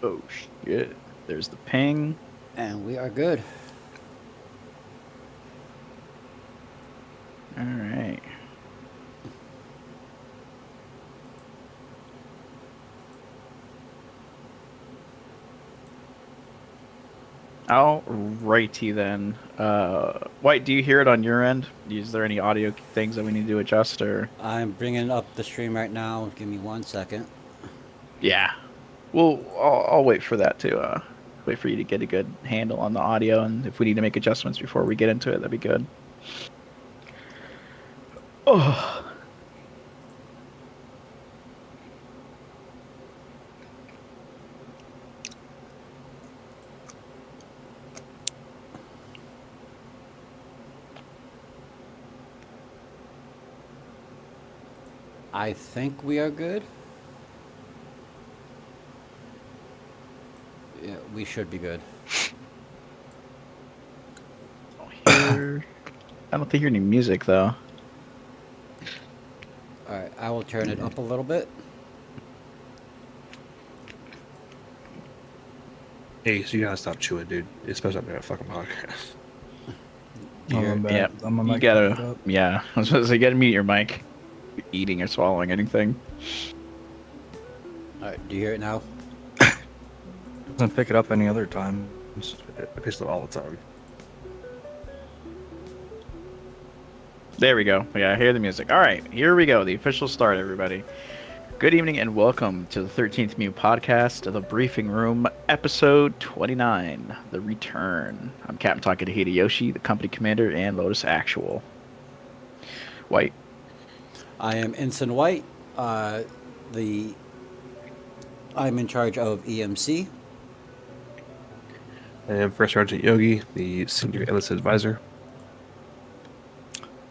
Oh shit. There's the ping. And we are good. All right. I'll write to you then. White, do you hear it on your end? Is there any audio things that we need to adjust or? I'm bringing up the stream right now. Give me 1 second. Yeah. Well, I'll wait for that to wait for you to get a good handle on the audio, and if we need to make adjustments before we get into it, that'd be good. Oh. I think we are good. Yeah, we should be good. Here. I don't think you hear any music though. All right, I will turn it up a little bit. Hey, so you gotta stop chewing, dude. Especially on a fucking podcast. Do you hear? Yeah, I'm you gotta. Yeah, I was supposed to say, you gotta mute your mic. Eating or swallowing anything. All right, do you hear it now? Doesn't pick it up any other time. I piss them all the time. There we go. Yeah, I hear the music. All right, here we go. The official start, everybody. Good evening and welcome to the 13th Mew podcast of the Briefing Room, episode 29, The Return. I'm Captain Takeda Hideyoshi, the company commander, and Lotus Actual. White. I am Ensign White. I'm in charge of EMC. I am First Sergeant Yogi, the Senior Enlisted Advisor.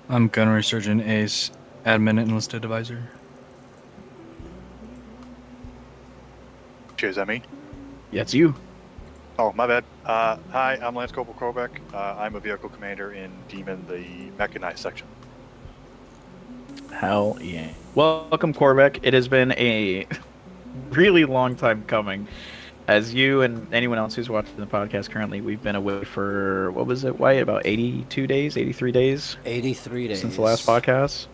I'm Gunnery Surgeon Ace, Admin Enlisted Advisor. Cheers, Emmy. Yeah, it's you. Oh, my bad. Hi, I'm Lance Corporal Corbec. I'm a vehicle commander in Demon, the mechanized section. Hell yeah. Welcome, Corbec. It has been a really long time coming. As you and anyone else who's watching the podcast currently, we've been away for, what was it, White? About 82 days, 83 days? 83 days. Since the last podcast.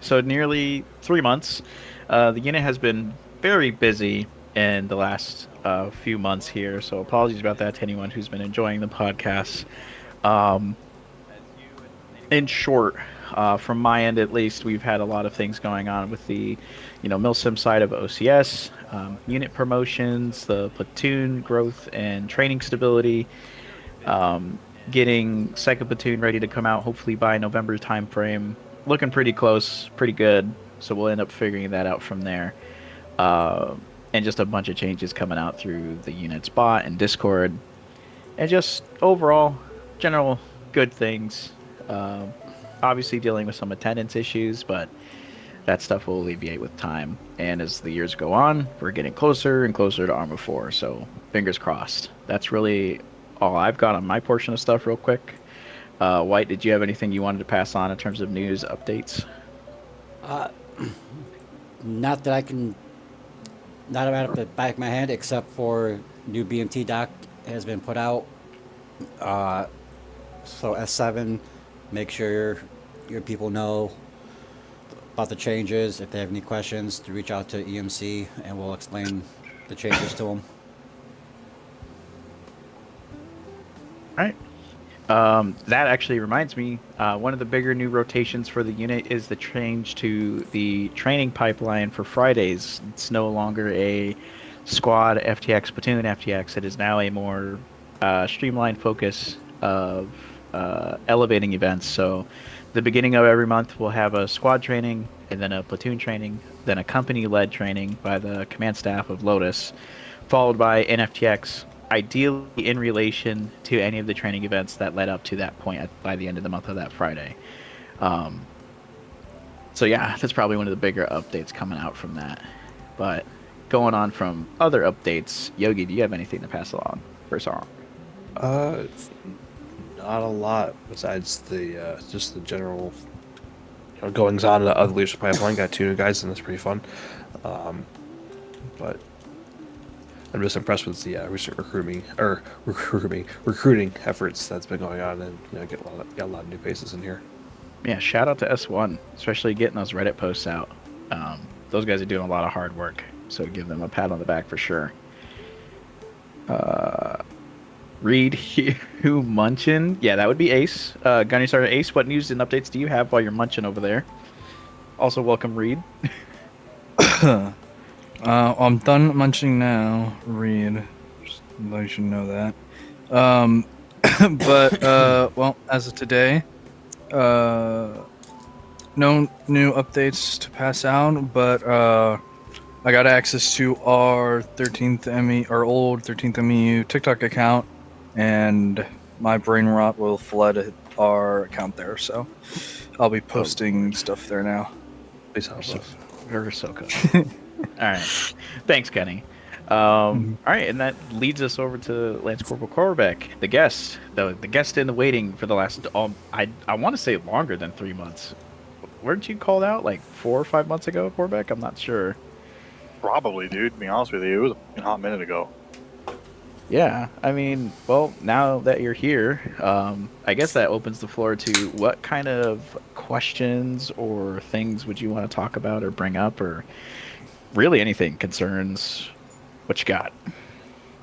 So nearly 3 months. The unit has been very busy in the last few months here, so apologies about that to anyone who's been enjoying the podcast. In short, from my end at least, we've had a lot of things going on with the, MilSim side of OCS, unit promotions, the platoon growth and training stability, getting second platoon ready to come out hopefully by November timeframe. Looking pretty close, pretty good. So we'll end up figuring that out from there. And just a bunch of changes coming out through the unit's bot and Discord. And just overall, general good things. Obviously dealing with some attendance issues, but that stuff will alleviate with time. And as the years go on, we're getting closer and closer to Arma 4, so fingers crossed. That's really all I've got on my portion of stuff real quick. White, did you have anything you wanted to pass on in terms of news updates? Not that I can, not out of the back of my head, except for new BMT doc has been put out. So S7, make sure your people know about the changes. If they have any questions, to reach out to EMC and we'll explain the changes to them. All right. That actually reminds me, one of the bigger new rotations for the unit is the change to the training pipeline for Fridays. It's no longer a squad FTX, platoon FTX. It is now a more streamlined focus of elevating events. So the beginning of every month we'll have a squad training, and then a platoon training, then a company-led training by the command staff of Lotus, followed by an FTX, ideally in relation to any of the training events that led up to that point by the end of the month of that Friday. So yeah, that's probably one of the bigger updates coming out from that. But going on from other updates, Yogi, do you have anything to pass along for song? Not a lot besides the just the general goings on of the leadership pipeline. Got 2 new guys, and that's pretty fun. But I'm just impressed with the recent recruiting efforts that's been going on, and get a lot of new faces in here. Yeah, shout out to S1, especially getting those Reddit posts out. Those guys are doing a lot of hard work, so give them a pat on the back for sure. Reed who munchin? Yeah, that would be Ace. Gunny Sergeant Ace, what news and updates do you have while you're munching over there? Also, welcome Reed. I'm done munching now. Read. Just let you should know that. But well, as of today, no new updates to pass out. But I got access to our 13th ME, our old 13th MEU TikTok account, and my brain rot will flood our account there. So I'll be posting stuff there now. Please help So, us. we're so cool. All right. Thanks, Kenny. All right, and that leads us over to Lance Corporal Corbec, the guest, the guest in the waiting for the last, I want to say longer than 3 months. Weren't you called out like 4 or 5 months ago, Corbec? I'm not sure. Probably, dude. To be honest with you, it was a hot minute ago. Yeah, I mean, well, now that you're here, I guess that opens the floor to what kind of questions or things would you want to talk about or bring up, or really anything concerns what you got.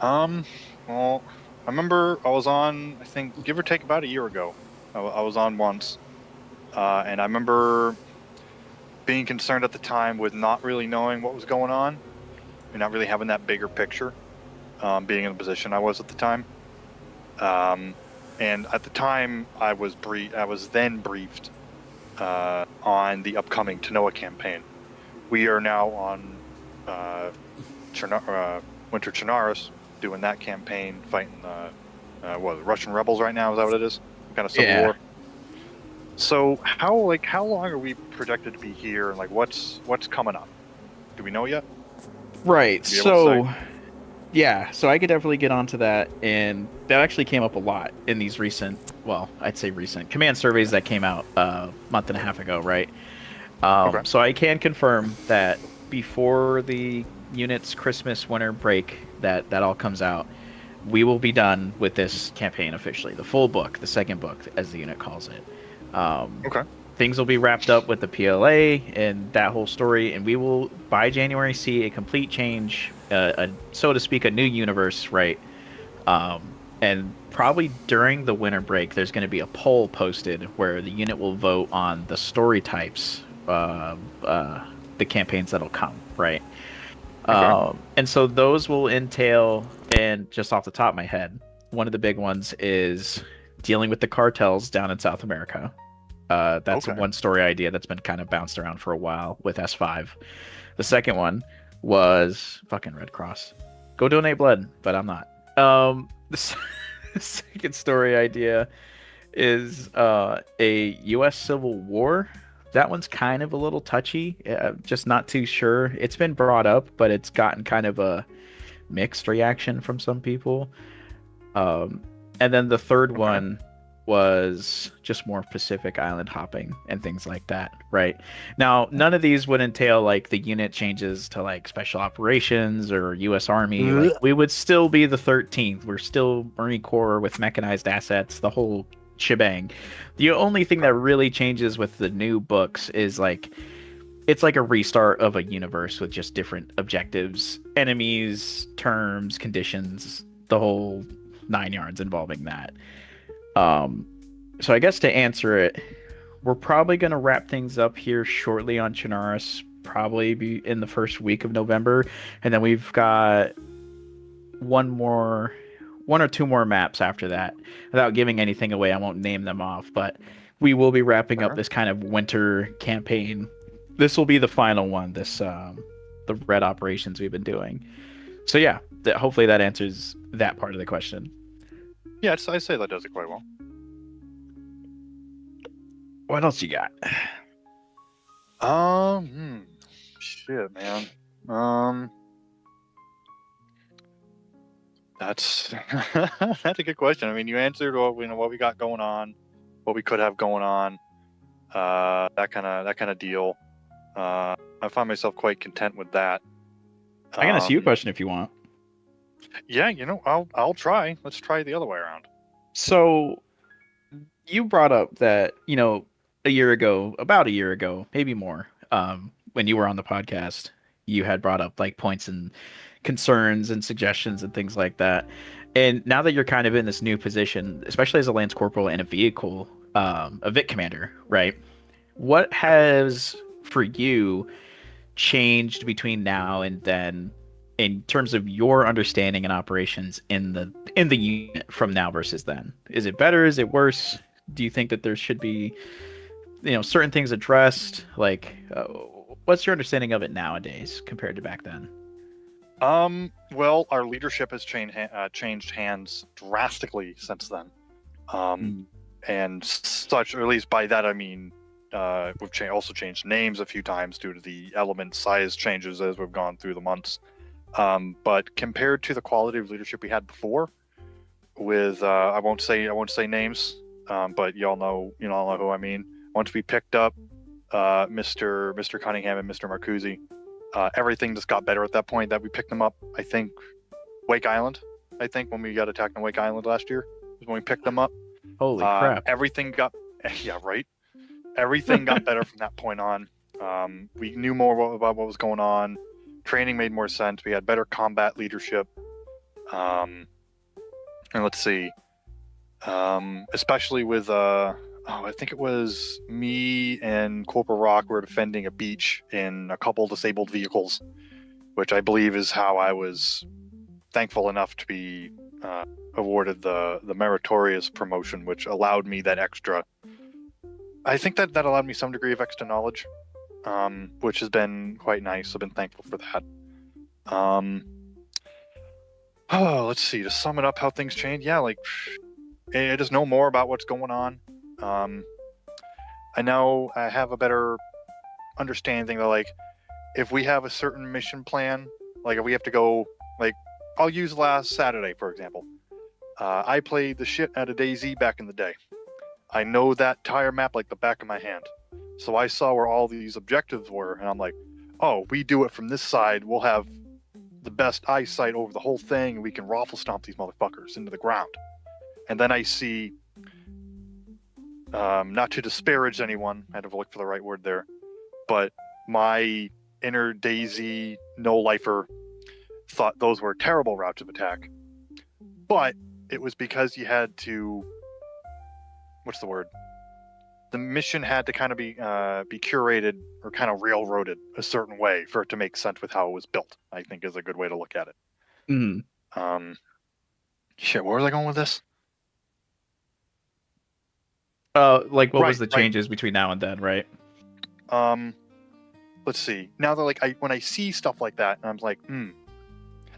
Well, I remember I was on, I think, give or take about a year ago. I was on once, and I remember being concerned at the time with not really knowing what was going on, and not really having that bigger picture, being in the position I was at the time. And at the time, I was then briefed on the upcoming Tanoa campaign. We are now on Winter Chernarus, doing that campaign, fighting the Russian rebels right now. Is that what it is? Kind of civil war. So how long are we projected to be here, and what's coming up? Do we know yet? Right. So, yeah. So I could definitely get onto that, and that actually came up a lot in these recent, well, I'd say recent command surveys that came out a month and a half ago, right? Okay. So I can confirm that before the unit's Christmas winter break, that all comes out, we will be done with this campaign officially, the full book, the second book, as the unit calls it. Okay. Things will be wrapped up with the PLA and that whole story, and we will by January see a complete change, so to speak, a new universe, right? And probably during the winter break, there's going to be a poll posted where the unit will vote on the story types, the campaigns that'll come, right? Okay. And so those will entail, and just off the top of my head, one of the big ones is dealing with the cartels down in South America. That's Okay. one story idea that's been kind of bounced around for a while with S5. The second one was fucking Red Cross. Go donate blood, but I'm not. The second story idea is a U.S. Civil War. That one's kind of a little touchy. Just not too sure. It's been brought up, but it's gotten kind of a mixed reaction from some people. And then the third one was just more Pacific Island hopping and things like that, right? Now, none of these would entail like the unit changes to like special operations or U.S. Army. Like we would still be the 13th. We're still Marine Corps with mechanized assets, the whole shebang. The only thing that really changes with the new books is like it's like a restart of a universe with just different objectives, enemies, terms, conditions, the whole 9 yards involving that. So I guess to answer it, we're probably going to wrap things up here shortly on Chernarus, probably be in the first week of November, and then we've got one or two more maps after that. Without giving anything away, I won't name them off, but we will be wrapping up this kind of winter campaign. This will be the final one, this the red operations we've been doing. So yeah, hopefully that answers that part of the question. Yeah, I'd say that does it quite well. What else you got? Shit, man. That's that's a good question. I mean, you answered what we got going on, what we could have going on, that kind of deal. I find myself quite content with that. I can ask you a question if you want. Yeah, I'll try. Let's try the other way around. So you brought up that, about a year ago, maybe more, when you were on the podcast, you had brought up like points and concerns and suggestions and things like that. And now that you're kind of in this new position, especially as a Lance Corporal and a VIC commander, right? What has for you changed between now and then in terms of your understanding and operations in the unit from now versus then? Is it better? Is it worse? Do you think that there should be, certain things addressed? Like, what's your understanding of it nowadays compared to back then? Well, our leadership has changed hands drastically since then. And such, or at least by that I mean, we've also changed names a few times due to the element size changes as we've gone through the months. But compared to the quality of leadership we had before, with I won't say names, but y'all know who I mean. Once we picked up Mr. Cunningham and Mr. Marcuzzi, everything just got better at that point that we picked them up. I think Wake Island. I think when we got attacked on Wake Island last year was when we picked them up. Holy crap! Everything got right. Everything got better from that point on. We knew more about what was going on. Training made more sense. We had better combat leadership. And let's see. Especially with I think it was me and Corporal Rock were defending a beach in a couple disabled vehicles, which I believe is how I was thankful enough to be awarded the meritorious promotion, which allowed me that extra. I think that allowed me some degree of extra knowledge, which has been quite nice. I've been thankful for that. Let's see. To sum it up, how things change. Yeah, like I just know more about what's going on. I know I have a better understanding that, like, if we have a certain mission plan, like if we have to go, like, I'll use last Saturday, for example. I played the shit out of DayZ back in the day. I know that entire map like the back of my hand. So I saw where all these objectives were, and I'm like, oh, we do it from this side, we'll have the best eyesight over the whole thing, and we can raffle stomp these motherfuckers into the ground. And then I see, not to disparage anyone, I had to look for the right word there, but my inner DayZ no-lifer thought those were terrible routes of attack. But it was because you had to, what's the word? The mission had to kind of be curated or kind of railroaded a certain way for it to make sense with how it was built, I think is a good way to look at it. Shit, where was I going with this? Like what was the changes between now and then, right? Let's see. Now that when I see stuff like that, I'm like,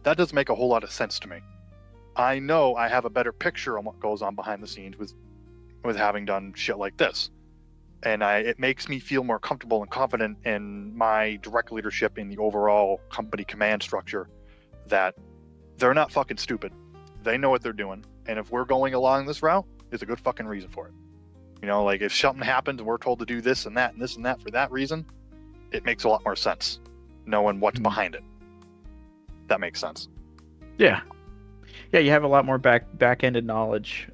that does make a whole lot of sense to me. I know I have a better picture on what goes on behind the scenes with having done shit like this. And it makes me feel more comfortable and confident in my direct leadership in the overall company command structure, that they're not fucking stupid. They know what they're doing. And if we're going along this route, there's a good fucking reason for it. Like if something happens and we're told to do this and that and this and that for that reason, it makes a lot more sense knowing what's behind it. That makes sense. Yeah. Yeah, you have a lot more back-ended knowledge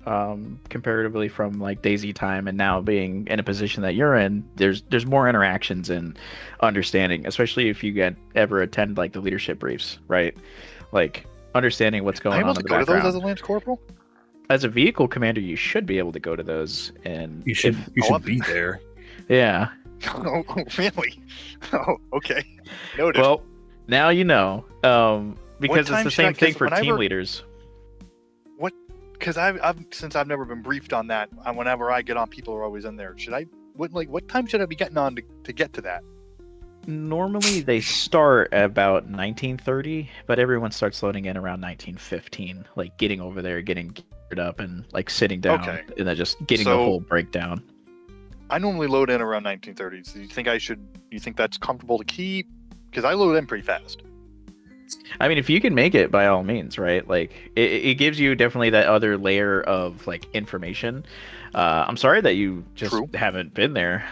comparatively from like DayZ time, and now being in a position that you're in, there's more interactions and understanding, especially if you ever attend like the leadership briefs, right? Like understanding what's going on in the background. Are you able to go to those as a Lance Corporal? As a vehicle commander, you should be able to go to those, and you should be there. Yeah. Oh, really? Oh, okay. Noted. Well, now you know, because it's the same thing for team leaders. What? Because since I've never been briefed on that, whenever I get on, people are always in there. What time should I be getting on to get to that? Normally they start at about 1930, but everyone starts loading in around 1915, like getting over there, getting geared up, and like sitting down, and then just getting the whole breakdown. I normally load in around 1930. So you think that's comfortable to keep? Because I load in pretty fast. I mean, if you can make it, by all means, right? Like it gives you definitely that other layer of like information. I'm sorry that you just haven't been there,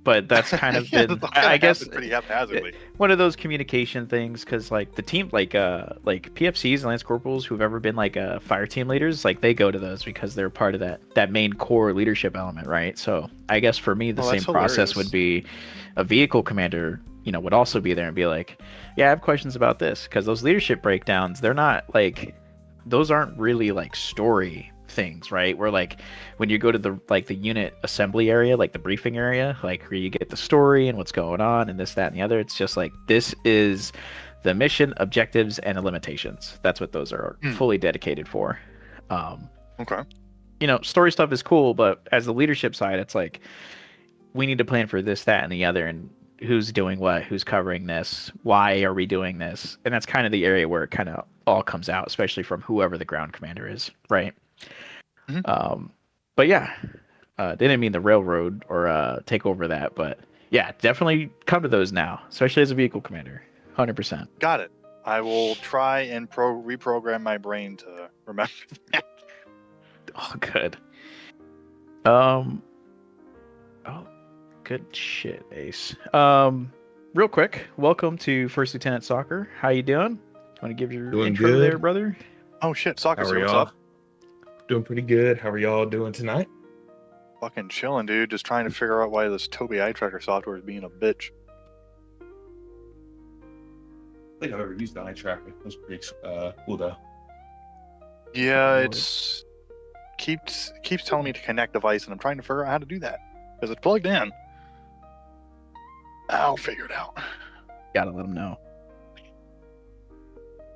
but that's kind of Yeah, been, that's I kind of guess, happened pretty haphazardly. one of those communication things. Because like the team, like PFCs and Lance Corporals who've ever been like fire team leaders, like they go to those because they're part of that main core leadership element, right? So I guess for me, the Oh, that's same process would hilarious. be a vehicle commander, would also be there and be like, yeah, I have questions about this, because those leadership breakdowns, they're not like, those aren't really like story things, right? Where like when you go to the unit assembly area, like the briefing area, like where you get the story and what's going on and this, that, and the other, it's just like, this is the mission, objectives, and the limitations. That's what those are Hmm. fully dedicated for. Um, Okay. Story stuff is cool, but as the leadership side, it's like, we need to plan for this, that, and the other, and who's doing what, who's covering this, why are we doing this, and that's kind of the area where it kind of all comes out, especially from whoever the ground commander is, right? Mhm. But yeah, didn't mean the railroad or take over that, but yeah, definitely come to those now, especially as a vehicle commander, 100%. Got it. I will try and reprogram my brain to remember that. Oh, good. Oh, good shit, Ace. Real quick, welcome to First Lieutenant Soccer. How you doing? Want to give your Doing intro good. there, brother? Oh shit, How Soccer's are here. What's y'all? up? Doing pretty good. How are y'all doing tonight? Fucking chilling, dude. Just trying to figure out why this Toby eye tracker software is being a bitch. I think I've ever used the eye tracker. It was pretty cool though. Yeah, Oh, it's keeps telling me to connect device, and I'm trying to figure out how to do that because it's plugged in. I'll figure it out. Gotta let them know.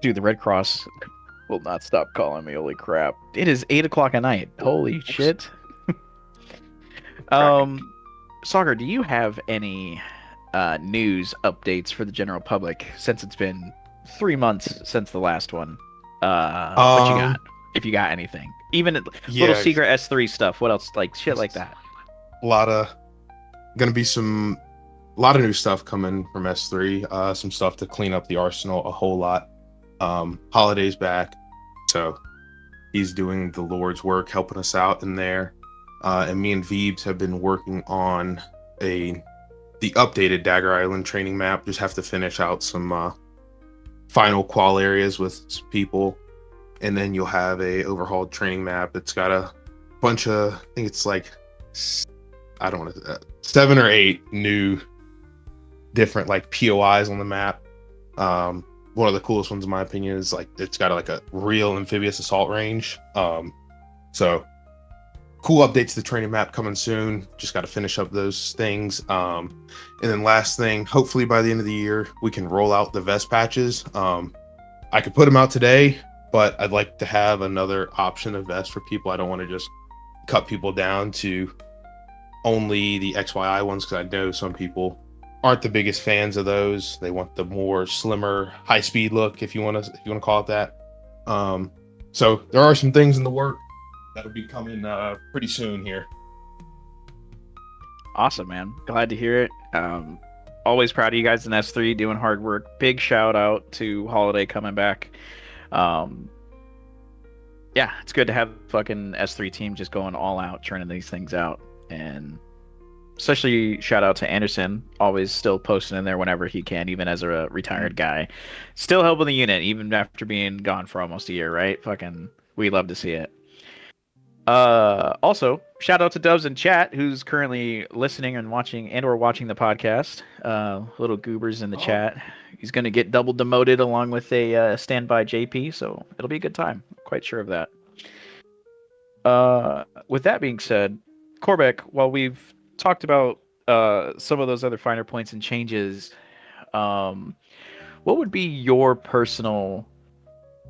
Dude, the Red Cross will not stop calling me. Holy crap! It is 8 o'clock at night. Holy shit. Soccer, do you have any news updates for the general public since it's been 3 months since the last one? What you got? If you got anything, even little Yeah, secret S3 stuff. What else? Like shit like that. a lot of a lot of new stuff coming from S3. Some stuff to clean up the arsenal a whole lot. Holiday's back, so he's doing the Lord's work, helping us out in there. And me and Veebs have been working on the updated Dagger Island training map. Just have to finish out some final qual areas with some people, and then you'll have a overhauled training map. It's got a bunch of, I think it's like, I don't want to, 7 or 8 new different like POIs on the map. One of the coolest ones in my opinion is like it's got like a real amphibious assault range. So cool updates to the training map coming soon. Just got to finish up those things. And then last thing, hopefully by the end of the year we can roll out the vest patches. I could put them out today, but I'd like to have another option of vest for people. I don't want to just cut people down to only the XYI ones, because I know some people aren't the biggest fans of those. They want the more slimmer, high-speed look, if you want to call it that. So there are some things in the work that'll be coming pretty soon here. Awesome, man. Glad to hear it. Always proud of you guys in S3 doing hard work. Big shout out to Holiday coming back. Yeah, it's good to have fucking S3 team just going all out, churning these things out. And especially shout out to Anderson, always still posting in there whenever he can, even as a retired guy. Still helping the unit, even after being gone for almost a year, right? Fucking, we love to see it. Also, shout out to Dubs in chat, who's currently listening and watching the podcast. Little goobers in the chat. He's going to get double demoted along with a standby JP, so it'll be a good time. Quite sure of that. With that being said, Corbec, while we've talked about some of those other finer points and changes, what would be your personal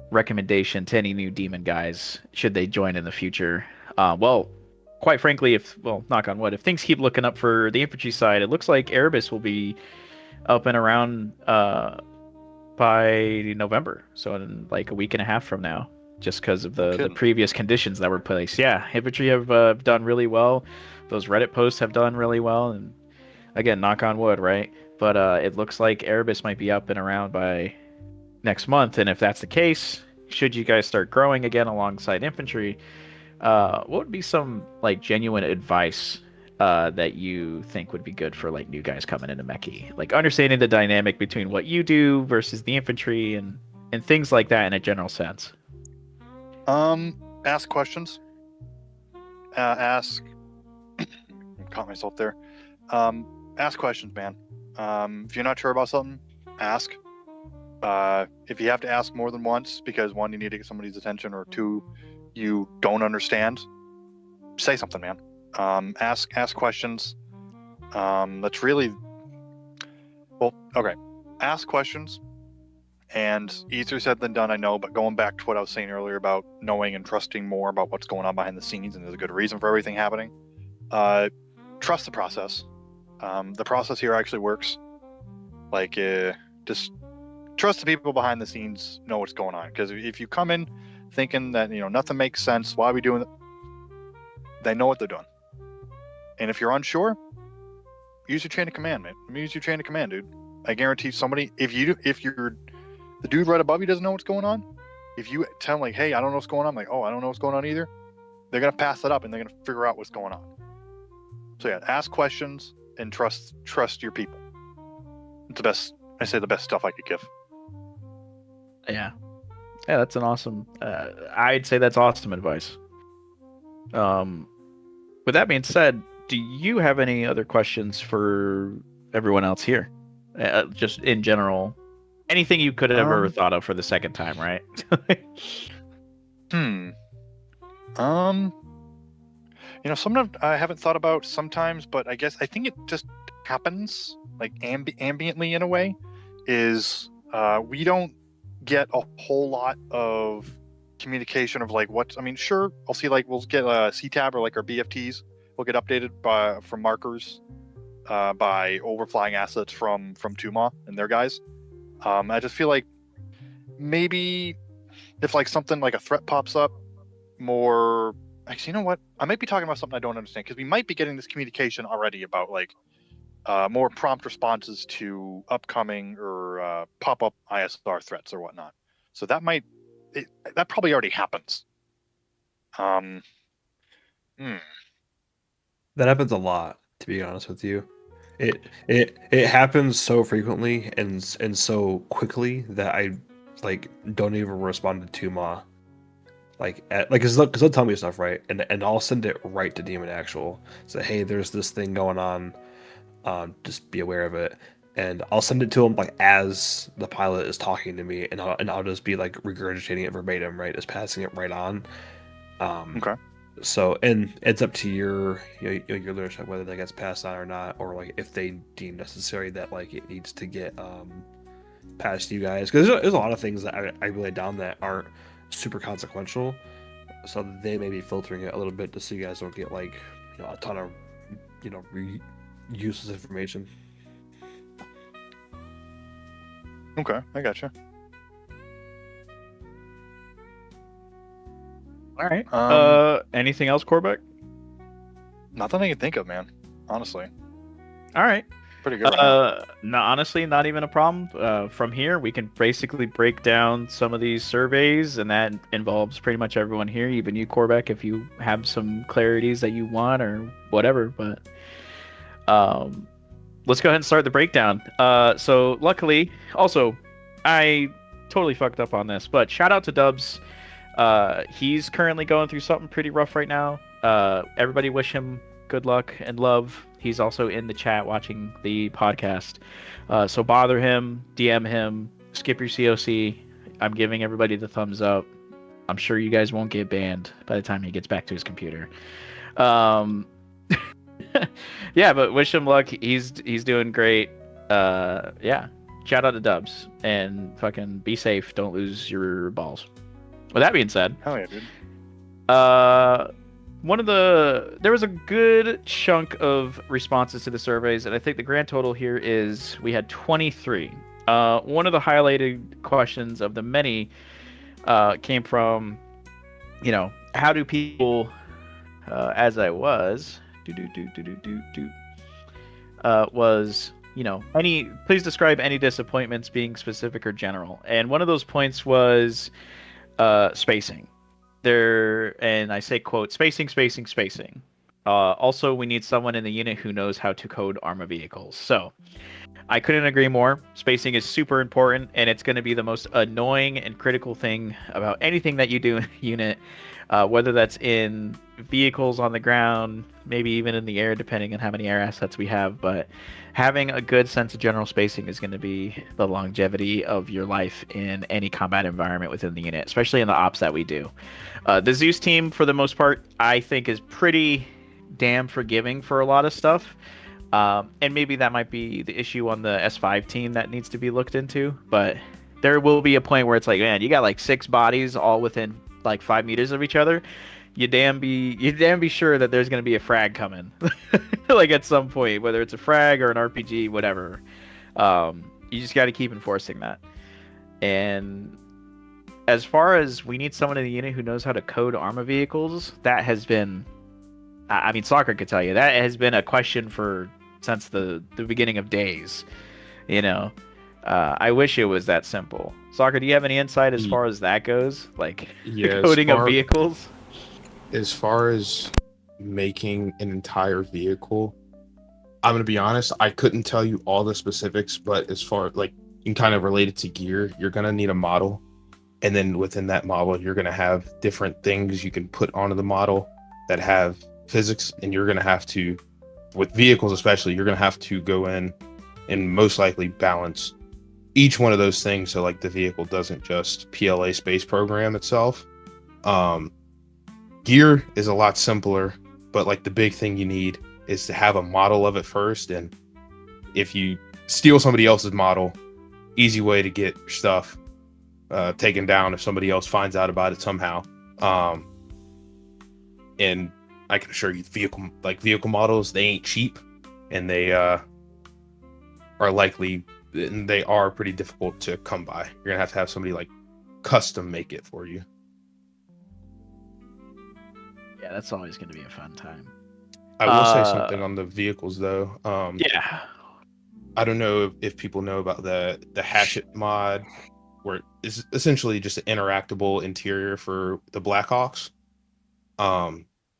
recommendation to any new demon guys should they join in the future? Well, quite frankly, knock on wood, if things keep looking up for the infantry side, it looks like Erebus will be up and around by November, so in like a week and a half from now, just because of the previous conditions that were placed. Yeah, infantry have done really well. Those Reddit posts have done really well, and again, knock on wood, right? But it looks like Erebus might be up and around by next month, and if that's the case, should you guys start growing again alongside infantry, what would be some like genuine advice that you think would be good for like new guys coming into Mechie? Like understanding the dynamic between what you do versus the infantry and things like that in a general sense. Ask questions. Ask. Caught myself there. Ask questions, man. If you're not sure about something, ask. If you have to ask more than once because one, you need to get somebody's attention, or two, you don't understand, say something, man. Ask questions. That's really well. Okay, ask questions. And easier said than done, I know, but going back to what I was saying earlier about knowing and trusting more about what's going on behind the scenes, and there's a good reason for everything happening. Trust the process. The process here actually works. Like, just trust the people behind the scenes know what's going on. Because if you come in thinking that nothing makes sense, why are we doing it? They know what they're doing. And if you're unsure, use your chain of command, man. Use your chain of command, dude. I guarantee somebody, if you're the dude right above you doesn't know what's going on, if you tell them like, hey, I don't know what's going on, like, oh, I don't know what's going on either, they're gonna pass it up and they're gonna figure out what's going on. So yeah, ask questions and trust your people. It's the best. I say the best stuff I could give. Yeah, that's an awesome. I'd say that's awesome advice. With that being said, do you have any other questions for everyone else here? Just in general, anything you could have ever thought of for the second time, right? Sometimes I haven't thought about sometimes, but I think it just happens like ambiently in a way. Is we don't get a whole lot of communication of like what's. I mean, sure, I'll see like we'll get a CTAB or like our BFTs will get updated from markers by overflying assets from Tuma and their guys. I just feel like maybe if like something like a threat pops up, more. Actually, you know what? I might be talking about something I don't understand because we might be getting this communication already about like more prompt responses to upcoming or pop-up ISR threats or whatnot. So that probably already happens. That happens a lot, to be honest with you. It happens so frequently and so quickly that I like don't even respond to Tuma. Because they'll tell me stuff, right, and I'll send it right to Demon Actual. Say, hey, there's this thing going on. Just be aware of it, and I'll send it to him like as the pilot is talking to me, and I'll just be like regurgitating it verbatim, right, just passing it right on. Okay. So, and it's up to your leadership whether that gets passed on or not, or like if they deem necessary that like it needs to get past you guys, because there's a lot of things that I relay down that aren't super consequential, so they may be filtering it a little bit just so you guys don't get like a ton of useless information. Okay, I gotcha. All right. Anything else, Corbec? Nothing I can think of, man. Honestly. All right. Pretty good. Right no, honestly, not even a problem. From here, we can basically break down some of these surveys, and that involves pretty much everyone here, even you, Corbec, if you have some clarities that you want or whatever. But let's go ahead and start the breakdown. So luckily, also, I totally fucked up on this, but shout out to Dubs. He's currently going through something pretty rough right now. Everybody wish him good luck and love. He's also in the chat watching the podcast. So bother him, DM him, skip your COC. I'm giving everybody the thumbs up. I'm sure you guys won't get banned by the time he gets back to his computer. Yeah, but wish him luck. He's doing great. Yeah. Shout out to Dubs and fucking be safe. Don't lose your balls. With that being said, hell yeah, dude. There was a good chunk of responses to the surveys, and I think the grand total here is we had 23. One of the highlighted questions of the many came from, how do people, as I was, was, please describe any disappointments being specific or general. And one of those points was spacing. And I say, quote, spacing. Also, we need someone in the unit who knows how to code armor vehicles. So, I couldn't agree more. Spacing is super important, and it's going to be the most annoying and critical thing about anything that you do in a unit, whether that's in vehicles on the ground, maybe even in the air, depending on how many air assets we have. But having a good sense of general spacing is going to be the longevity of your life in any combat environment within the unit, especially in the ops that we do. The Zeus team, for the most part, I think is pretty damn forgiving for a lot of stuff. And maybe that might be the issue on the S5 team that needs to be looked into. But there will be a point where it's like, man, you got like 6 bodies all within like 5 meters of each other. You damn be sure that there's gonna be a frag coming, like at some point, whether it's a frag or an RPG, whatever. You just got to keep enforcing that. And as far as we need someone in the unit who knows how to code armor vehicles, that has been, I mean, Soccer could tell you that has been a question for since the beginning of days. You know, I wish it was that simple. Soccer, do you have any insight as far as that goes? Like the Yeah, coding of vehicles? as far as making an entire vehicle, I'm gonna be honest, I couldn't tell you all the specifics, but as far like you can kind of relate it to gear, you're gonna need a model, and then within that model, you're gonna have different things you can put onto the model that have physics, and you're gonna have to, with vehicles especially, you're gonna have to go in and most likely balance each one of those things so like the vehicle doesn't just PLA space program itself. Gear is a lot simpler, but like the big thing you need is to have a model of it first. And if you steal somebody else's model, easy way to get your stuff taken down if somebody else finds out about it somehow. And I can assure you, vehicle models, they ain't cheap, and they are pretty difficult to come by. You're gonna have somebody like custom make it for you. Yeah, that's always going to be a fun time. I will say something on the vehicles though. Yeah. I don't know if people know about the Hatchet mod, where it's essentially just an interactable interior for the Blackhawks.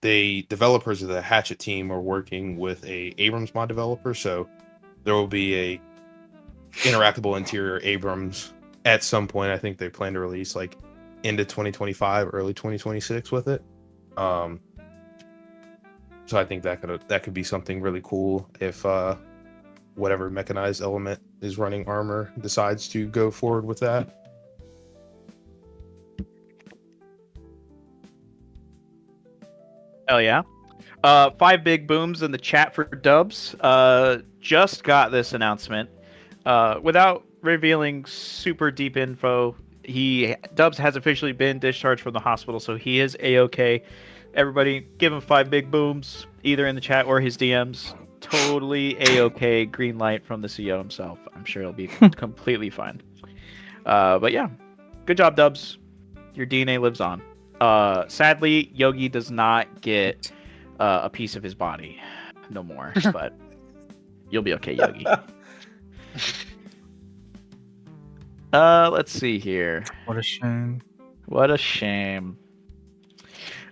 The developers of the Hatchet team are working with a Abrams mod developer, so there will be a interactable interior Abrams at some point. I think they plan to release like into 2025, early 2026 with it. So I think that could be something really cool if whatever mechanized element is running armor decides to go forward with that. Hell yeah. 5 big booms in the chat for Dubs. Just got this announcement. Without revealing super deep info, Dubs has officially been discharged from the hospital, so he is A-OK. Everybody, give him 5 big booms, either in the chat or his DMs. Totally A-OK. Green light from the CEO himself. I'm sure he'll be completely fine. But yeah, good job, Dubs. Your DNA lives on. Sadly, Yogi does not get a piece of his body no more, but you'll be okay, Yogi. Let's see here. What a shame. What a shame.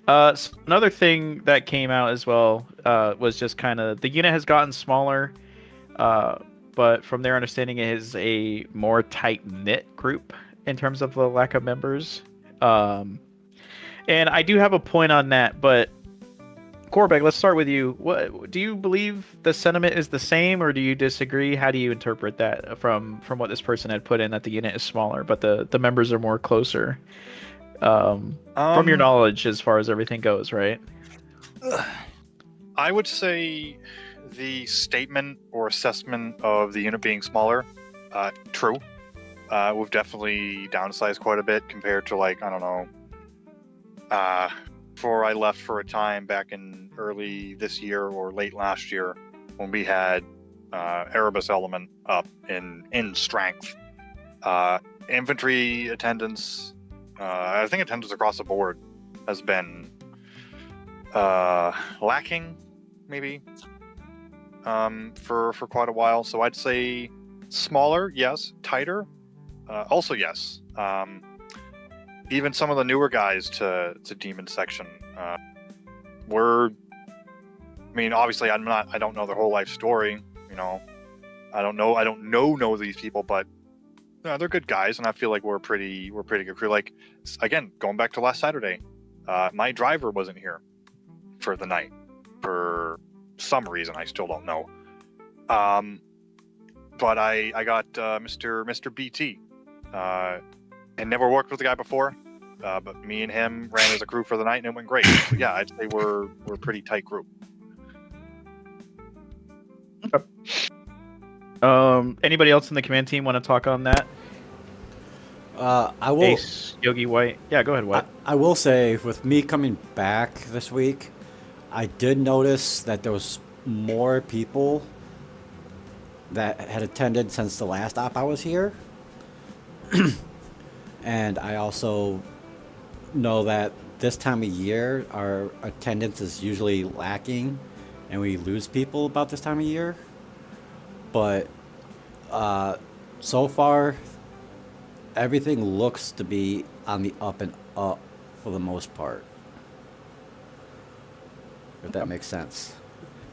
So another thing that came out as well was just kind of the unit has gotten smaller, but from their understanding, it is a more tight-knit group in terms of the lack of members. And I do have a point on that, but Corbec, let's start with you. What do you believe the sentiment is the same, or do you disagree? How do you interpret that from what this person had put in, that the unit is smaller, but the members are more closer? From your knowledge, as far as everything goes, right? I would say the statement or assessment of the unit being smaller, true. We've definitely downsized quite a bit compared to, like, I don't know, before I left for a time back in early this year or late last year, when we had Erebus element up in strength. Infantry attendance, I think attendance across the board has been lacking, maybe, for quite a while. So I'd say smaller, yes. Tighter, also yes. Even some of the newer guys to Demon Section, we're mean, obviously, I don't know their whole life story. You know, I don't know these people, but they're good guys, and I feel like we're a pretty good crew. Like, again, going back to last Saturday, my driver wasn't here for the night for some reason. I still don't know. But I got Mr. BT, and never worked with the guy before. But me and him ran as a crew for the night, and it went great. So yeah, I'd say we're a pretty tight group. Anybody else in the command team want to talk on that? I will. Ace, Yogi, White. Yeah, go ahead, White. I will say, with me coming back this week, I did notice that there was more people that had attended since the last op I was here. And I also know that this time of year, our attendance is usually lacking, and we lose people about this time of year. But so far, everything looks to be on the up and up for the most part. If that makes sense.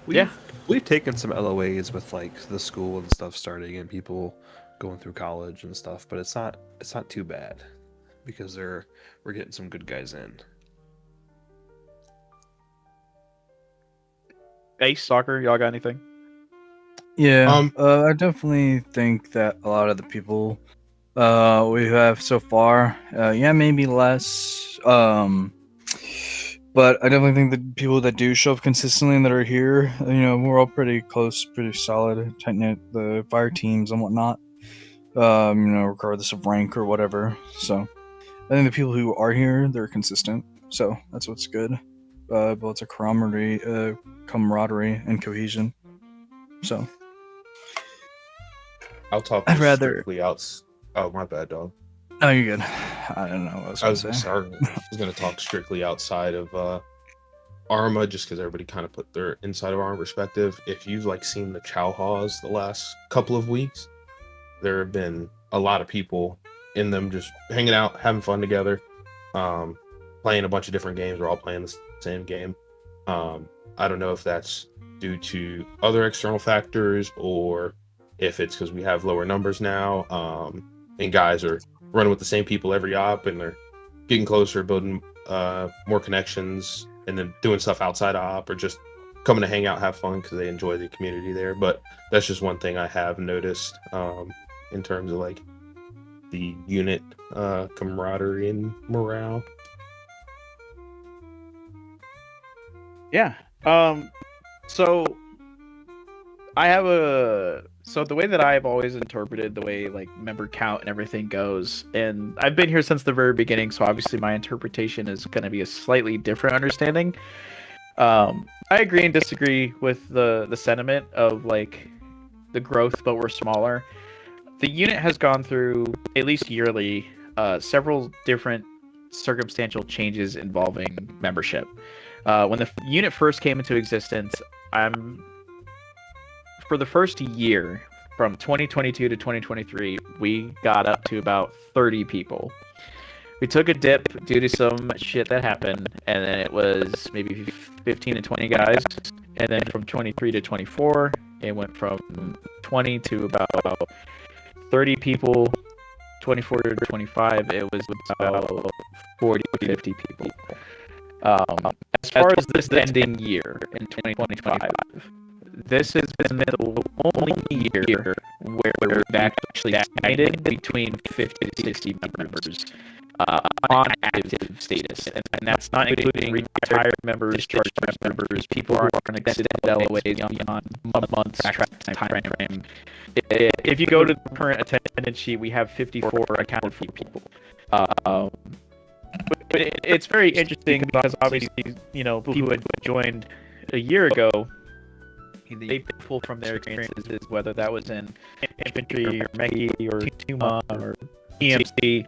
We've taken some LOAs with like the school and stuff starting and people going through college and stuff, but it's not too bad because we're getting some good guys in. Ace, Soccer, y'all got anything? Yeah, I definitely think that a lot of the people we have so far, maybe less. But I definitely think the people that do show up consistently and that are here, we're all pretty close, pretty solid, tight knit. The fire teams and whatnot, regardless of rank or whatever. So I think the people who are here, they're consistent. So that's what's good. Builds a camaraderie and cohesion. So I'll talk I'd rather- strictly out. Oh, my bad, dog. No, you're good. I don't know what I was going to say. Sorry. I was going to talk strictly outside of Arma, just because everybody kind of put their inside of Arma perspective. If you've seen the Chow Haws the last couple of weeks, there have been a lot of people in them just hanging out, having fun together, playing a bunch of different games. We're all playing the same game. I don't know if that's due to other external factors or if it's because we have lower numbers now, and guys are running with the same people every op and they're getting closer, building more connections, and then doing stuff outside of op or just coming to hang out, have fun because they enjoy the community there. But that's just one thing I have noticed in terms of the unit camaraderie and morale. Yeah. So I have the way that I've always interpreted the way member count and everything goes, and I've been here since the very beginning, so obviously my interpretation is going to be a slightly different understanding. I agree and disagree with the sentiment of the growth, but we're smaller. The unit has gone through, at least yearly, several different circumstantial changes involving membership. When the unit first came into existence, for the first year, from 2022 to 2023, we got up to about 30 people. We took a dip due to some shit that happened, and then it was maybe 15 to 20 guys. And then from 23 to 24, it went from 20 to about 30 people. 24 to 25, it was about 40 to 50 people. As far as this ending year in 2025, this has been the only year where we've actually stagnated between 50 to 60 members on active status. And that's not including retired members, discharged members, people who are on extended LOAs beyond months time frame. If you go to the current attendance sheet, we have 54 accounted for people. It's very interesting because obviously, people who had joined a year ago, they pull from their experiences, whether that was in infantry or Megi or Tuma or EMC,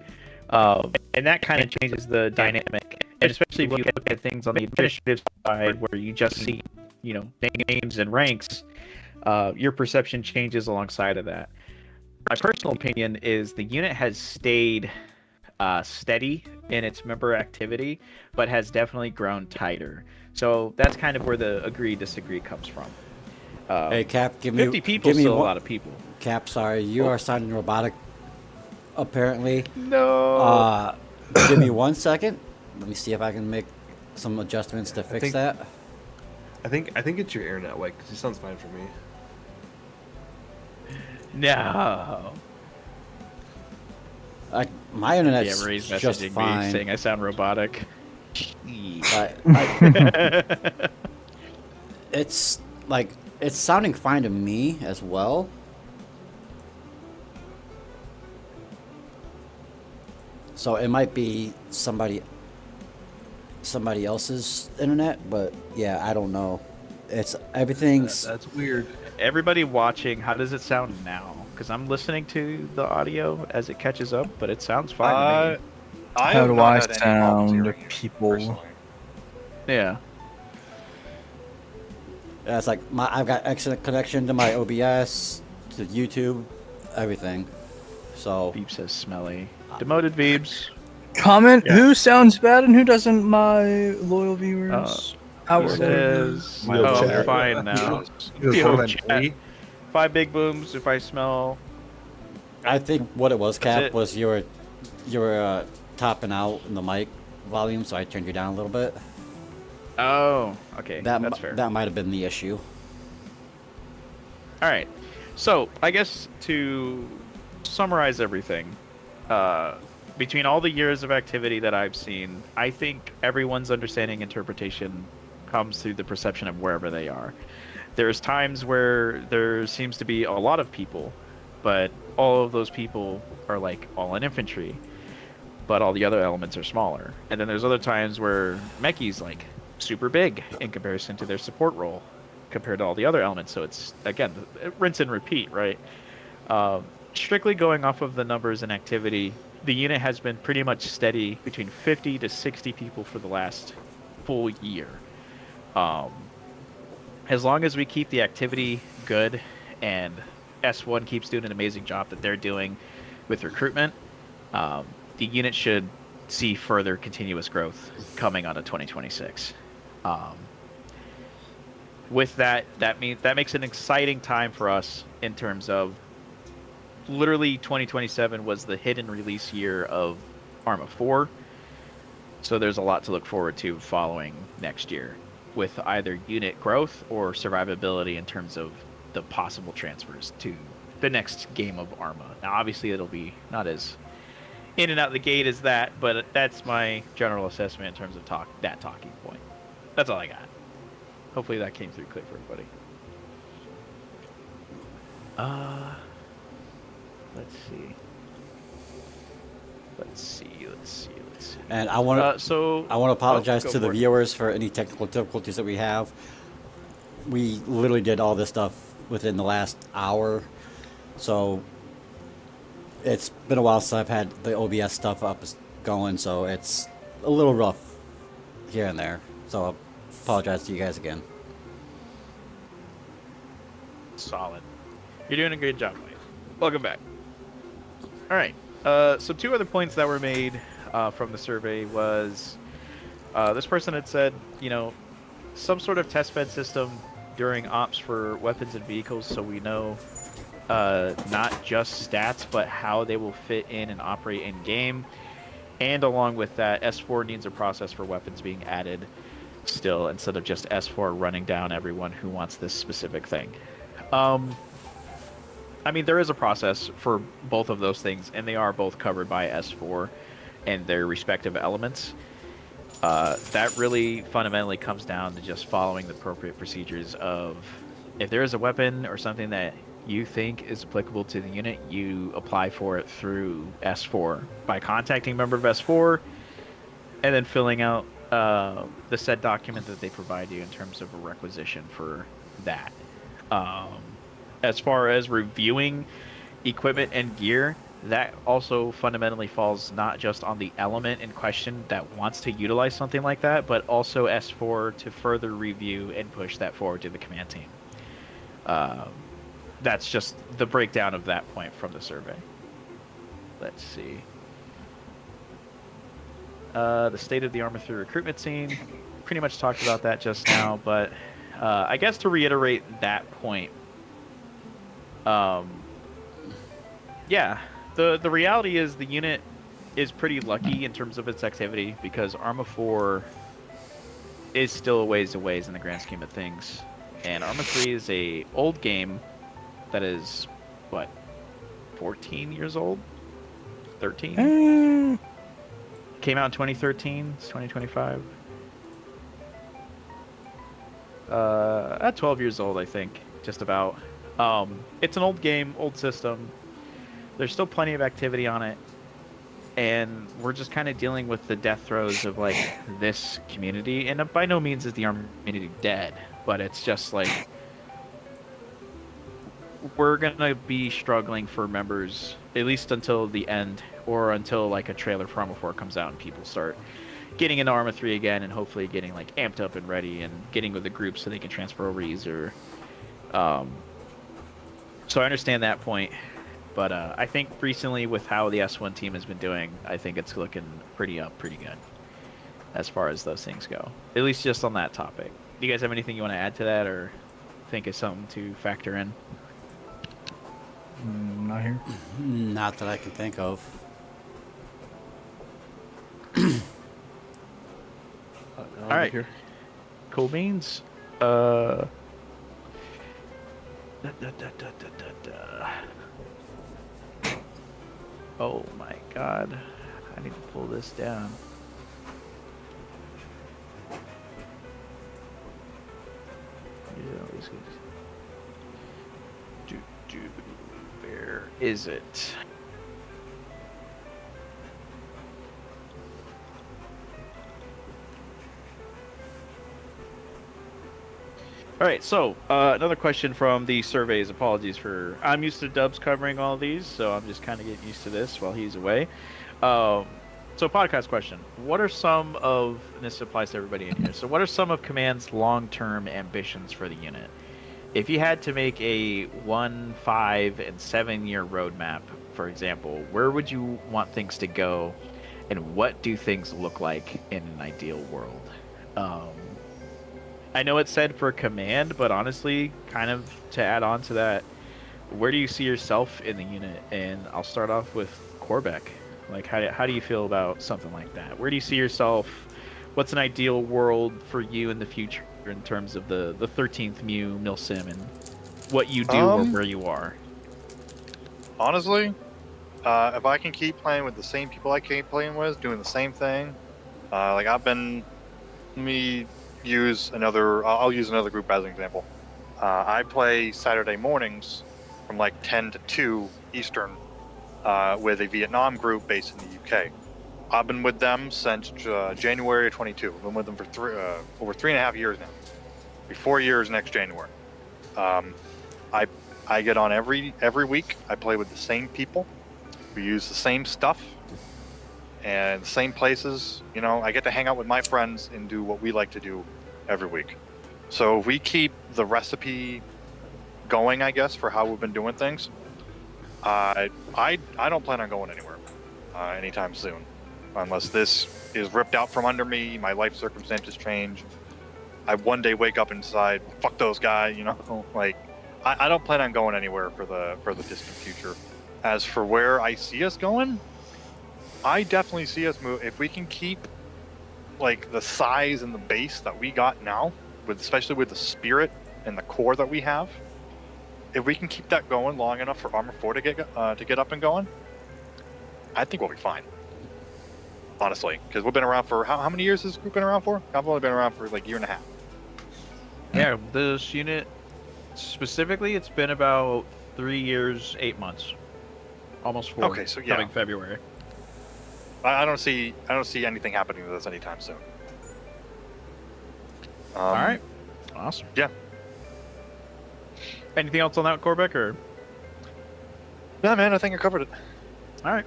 and that kind of changes the dynamic. And especially if you look at things on the administrative side, where you just see, names and ranks, your perception changes alongside of that. My personal opinion is the unit has stayed steady in its member activity, but has definitely grown tighter. So that's kind of where the agree disagree comes from. Hey, Cap, 50 people give is me still a one. lot of people. Cap, sorry, you Oh. are sounding robotic. Apparently. No. Give me 1 second. Let me see if I can make some adjustments to fix that. I think it's your internet, like, because it sounds fine for me. My No. Yeah, internet's Marie's just messaging me fine. saying I sound robotic. It's like it's sounding fine to me as well. So it might be somebody else's internet, but yeah, I don't know. It's everything's That's weird. Everybody watching, how does it sound now? Because I'm listening to the audio as it catches up, but it sounds fine to me. I How have do not I had any problems sound, hearing you, people? personally. Yeah. yeah, it's like I've got excellent connection to my OBS, to YouTube, everything. So Veeb says smelly. Demoted Veebs. Comment Yeah. who sounds bad and who doesn't, my loyal viewers. He Our loyal says, Yo, oh, chat. I'm fine now. Yo, chat. 5 big booms if I smell. I think what it was, That's Cap, it. was you were topping out in the mic volume, so I turned you down a little bit. Oh, okay. That's fair. That might have been the issue. All right. So, I guess to summarize everything, between all the years of activity that I've seen, I think everyone's understanding interpretation comes through the perception of wherever they are. There's times where there seems to be a lot of people, but all of those people are like all in infantry, but all the other elements are smaller. And then there's other times where Mechi's like super big in comparison to their support role compared to all the other elements. So it's, again, rinse and repeat, right? Strictly going off of the numbers and activity, the unit has been pretty much steady between 50 to 60 people for the last full year. As long as we keep the activity good and S1 keeps doing an amazing job that they're doing with recruitment, the unit should see further continuous growth coming out of 2026. With that makes an exciting time for us in terms of literally 2027 was the hidden release year of Arma 4. So there's a lot to look forward to following next year with either unit growth or survivability in terms of the possible transfers to the next game of Arma. Now, obviously, it'll be not as in and out the gate as that, but that's my general assessment in terms of talking point. That's all I got. Hopefully that came through clear for everybody. Let's see. And I want to I want to apologize go to the for it. viewers for any technical difficulties that we have. We literally did all this stuff within the last hour, so it's been a while since I've had the OBS stuff up going, so it's a little rough here and there. So I apologize to you guys again. Solid. You're doing a good job, Mike. Welcome back. All right. So 2 other points that were made from the survey was this person had said, some sort of testbed system during ops for weapons and vehicles, so we know not just stats, but how they will fit in and operate in game. And along with that, S4 needs a process for weapons being added still, instead of just S4 running down everyone who wants this specific thing. I mean, there is a process for both of those things, and they are both covered by S4 and their respective elements. That really fundamentally comes down to just following the appropriate procedures of, if there is a weapon or something that you think is applicable to the unit, you apply for it through S4 by contacting a member of S4 and then filling out the said document that they provide you in terms of a requisition for that. As far as reviewing equipment and gear, that also fundamentally falls not just on the element in question that wants to utilize something like that, but also S4 to further review and push that forward to the command team. That's just the breakdown of that point from the survey. Let's see. the state of the Arma 3 recruitment scene. Pretty much talked about that just now, but I guess to reiterate that point, yeah, the reality is the unit is pretty lucky in terms of its activity because Arma 4 is still a ways away in the grand scheme of things, and Arma 3 is a old game that is what 14 years old, 13. Came out in 2013. It's 2025. At 12 years old, I think, just about. It's an old game, old system. There's still plenty of activity on it, and we're just kind of dealing with the death throes of like this community. And by no means is the Arma community dead, but it's just like we're gonna be struggling for members at least until the end, or until like a trailer for Arma 4 comes out and people start getting into Arma 3 again, and hopefully getting like amped up and ready and getting with the group so they can transfer over easier. So I understand that point, but I think recently with how the S1 team has been doing, I think it's looking pretty good as far as those things go. At least just on that topic. Do you guys have anything you want to add to that, or think is something to factor in? Not here. Not that I can think of. All right. Here. Cool beans. Oh my god. I need to pull this down. Where is it? All right, so another question from the surveys. Apologies for I'm used to Dubs covering all these, so I'm just kind of getting used to this while he's away. So podcast question: what are some of, and this applies to everybody in here, so what are some of Command's long-term ambitions for the unit? If you had to make a 1, 5, and 7-year roadmap, for example, where would you want things to go, and what do things look like in an ideal world? I know it's said for Command, but honestly, kind of to add on to that, where do you see yourself in the unit? And I'll start off with Corbec. Like, how do you feel about something like that? Where do you see yourself? What's an ideal world for you in the future in terms of the 13th Milsim and what you do or where you are? Honestly, if I can keep playing with the same people I keep playing with, doing the same thing, like I've been, let me use another, I'll use another group as an example. I play Saturday mornings from like 10 to 2 Eastern with a Vietnam group based in the UK. I've been with them since January of 22. I've been with them for over 3.5 years now. It'll be 4 years next January. I get on every week. I play with the same people. We use the same stuff and the same places. You know, I get to hang out with my friends and do what we like to do every week. So if we keep the recipe going, I guess, for how we've been doing things, I don't plan on going anywhere anytime soon, unless this is ripped out from under me, my life circumstances change, I one day wake up and decide, fuck those guys, you know, like I don't plan on going anywhere for the distant future. As for where I see us going, I definitely see us move if we can keep like the size and the base that we got now, especially with the spirit and the core that we have. If we can keep that going long enough for Arma 4 to get up and going, I think we'll be fine. Honestly, because we've been around for how many years has this group been around for? I've only been around for like 1.5 years. Yeah, this unit specifically, it's been about 3 years, 8 months, almost 4. Okay, so yeah, coming February. I don't see anything happening with us anytime soon. All right, awesome. Yeah. Anything else on that, Corbec, or? No, man, I think I covered it. All right.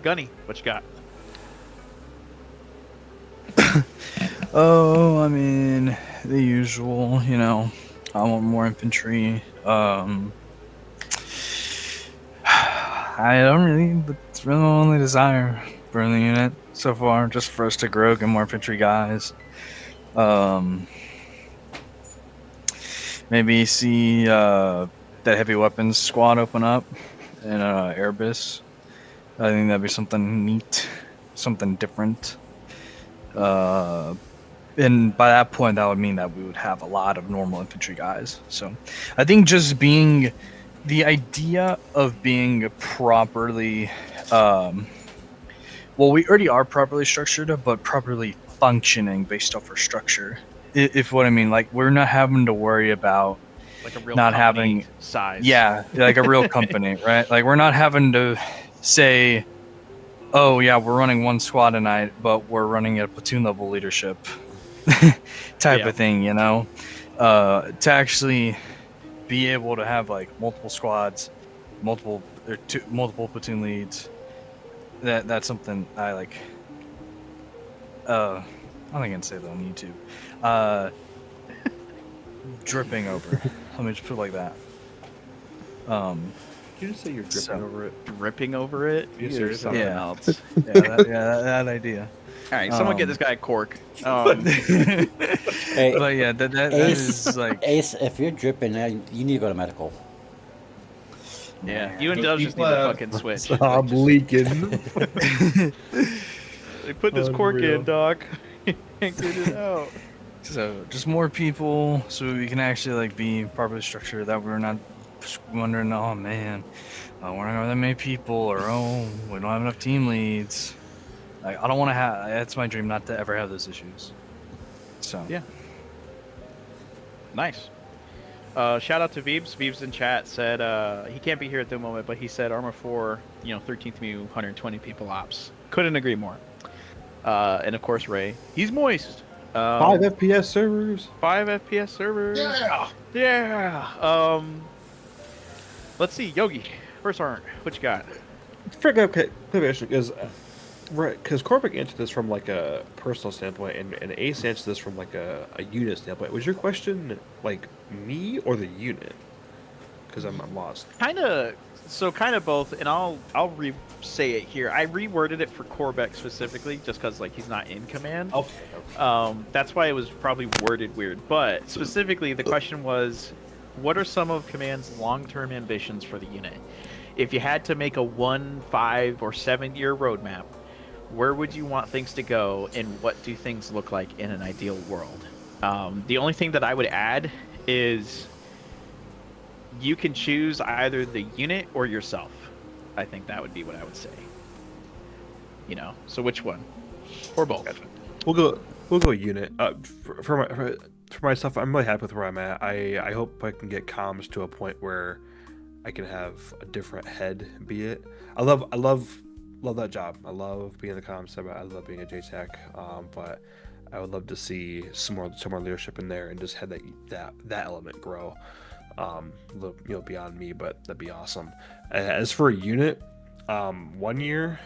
Gunny, what you got? Oh, I mean, the usual, you know. I want more infantry. I don't really, but it's really my only desire. for the unit so far, just for us to grow, get more infantry guys. Maybe see that heavy weapons squad open up in Airbus. I think that'd be something neat, something different. And by that point, that would mean that we would have a lot of normal infantry guys. So I think just being the idea of being properly, well, we already are properly structured, but properly functioning based off our structure. If what I mean, like we're not having to worry about Like a real not company having size. yeah, like a real company, right? Like we're not having to say, oh yeah, we're running one squad tonight, but we're running at platoon level leadership type Yeah. of thing, you know? To actually be able to have like multiple squads, multiple platoon leads, that's something I like. I don't think I can say that on YouTube. Dripping over. Let me just put it like that. Did you just say you're dripping So- over it? Dripping over it. You You're serious? something Yeah. else. That idea. All right, someone get this guy a cork. Hey, But yeah, that Ace, is like Ace, if you're dripping, you need to go to medical. Yeah, you and Go Dubs keep just need to lab. fucking switch. Stop Like, just- leaking. like, put this cork Unreal. in, Doc. Can't get it out. So just more people, so we can actually like be properly structured. That we're not wondering, oh man, we're not gonna have that many people, or oh, we don't have enough team leads. Like I don't want to have. That's my dream, not to ever have those issues. So Yeah. Nice. Shout out to Veebs. Veebs in chat said he can't be here at the moment, but he said Armor 4, 13th MU, 120 people ops. Couldn't agree more. And of course, Ray. He's moist. 5 FPS servers. 5 FPS servers. Yeah. Yeah. Let's see, Yogi. First Armor, what you got? Okay, because right, because Corbec answered this from like a personal standpoint, and Ace answered this from like a unit standpoint. Was your question like me or the unit? Because I'm lost. Kind of both, and I'll say it here. I reworded it for Corbec specifically, just because like he's not in command. Okay. That's why it was probably worded weird. But specifically, the question was, what are some of command's long-term ambitions for the unit? If you had to make a 1, 5, or 7-year roadmap, where would you want things to go, and what do things look like in an ideal world? The only thing that I would add is you can choose either the unit or yourself. I think that would be what I would say. So which one? Or both. We'll go unit. For myself, I'm really happy with where I'm at. I hope I can get comms to a point where I can have a different head be it. I love that job. I love being the comms. I love being a JTAC. But I would love to see some more leadership in there and just have that element grow. Beyond me, but that'd be awesome. As for a unit, 1 year,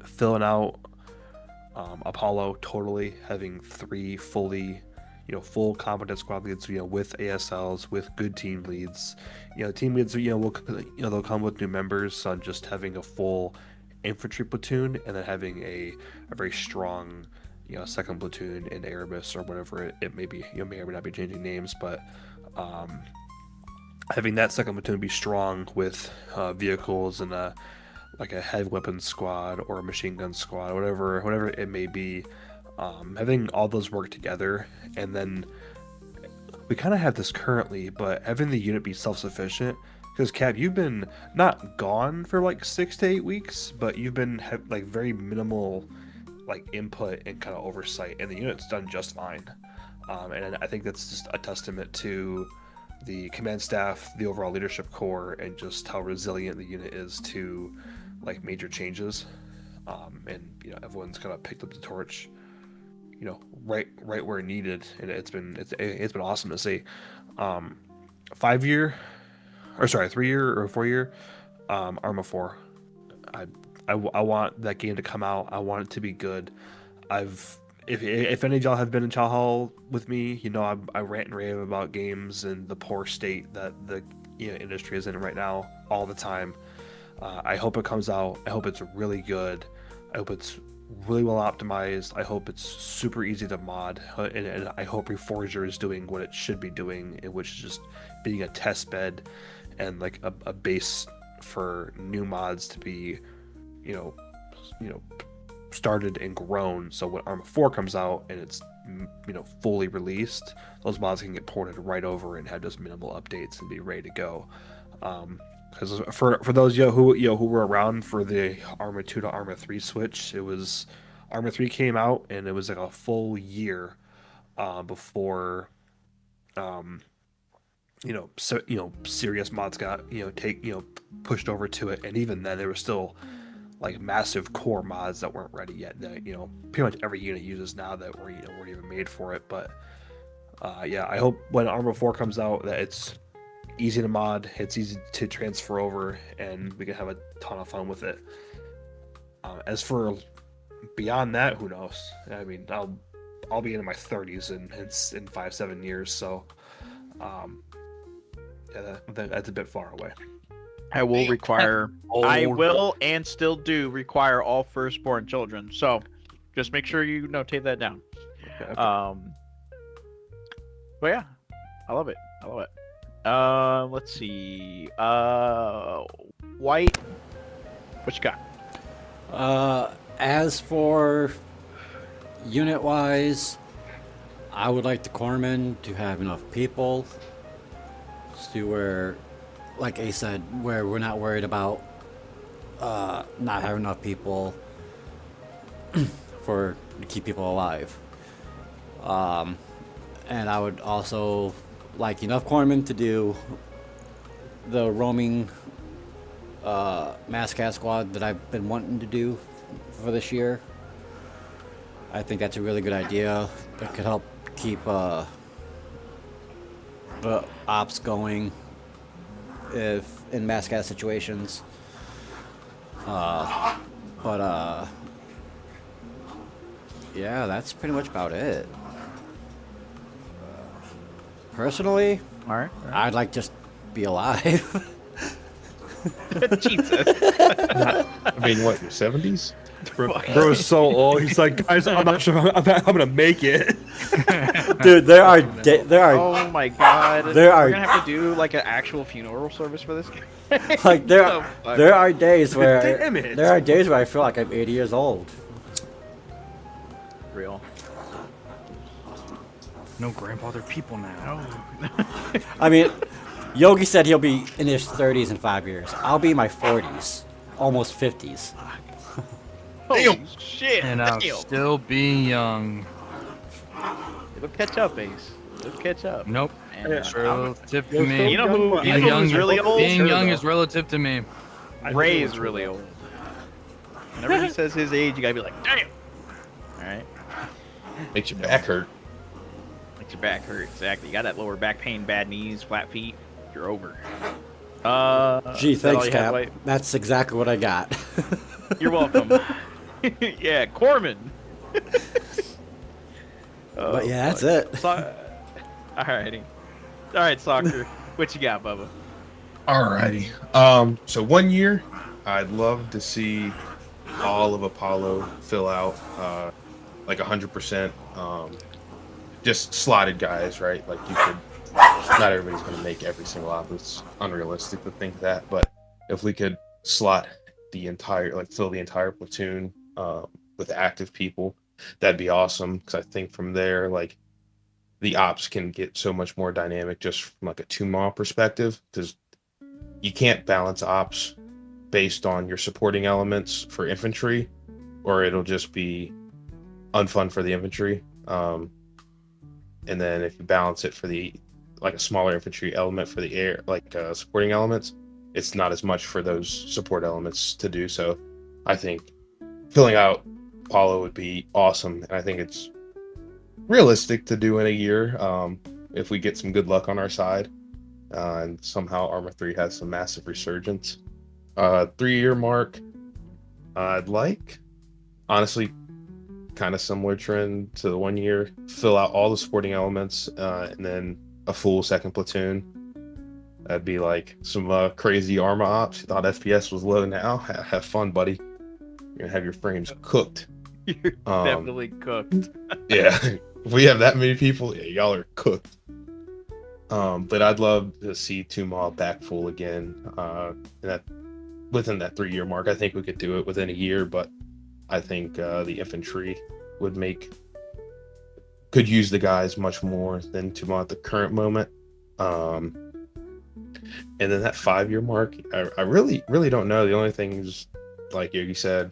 filling out Apollo totally, having 3 fully, full competent squad leads, with ASLs, with good team leads. Team leads, they'll come with new members. So just having a full infantry platoon and then having a very strong, second platoon in Erebus or whatever it may be. May or may not be changing names, but having that second platoon be strong with vehicles and like a heavy weapons squad or a machine gun squad, whatever it may be, having all those work together. And then we kind of have this currently, but having the unit be self-sufficient, because Cap, you've been not gone for like 6 to 8 weeks, but you've been like very minimal like input and kind of oversight, and the unit's done just fine. And I think that's just a testament to the command staff, the overall leadership core, and just how resilient the unit is to like major changes. And everyone's kind of picked up the torch, right where needed, and it's been awesome to see. 3-year or 4-year, Arma 4. I want that game to come out. I want it to be good. If any of y'all have been in Chow Hall with me, I rant and rave about games and the poor state that the industry is in right now all the time. I hope it comes out. I hope it's really good. I hope it's really well optimized. I hope it's super easy to mod, and I hope Reforger is doing what it should be doing, which is just being a test bed and like a base for new mods to be, you know, started and grown. So when Arma 4 comes out and it's fully released, those mods can get ported right over and have just minimal updates and be ready to go. Because for those who were around for the Arma 2 to Arma 3 switch, it was Arma 3 came out and it was like a full year before serious mods got pushed over to it, and even then there were still like massive core mods that weren't ready yet that pretty much every unit uses now that weren't even made for it. But yeah, I hope when Arma 4 comes out that it's easy to mod, it's easy to transfer over, and we can have a ton of fun with it. As for beyond that, who knows? I mean, I'll be in my 30s in 5-7 years, so yeah, that's a bit far away. I will and still do require all firstborn children. So just make sure you notate that down. Okay. But yeah, I love it. Let's see. White, what you got? As for unit wise, I would like the corpsmen to have enough people to where, like Ace said, where we're not worried about not having enough people to keep people alive. And I would also like enough corpsmen to do the roaming mass cat squad that I've been wanting to do for this year. I think that's a really good idea. It could help keep the ops going if in mass cat situations. Yeah, that's pretty much about it. Personally, All right. I'd like just be alive. Jesus. I mean, what, your 70s? Bro is so old. He's like, guys, I'm not sure I'm gonna make it. Dude, there are Oh my god. There are- We're gonna have to do like an actual funeral service for this guy. like there are days where Damn it. there are days where I feel like I'm 80 years old. Real. No, Grandpa, they're people now. I mean, Yogi said he'll be in his 30s in 5 years. I'll be in my 40s, almost 50s. Holy shit. And I'll Damn. still be young. It'll catch up, Ace. It'll catch up. Nope. And, It's relative to You me. know who? Being You know young, who's really old? being young is relative to me. Ray is really old. Whenever he says his age, you gotta be like, damn. All right. Makes your back hurt. Makes your back hurt. Exactly. You got that lower back pain, bad knees, flat feet. You're over. Gee, is that all thanks, you had, Cap. White? That's exactly what I got. You're welcome. Yeah, Corman. But yeah, that's it. Alrighty. All right, soccer. What you got, Bubba? Alrighty. So 1 year, I'd love to see all of Apollo fill out like 100%. Just slotted guys, right? Like you could. Not everybody's going to make every single op. It's unrealistic to think that, but if we could slot the entire, like fill the entire platoon with active people, that'd be awesome. Because I think from there, like the ops can get so much more dynamic just from like a 2-mile perspective. Because you can't balance ops based on your supporting elements for infantry, or it'll just be unfun for the infantry. And then if you balance it for the like a smaller infantry element for the air, like supporting elements, it's not as much for those support elements to do. So I think filling out Apollo would be awesome. And I think it's realistic to do in a year if we get some good luck on our side. And somehow Arma 3 has some massive resurgence. 3-year mark, I'd like, honestly, kind of similar trend to the 1 year. Fill out all the supporting elements and then a full second platoon. That'd be like some crazy armor ops. You thought FPS was low now? Have fun, buddy. You're gonna have your frames cooked. You're definitely cooked. Yeah, if we have that many people, yeah, y'all are cooked. But I'd love to see Tumal back full again. That within that 3-year mark, I think we could do it within a year. But I think the infantry could use the guys much more than Tumal at the current moment. And then that 5-year mark, I really don't know. The only thing is, like you said,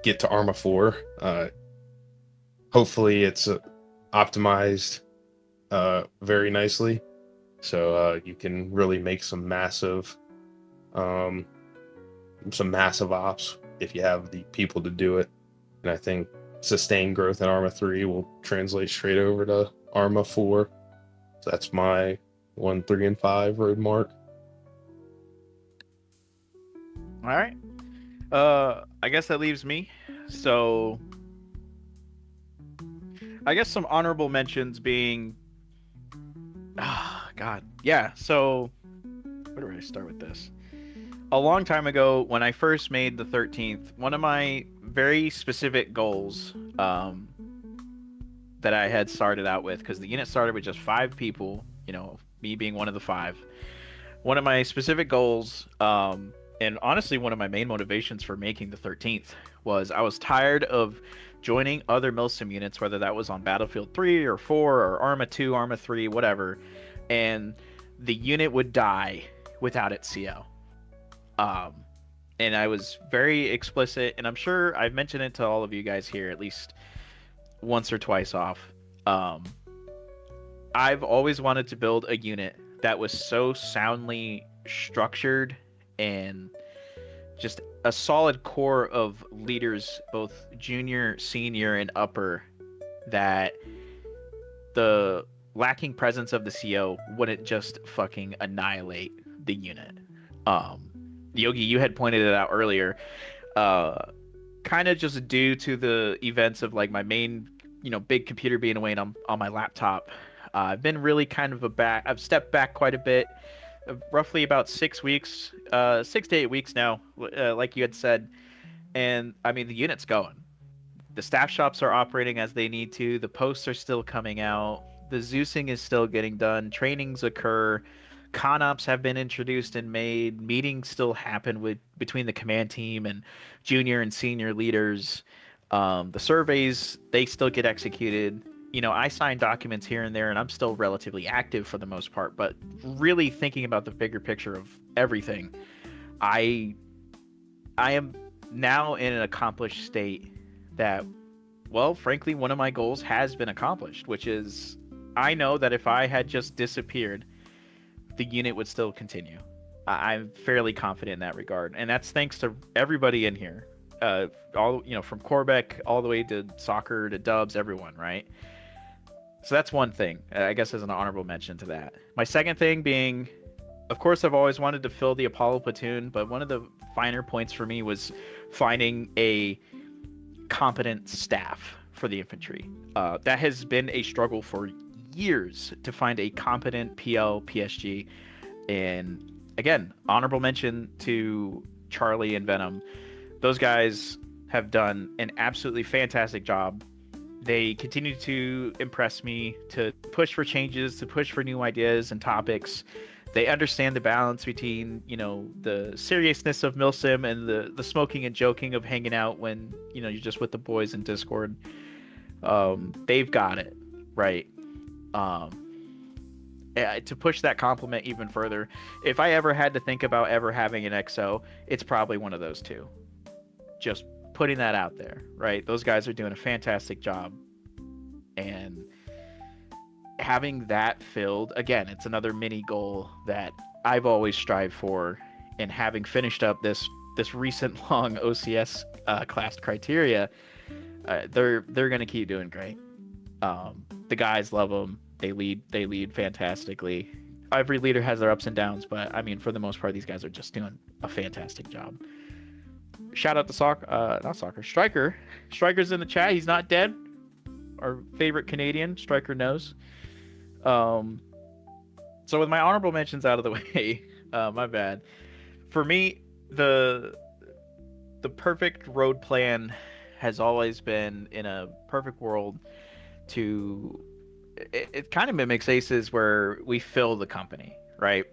get to Arma 4. Hopefully it's optimized very nicely, so you can really make some massive ops if you have the people to do it. And I think sustained growth in Arma 3 will translate straight over to Arma 4. So that's my 1, 3, and 5 road mark. All right. I guess that leaves me. So I guess some honorable mentions being God. Yeah, so where do I start with this? A long time ago, when I first made the 13th, one of my very specific goals that I had started out with, because the unit started with just 5 people, me being one of the 5. One of my specific goals, and honestly one of my main motivations for making the 13th, was I was tired of joining other Milsim units, whether that was on Battlefield 3 or 4 or Arma 2, Arma 3, whatever, and the unit would die without its CO. And I was very explicit, and I'm sure I've mentioned it to all of you guys here at least once or twice off. I've always wanted to build a unit that was so soundly structured and just a solid core of leaders, both junior, senior, and upper, that the lacking presence of the CO wouldn't just fucking annihilate the unit. Yogi, you had pointed it out earlier, kind of just due to the events of like my main, big computer being away on my laptop. I've been really kind of I've stepped back quite a bit, roughly about 6 weeks, 6 to 8 weeks now, like you had said. And I mean, the unit's going. The staff shops are operating as they need to. The posts are still coming out. The Zeusing is still getting done. Trainings occur. Con-ops have been introduced and made. Meetings still happen between the command team and junior and senior leaders. The surveys, they still get executed. I sign documents here and there, and I'm still relatively active for the most part. But really thinking about the bigger picture of everything, I am now in an accomplished state that, well, frankly, one of my goals has been accomplished, which is I know that if I had just disappeared, the unit would still continue. I'm fairly confident in that regard, and that's thanks to everybody in here, all from Corbec all the way to soccer to Dubs, everyone, right? So that's one thing, I guess, as an honorable mention to that. My second thing being, of course, I've always wanted to fill the Apollo platoon, but one of the finer points for me was finding a competent staff for the infantry. That has been a struggle for years to find a competent PL, PSG. And again, honorable mention to Charlie and Venom. Those guys have done an absolutely fantastic job. They continue to impress me, to push for changes, to push for new ideas and topics. They understand the balance between, the seriousness of Milsim and the smoking and joking of hanging out when, you're just with the boys in Discord. They've got it, right? To push that compliment even further, if I ever had to think about ever having an XO, it's probably one of those two. Just putting that out there, right? Those guys are doing a fantastic job, and having that filled, again, it's another mini goal that I've always strived for. And having finished up this recent long OCS class criteria, they're going to keep doing great. The guys love them. They lead fantastically. Every leader has their ups and downs, but I mean, for the most part, these guys are just doing a fantastic job. Shout out to Striker. Striker's in the chat. He's not dead. Our favorite Canadian, Striker knows. So with my honorable mentions out of the way, my bad. For me, the perfect road plan has always been, in a perfect world, to it kind of mimics Aces, where we fill the company, right?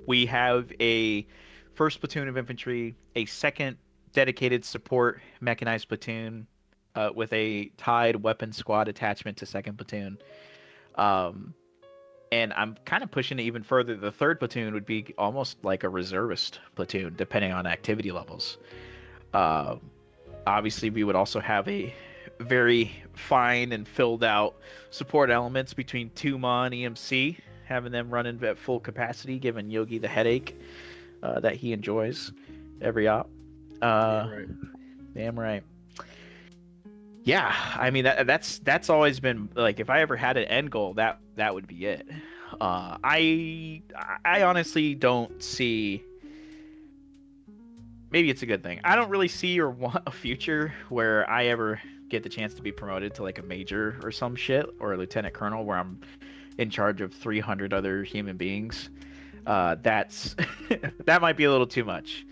We have a first platoon of infantry, a second dedicated support mechanized platoon, with a tied weapon squad attachment to second platoon. Um, and I'm kind of pushing it even further. The third platoon would be almost like a reservist platoon, depending on activity levels. Um, Obviously, we would also have a very fine and filled out support elements between Tuma and EMC, having them running at full capacity, giving Yogi the headache that he enjoys every op. Right. Damn right. Yeah, I mean that's always been like, if I ever had an end goal, that would be it. I honestly don't see. Maybe it's a good thing. I don't really see or want a future where I ever get the chance to be promoted to like a major or some shit, or a lieutenant colonel, where I'm in charge of 300 other human beings. That's that might be a little too much.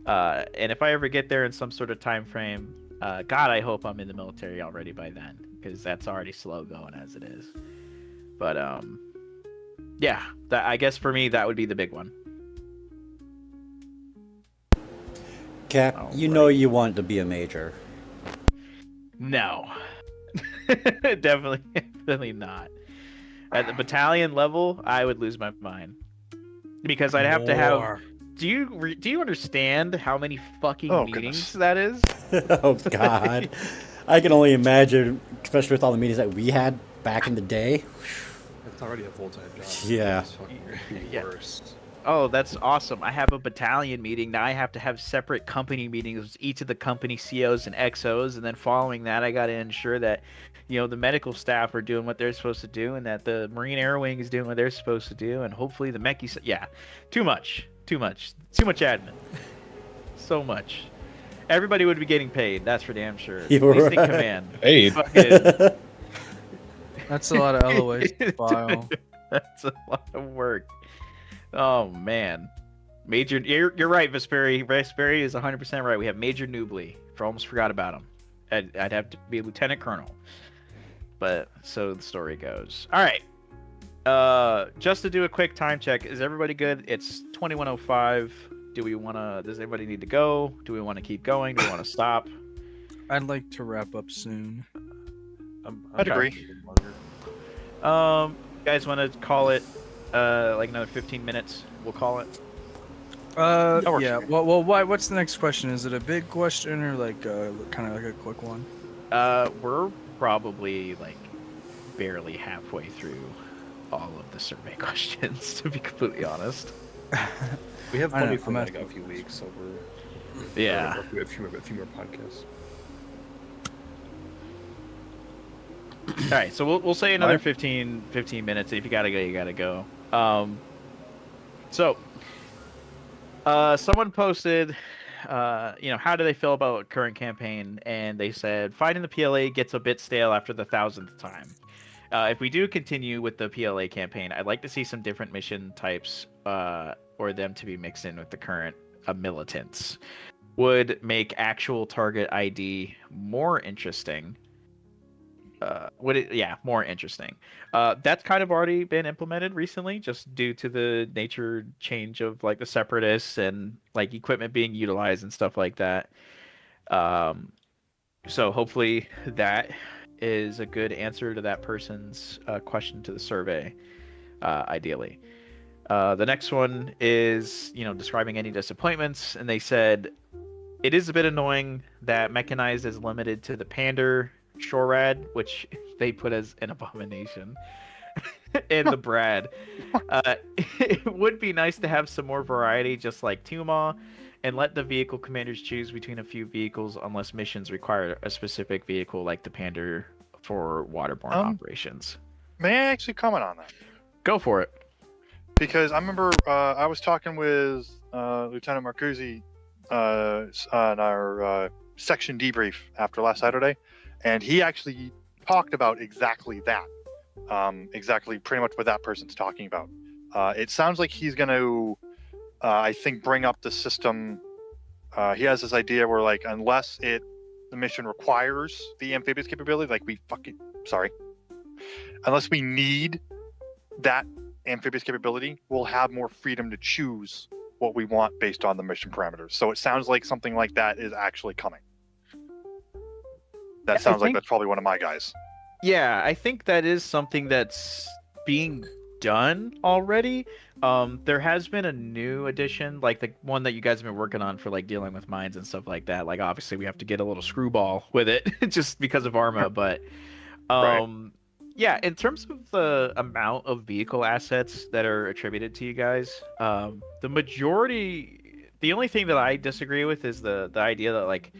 And if I ever get there in some sort of time frame, God, I hope I'm in the military already by then, because that's already slow going as it is. But yeah, I guess for me that would be the big one. Cap, All you right. know you want to be a major. No. Definitely not. At the battalion level, I would lose my mind, because I'd have to have. More. Do you understand how many fucking Oh, meetings goodness. that is? Oh God, I can only imagine, especially with all the meetings that we had back in the day. It's already a full-time job. Yeah. It's fucking Yeah. worse. Oh, that's awesome. I have a battalion meeting. Now I have to have separate company meetings with each of the company COs and XOs, and then following that, I got to ensure that, the medical staff are doing what they're supposed to do, and that the Marine Air Wing is doing what they're supposed to do, and hopefully the Mechie. Yeah, too much admin, so much. Everybody would be getting paid. That's for damn sure. At You're least in right. command. Hey, Fucking, That's a lot of LOAs to file. that's a lot of work. Oh man, Major, you're right, Vesperi. Vesperi is 100% right. We have Major Nubly. Almost forgot about him. I'd have to be Lieutenant Colonel. But so the story goes. All right. Just to do a quick time check, is everybody good? It's 21:05. Does everybody need to go? Do we want to keep going? Do we want to stop? I'd like to wrap up soon. I'd agree. You guys want to call it like another 15 minutes? We'll call it. works Yeah. for me. Well, why? What's the next question? Is it a big question or like kind of like a quick one? We're probably like barely halfway through all of the survey questions, to be completely honest. We have I know, plenty for I'm like asking. a few weeks, so we're Yeah. a few more podcasts. All right, so we'll say another Alright. 15 minutes. If you gotta go, you gotta go. So someone posted, how do they feel about current campaign? And they said, fighting the PLA gets a bit stale after the 1,000th time. If we do continue with the PLA campaign, I'd like to see some different mission types, or them to be mixed in with the current militants. Would make actual target ID more interesting. More interesting. That's kind of already been implemented recently, just due to the nature change of like the separatists and like equipment being utilized and stuff like that. So hopefully that is a good answer to that person's question to the survey, ideally. The next one is, describing any disappointments, and they said it is a bit annoying that mechanized is limited to the Pander, Shorad, which they put as an abomination, and the Brad. It would be nice to have some more variety, just like Tuma, and let the vehicle commanders choose between a few vehicles unless missions require a specific vehicle like the Pander for waterborne operations. May I actually comment on that? Go for it. Because I remember I was talking with Lieutenant Marcuzzi on our section debrief after last Saturday, and he actually talked about exactly that. Exactly pretty much what that person's talking about. It sounds like he's going to, I think, bring up the system. He has this idea where, like, unless the mission requires the amphibious capability, like unless we need that amphibious capability, we'll have more freedom to choose what we want based on the mission parameters. So it sounds like something like that is actually coming. That sounds like that's probably one of my guys. Yeah, I think that is something that's being done already. There has been a new addition, like the one that you guys have been working on for like dealing with mines and stuff like that. Like obviously we have to get a little screwball with it just because of Arma, but Right. yeah, in terms of the amount of vehicle assets that are attributed to you guys, the majority, the only thing that I disagree with is the idea that like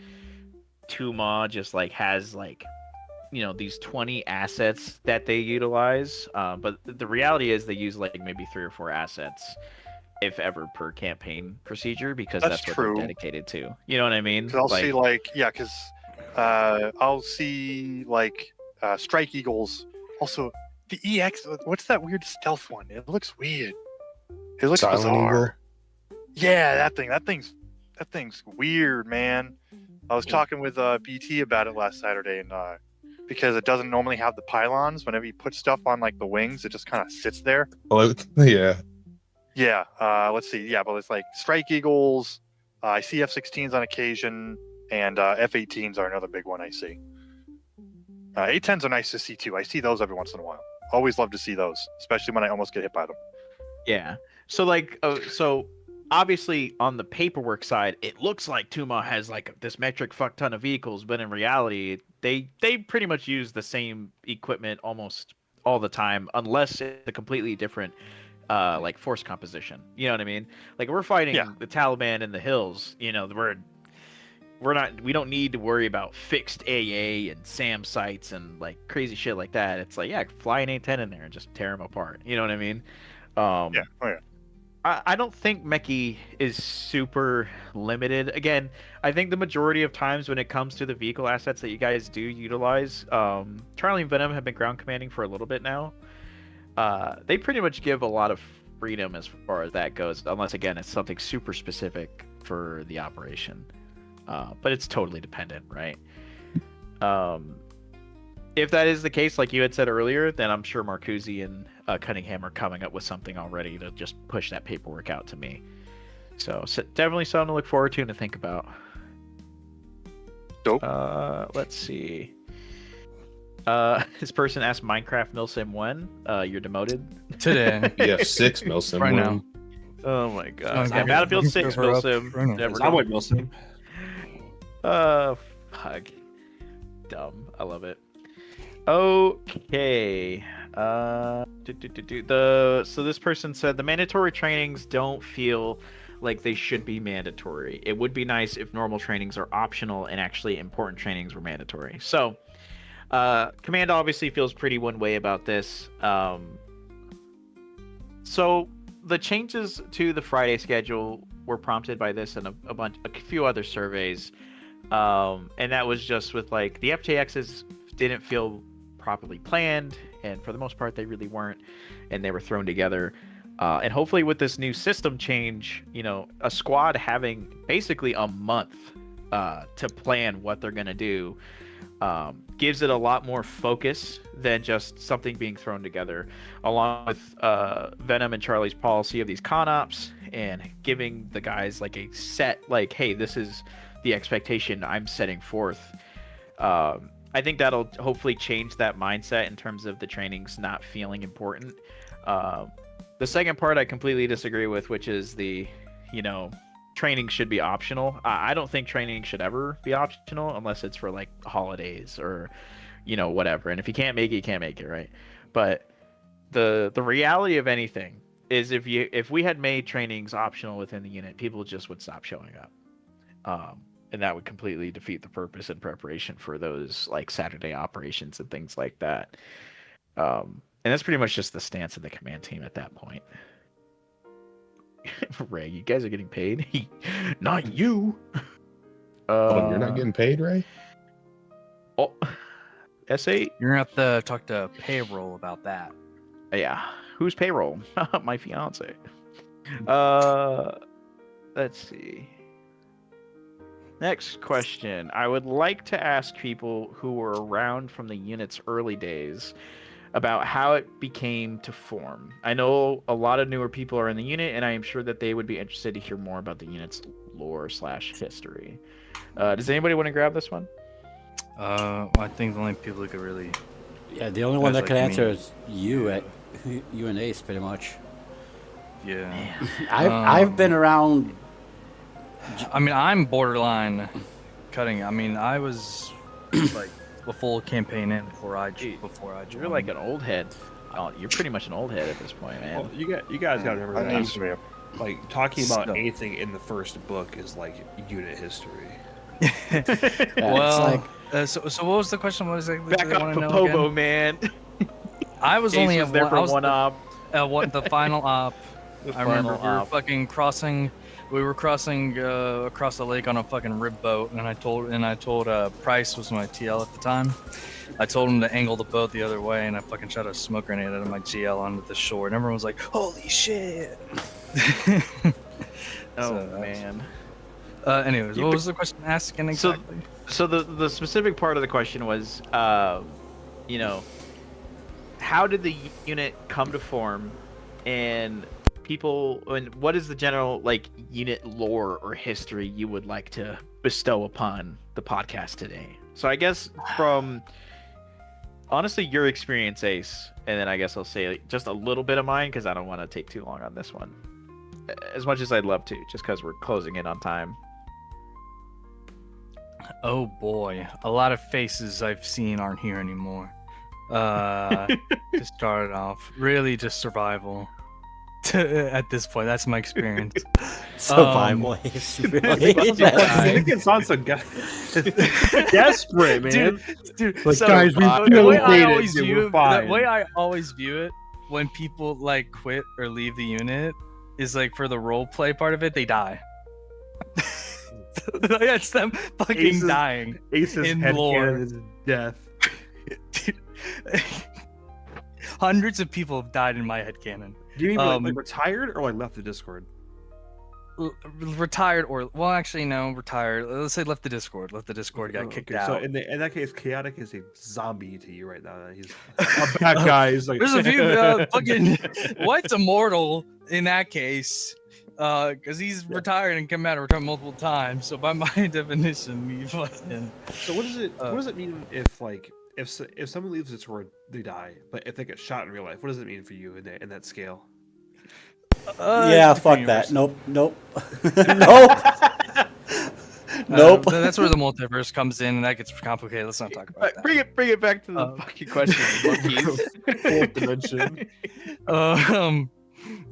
Tuma just like has like these 20 assets that they utilize, but the reality is they use like maybe 3 or 4 assets if ever per campaign procedure because That's that's what true. they're dedicated to. You know what I mean? Because I'll see I'll see like Strike Eagles. Also, the EX. What's that weird stealth one? It looks weird. It looks Silent bizarre. Yeah, that thing's weird, man. I was talking with BT about it last Saturday, and because it doesn't normally have the pylons, whenever you put stuff on like the wings, it just kind of sits there. Oh, yeah. Yeah. Let's see. Yeah, but it's like Strike Eagles. I see F-16s on occasion, and F-18s are another big one I see. A-10s are nice to see too. I see those every once in a while. Always love to see those, especially when I almost get hit by them. Yeah. So like, so obviously on the paperwork side, it looks like Tuma has like this metric fuck ton of vehicles, but in reality, they pretty much use the same equipment almost all the time, unless it's a completely different like force composition. You know what I mean? Like we're fighting the Taliban in the hills. We don't need to worry about fixed AA and SAM sites and like crazy shit like that. It's like, yeah, fly an A-10 in there and just tear them apart. You know what I mean? Yeah. Oh yeah. I don't think Mechie is super limited. Again, I think the majority of times when it comes to the vehicle assets that you guys do utilize, Charlie and Venom have been ground commanding for a little bit now. They pretty much give a lot of freedom as far as that goes, unless again it's something super specific for the operation. But it's totally dependent, right? If that is the case, like you had said earlier, then I'm sure Marcuzzi and Cunningham are coming up with something already to just push that paperwork out to me. So definitely something to look forward to and to think about. Dope. Let's see. This person asked Minecraft Milsim when you're demoted Today. You have 6 Milsim. Right now. Oh my god. Yeah, Battlefield 6 her up Milsim. right now. Never I would Milsim. fuck. Dumb. I love it. Okay. So this person said the mandatory trainings don't feel like they should be mandatory. It would be nice if normal trainings are optional and actually important trainings were mandatory. So, Command obviously feels pretty one way about this. So the changes to the Friday schedule were prompted by this and a few other surveys. And that was just with like the FTXs didn't feel properly planned, and for the most part they really weren't, and they were thrown together. And hopefully with this new system change, a squad having basically a month to plan what they're going to do gives it a lot more focus than just something being thrown together, along with Venom and Charlie's policy of these con ops and giving the guys like a set, like, hey, this is the expectation I'm setting forth. I think that'll hopefully change that mindset in terms of the trainings not feeling important. The second part I completely disagree with, which is the, training should be optional. I don't think training should ever be optional unless it's for like holidays or, whatever. And if you can't make it, you can't make it, right? But the reality of anything is if we had made trainings optional within the unit, people just would stop showing up. And that would completely defeat the purpose and preparation for those like Saturday operations and things like that. And that's pretty much just the stance of the command team at that point. Ray, you guys are getting paid? Not you. Oh, you're not getting paid, Ray? Oh, S8? You're gonna have to talk to payroll about that. Yeah. Whose payroll? My fiance. Let's see. Next question. I would like to ask people who were around from the unit's early days about how it became to form. I know a lot of newer people are in the unit, and I am sure that they would be interested to hear more about the unit's lore/history. Does anybody want to grab this one? I think the only people who could really. Yeah, the only one that Guys could like answer me. is you at you and Ace, pretty much. Yeah. I've been around. I mean, I'm borderline cutting. I mean, I was like the full campaign in before I joined. You're like an old head. Oh, you're pretty much an old head at this point, man. Well, you guys got to remember I that. need some. Like talking about Stuff. anything in the first book is like unit history. Yeah, Well, it's like, so what was the question? What exactly Back did they up want to to know Pobo, again? man. I was Ace only was at there one. for I was one op. the final op. I remember final we were op. fucking crossing. We were crossing across the lake on a fucking rib boat, and I told Price was my TL at the time. I told him to angle the boat the other way, and I fucking shot a smoke grenade out of my GL onto the shore, and everyone was like, "Holy shit!" Oh So, man. Anyways, what was the question asking So- exactly? So the specific part of the question was, you know, how did the unit come to form, and what is the general like unit lore or history you would like to bestow upon the podcast today? So I guess from honestly your experience, Ace, and then I guess I'll say just a little bit of mine because I don't want to take too long on this one. As much as I'd love to, just because we're closing in on time. Oh boy, a lot of faces I've seen aren't here anymore. To start it off, really just survival. At this point, that's my experience. survival is really. It sounds so desperate, man. Dude, Like, so, guys, we the feel way I dated, always dude, view we're it, fine. the way I always view it when people like quit or leave the unit is like for the role play part of it, they die. It's them fucking Ace's- dying. Ace's In head lore. cannon is death. Dude, hundreds of people have died in my headcanon. Do you mean like, Um, retired or like left the Discord? Retired or well, actually no, retired. Let's say left the Discord. Left the Discord, got kicked out. So in that case, chaotic is a zombie to you right now. He's a bad guy. He's like There's a few fucking White's immortal in that case, because he's retired and come out of retirement multiple times. So by my definition, he fucking. So what does it mean if like if someone leaves the Discord, they die, but if they get shot in real life, what does it mean for you in that scale? Yeah, it's fuck different that. universe. Nope. Nope. That's where the multiverse comes in, and that gets complicated. Let's not talk about that. Bring it back to the fucking question, monkeys. Fourth dimension.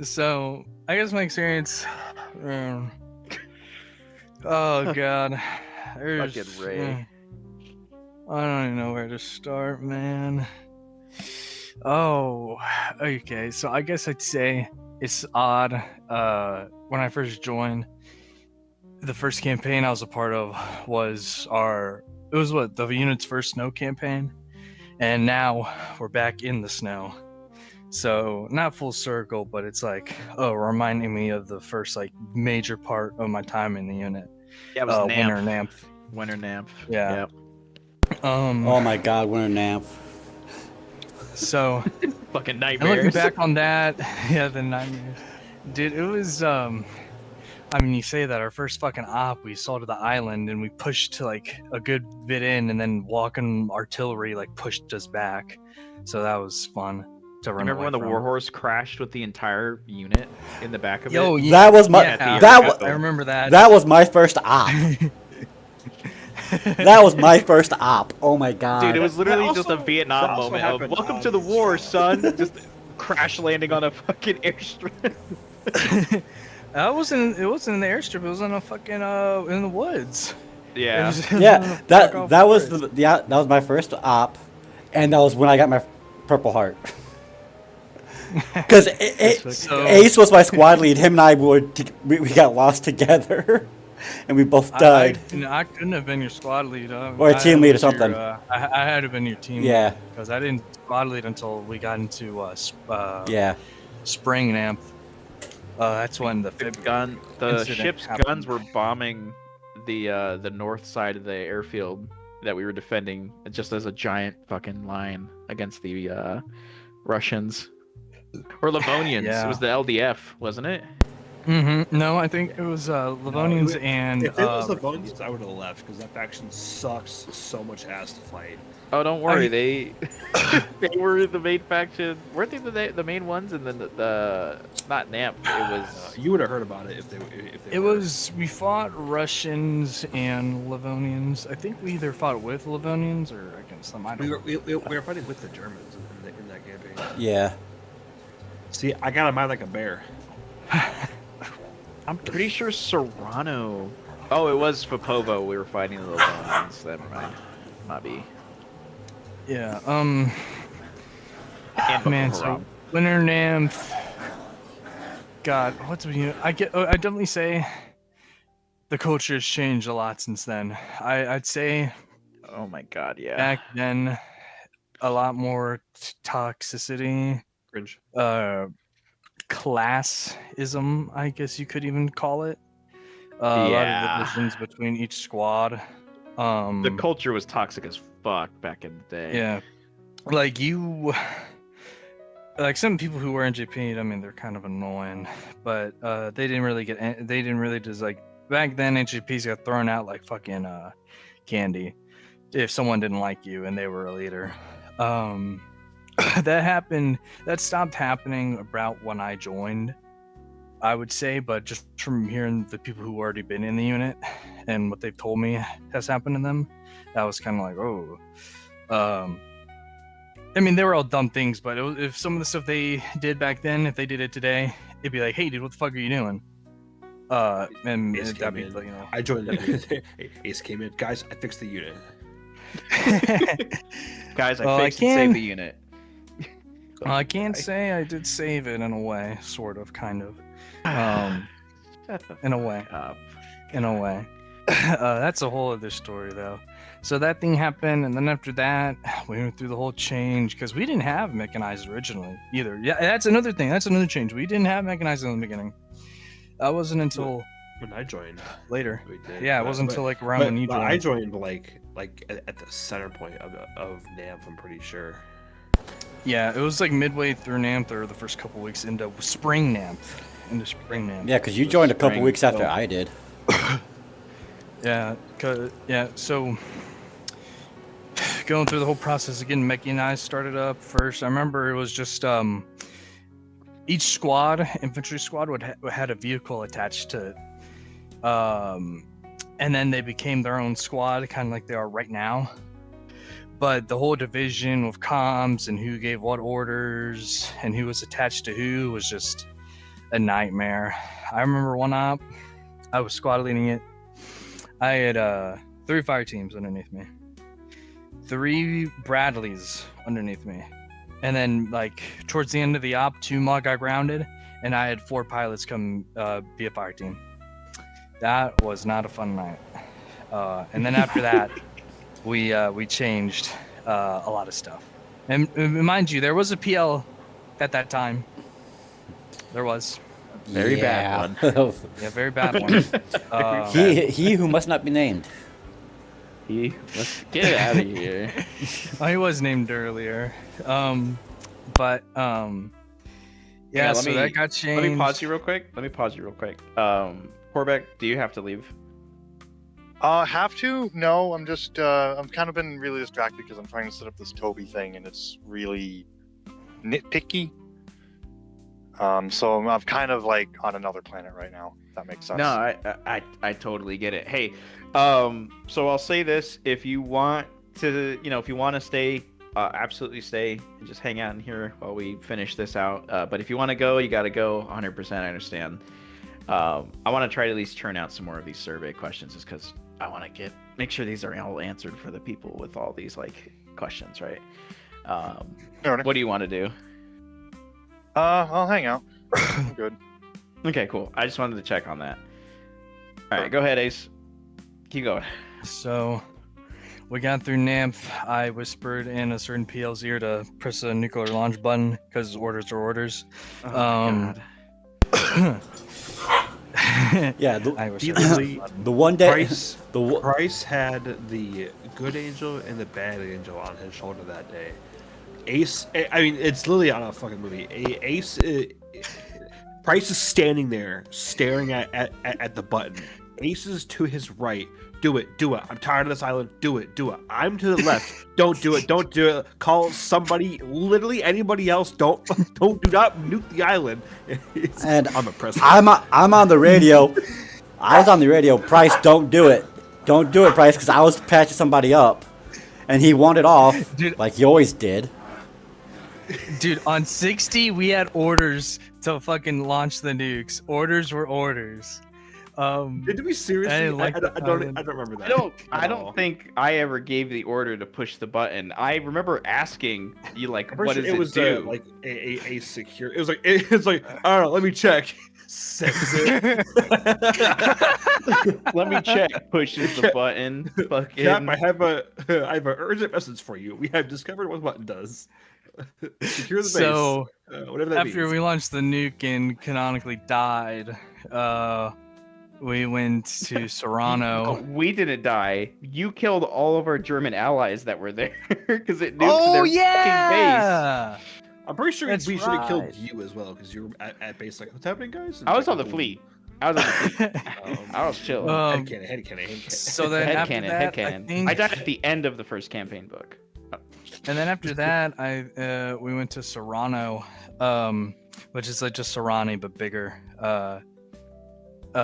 So I guess my experience. Oh god. Fucking Ray. I don't even know where to start, man. Oh, okay. So I guess I'd say it's odd. When I first joined, the first campaign I was a part of was the unit's first snow campaign, and now we're back in the snow. So not full circle, but it's like reminding me of the first like major part of my time in the unit. Yeah, it was Winter Namp. Winter Namp. Yeah. Yep. Oh my god, Winter Nap. So Fucking and nightmares. looking back on that, yeah, the nightmares. Dude, it was I mean, you say that our first fucking op, we saw to the island and we pushed to like a good bit in, and then walking artillery like pushed us back. So that was fun to run. Remember away when the from. Warhorse crashed with the entire unit in the back of Yo, it? yeah, That was my yeah, that I remember that. that was my first op. That was my first op. Oh my god. Dude, it was literally That just a also- Vietnam that also moment of happened welcome on to the the war, side. son. Just crash landing on a fucking airstrip. It wasn't in the airstrip. It was in a fucking in the woods. It Yeah. was- Yeah, fuck that off that was forest. that was my first op, and that was when I got my Purple Heart. Because So- Ace was my squad lead. Him and I we got lost together, and we both died. I couldn't have been your squad lead. Or a team lead or something. I had to have been your team. Yeah. Because I didn't squad lead until we got into Yeah. spring NAMP. That's when the incident ship's happened. guns were bombing the north side of the airfield that we were defending, just as a giant fucking line against the Russians or Livonians. Yeah. It was the LDF, wasn't it? No, I think it was Livonians and if it was the Livonians, I would have left because that faction sucks so much ass to fight. Oh, don't worry, they they were the main faction. Weren't they the main ones? And then the not NAMP. It was You would have heard about it if they. It was we fought Russians and Livonians. I think we either fought with Livonians or against them. I don't know. We were fighting with the Germans in that campaign. Yeah. See, I got in mind like a bear. I'm pretty sure Serrano. Oh, it was Popovo. We were fighting the Livonians. Never mind. Might be. Yeah. And Man, Boko so Haram. Winter Nymph. God, what's I definitely say the culture has changed a lot since then. I'd say Oh my god, yeah. back then a lot more toxicity, Cringe. classism, I guess you could even call it. A lot Yeah. of divisions between each squad. The culture was toxic as fuck back in the day. Yeah, like some people who were NJP, I mean, they're kind of annoying, but they didn't really just like back then. NJPs got thrown out like fucking candy if someone didn't like you and they were a leader. That stopped happening about when I joined, I would say, but just from hearing the people who already been in the unit and what they've told me has happened to them, that was kind of like, oh. I mean, they were all dumb things, but if some of the stuff they did back then, if they did it today, it'd be like, hey, dude, what the fuck are you doing? And Ace that'd be, came in. you know. I joined. Ace came in. Guys, I fixed the unit. Guys, I Well, I fixed and can- saved the unit. I can't say I did save it in a way, sort of, kind of. Shut the In a way. fuck up. In a way. That's a whole other story, though. So that thing happened, and then after that, we went through the whole change because we didn't have mechanized originally either. Yeah, that's another thing. That's another change. We didn't have mechanized in the beginning. That wasn't until When I joined, later. we did. Yeah, it But- wasn't but- until like around when you but joined. I joined like at the center point of NAMP. I'm pretty sure. Yeah, it was like midway through NAMP or the first couple weeks into spring NAMP. Into spring NAMP. Yeah, because you joined a couple Spring, weeks after so- I did. Yeah, so going through the whole process of getting mechanized started up first. I remember it was just each squad, infantry squad, had a vehicle attached to it. And then they became their own squad, kind of like they are right now. But the whole division of comms and who gave what orders and who was attached to who was just a nightmare. I remember one op, I was squad leading it. I had 3 fire teams underneath me, 3 Bradleys underneath me, and then like towards the end of the op, 2 MOG got grounded, and I had 4 pilots come be a fire team. That was not a fun night. And then after that, we changed a lot of stuff. And mind you, there was a PL at that time. There was. Very bad one. Yeah, very bad one. he who must not be named. Let's get it out of here. He was named earlier. Yeah, let so me- that got changed. Let me pause you real quick. Corbec, do you have to leave? Have to? No, I'm just I'm kind of been really distracted because I'm trying to set up this Toby thing and it's really nitpicky. So I'm kind of like on another planet right now. If that makes sense. No, I totally get it. Hey, so I'll say this: if you want to, if you want to stay, absolutely stay and just hang out in here while we finish this out. But if you want to go, you got to go. 100%, I understand. I want to try to at least churn out some more of these survey questions, just because I want to make sure these are all answered for the people with all these like questions, right? Alright. What do you want to do? I'll hang out. I'm good. Okay, cool. I just wanted to check on that. All right, go ahead, Ace. Keep going. So we got through NAMP, I whispered in a certain PL's ear to press a nuclear launch button because orders are orders. Oh my God. Yeah, I whispered He in literally- the button. the one day, Price the one- Price had the good angel and the bad angel on his shoulder that day. Ace, I mean, it's literally on a fucking movie. Ace, Price is standing there staring at the button. Ace is to his right. Do it. I'm tired of this island. Do it. I'm to the left. Don't do it. Call somebody, literally anybody else. Do not nuke the island. And I'm impressed. I'm on the radio. I was on the radio. Price, don't do it. Don't do it, Price, because I was patching somebody up, and he wanted off Dude. like he always did. Dude, on 60, we had orders to fucking launch the nukes. Orders were orders. Did we seriously? I didn't like I that don't island. remember that. I at all. don't think I ever gave the order to push the button. I remember asking you, like, I'm pretty what sure does it was do? like a secure. It was like I don't know. Let me check. Exit. Let me check. Pushes the button. Fucking. Cap, I have an urgent message for you. We have discovered what the button does. Secure the base. So, whatever that after means. we launched the nuke and canonically died, we went to Serrano. We didn't die. You killed all of our German allies that were there because it nuked Oh their fucking yeah! I'm pretty sure That's we should have killed right. you as well because you were at base. Like, what's happening, guys? base. I was on the fleet. I was chill. Headcanon. So then Head after cannon, that, head cannon. I think, I died at the end of the first campaign book. and then after that, we went to Serrano, which is like just Serrani but bigger. For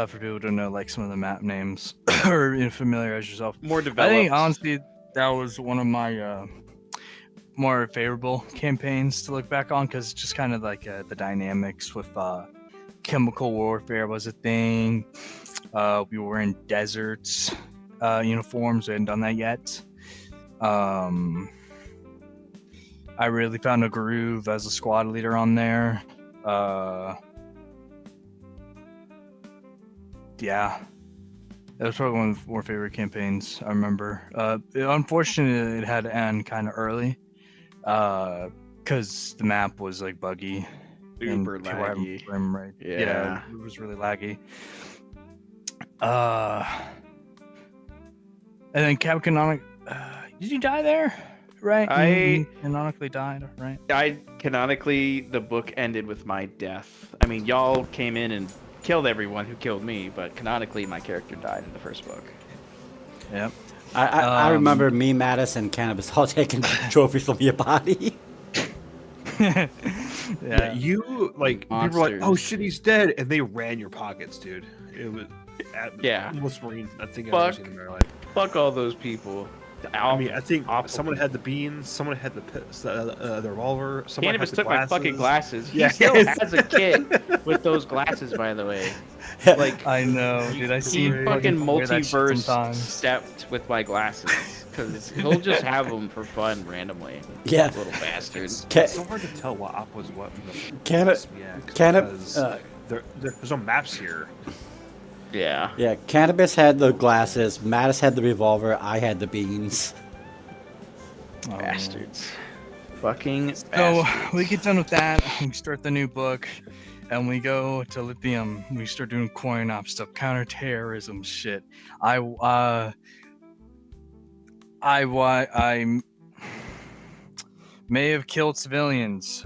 people who don't know, like some of the map names or familiarize yourself. More I developed. think honestly that was one of my more favorable campaigns to look back on because just kind of like the dynamics with chemical warfare was a thing. We were in deserts uniforms. We hadn't done that yet. I really found a groove as a squad leader on there. Yeah. That was probably one of the more favorite campaigns I remember. Unfortunately, it had to end kind of early because the map was like buggy. and Super people having laggy. frame rate. Yeah. It was really laggy. And then Cap Canonic, did you die there? Right? You canonically died, right? Canonically, the book ended with my death. I mean, y'all came in and killed everyone who killed me, but canonically, my character died in the first book. Yep. I remember me, Mattis, and Cannabis all taking trophies from your body. Yeah, you like people were like, "Oh Monsters. shit, he's dead," and they ran your pockets, dude. It was Yeah. most Marine I think I've Fuck. ever seen in my life. Fuck all those people. I mean, I think awful someone had the beans, someone had the revolver, someone Cannabis had the took my glasses. fucking glasses. He Yeah. still has a kit with those glasses, by the way. Like, I know, dude. I he see fucking wear that shit multiverse sometimes. stepped with my glasses because he'll just have them for fun randomly. Yeah. Little bastard. It's so hard to tell what op was what from the Cannabis. SBX Cannabis. because there's no maps here. Yeah. Yeah, Cannabis had the glasses. Mattis had the revolver. I had the beans. Oh. Bastards. Fucking So bastards. we get done with that. We start the new book, and we go to lithium. We start doing coin op stuff, counterterrorism shit. I may have killed civilians.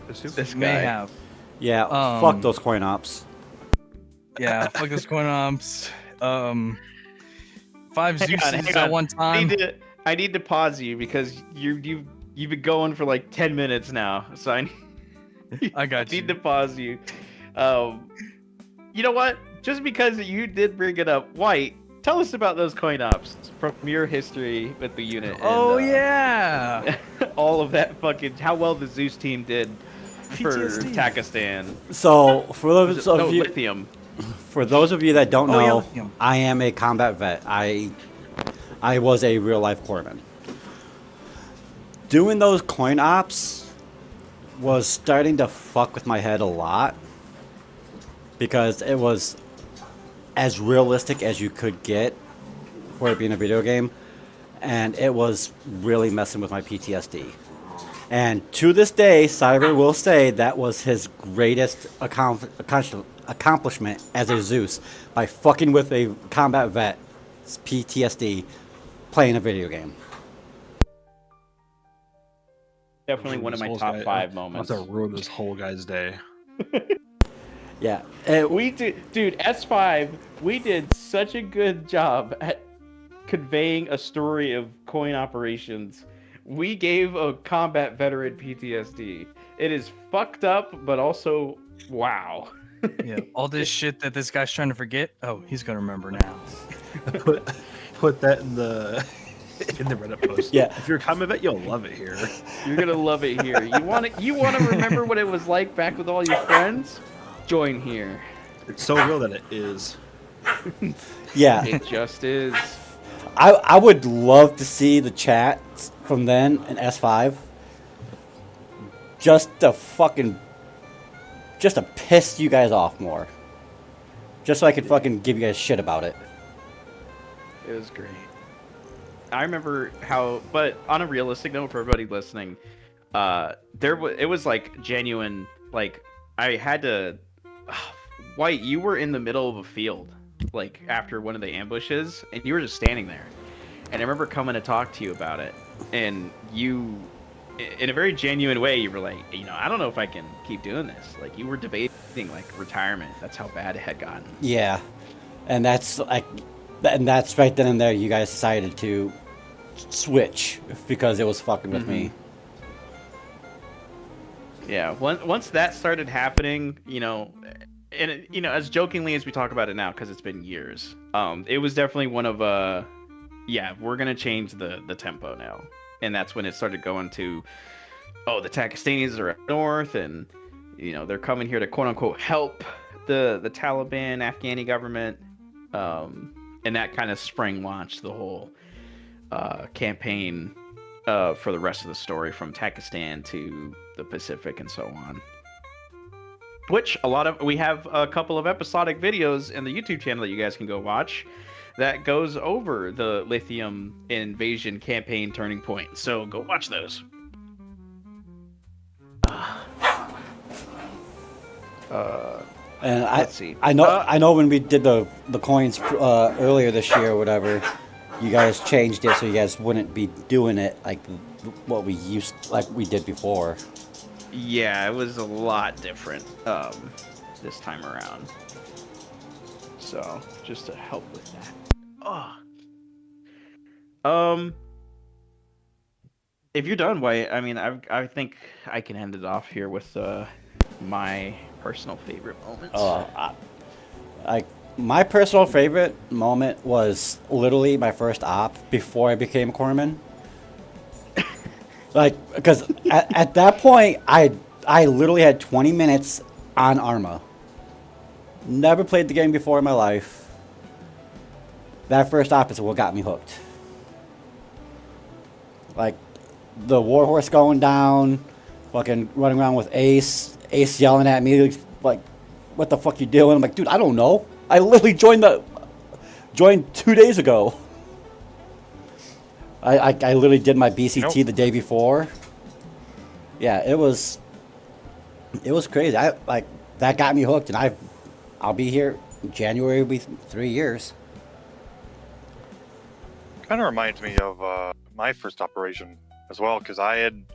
This May guy. have. Yeah, Um, fuck those coin ops. Yeah, fuck those coin ops. 5 Hang on, Zeuses hang at on. one time. I need to pause you because you've been going for like 10 minutes now. So I got you. need to pause you. You know what? Just because you did bring it up, White, tell us about those coin ops from your history with the unit. and, Oh yeah. all of that fucking how well the Zeus team did for PTSD. Takistan. So for those No, of you, lithium. for those of you that don't Oh, yeah, know, lithium. I am a combat vet. I was a real life corpsman. Doing those coin ops was starting to fuck with my head a lot because it was as realistic as you could get for it being a video game, and it was really messing with my PTSD. And to this day, Cyber will say that was his greatest accomplishment as a Zeus, by fucking with a combat vet's PTSD playing a video game. Definitely one of my top 5 moments. I'm about to ruin this whole guy's day. Yeah. We did, dude. S5. We did such a good job at conveying a story of coin operations. We gave a combat veteran PTSD. It is fucked up, but also wow. Yeah, all this shit that this guy's trying to forget. Oh, he's gonna remember now. Put that in the Reddit post. Yeah. If you're a combat vet, you'll love it here. You're gonna love it here. You want to remember what it was like back with all your friends? Join here. It's so real that it is. Yeah. It just is. I would love to see the chat from then in S5. Just to piss you guys off more. Just so I could fucking give you guys shit about it. It was great. I remember how, but on a realistic note for everybody listening, it was like genuine. Like I had to, White, you were in the middle of a field, like after one of the ambushes, and you were just standing there. And I remember coming to talk to you about it, and you, in a very genuine way, you were like, I don't know if I can keep doing this. Like you were debating like retirement. That's how bad it had gotten. Yeah, and that's right then and there. You guys decided to switch because it was fucking with me. Yeah, once that started happening, and as jokingly as we talk about it now, because it's been years, it was definitely one of we're gonna change the tempo now, and that's when it started going to, the Pakistanis are up north, and they're coming here to quote unquote help the Taliban Afghani government, and that kind of spring launched the whole campaign for the rest of the story, from Pakistan to the Pacific and so on. Which we have a couple of episodic videos in the YouTube channel that you guys can go watch that goes over the lithium invasion campaign turning point. So go watch those. And Let's see. I know when we did the coins earlier this year or whatever, you guys changed it so you guys wouldn't be doing it like what we did before. Yeah, it was a lot different this time around. So just to help with that. If you're done, White, I mean, I think I can end it off here with my personal favorite moments. My personal favorite moment was literally my first op before I became corpsman. Because at that point, I literally had 20 minutes on Arma. Never played the game before in my life. That first op is what got me hooked. Like, the warhorse going down, fucking running around with Ace yelling at me, like, what the fuck you doing? I'm like, dude, I don't know. I literally joined 2 days ago. I literally did my BCT the day before. Yeah, it was crazy. That got me hooked, and I'll be here in January. Will be 3 years. Kind of reminds me of my first operation as well, because I had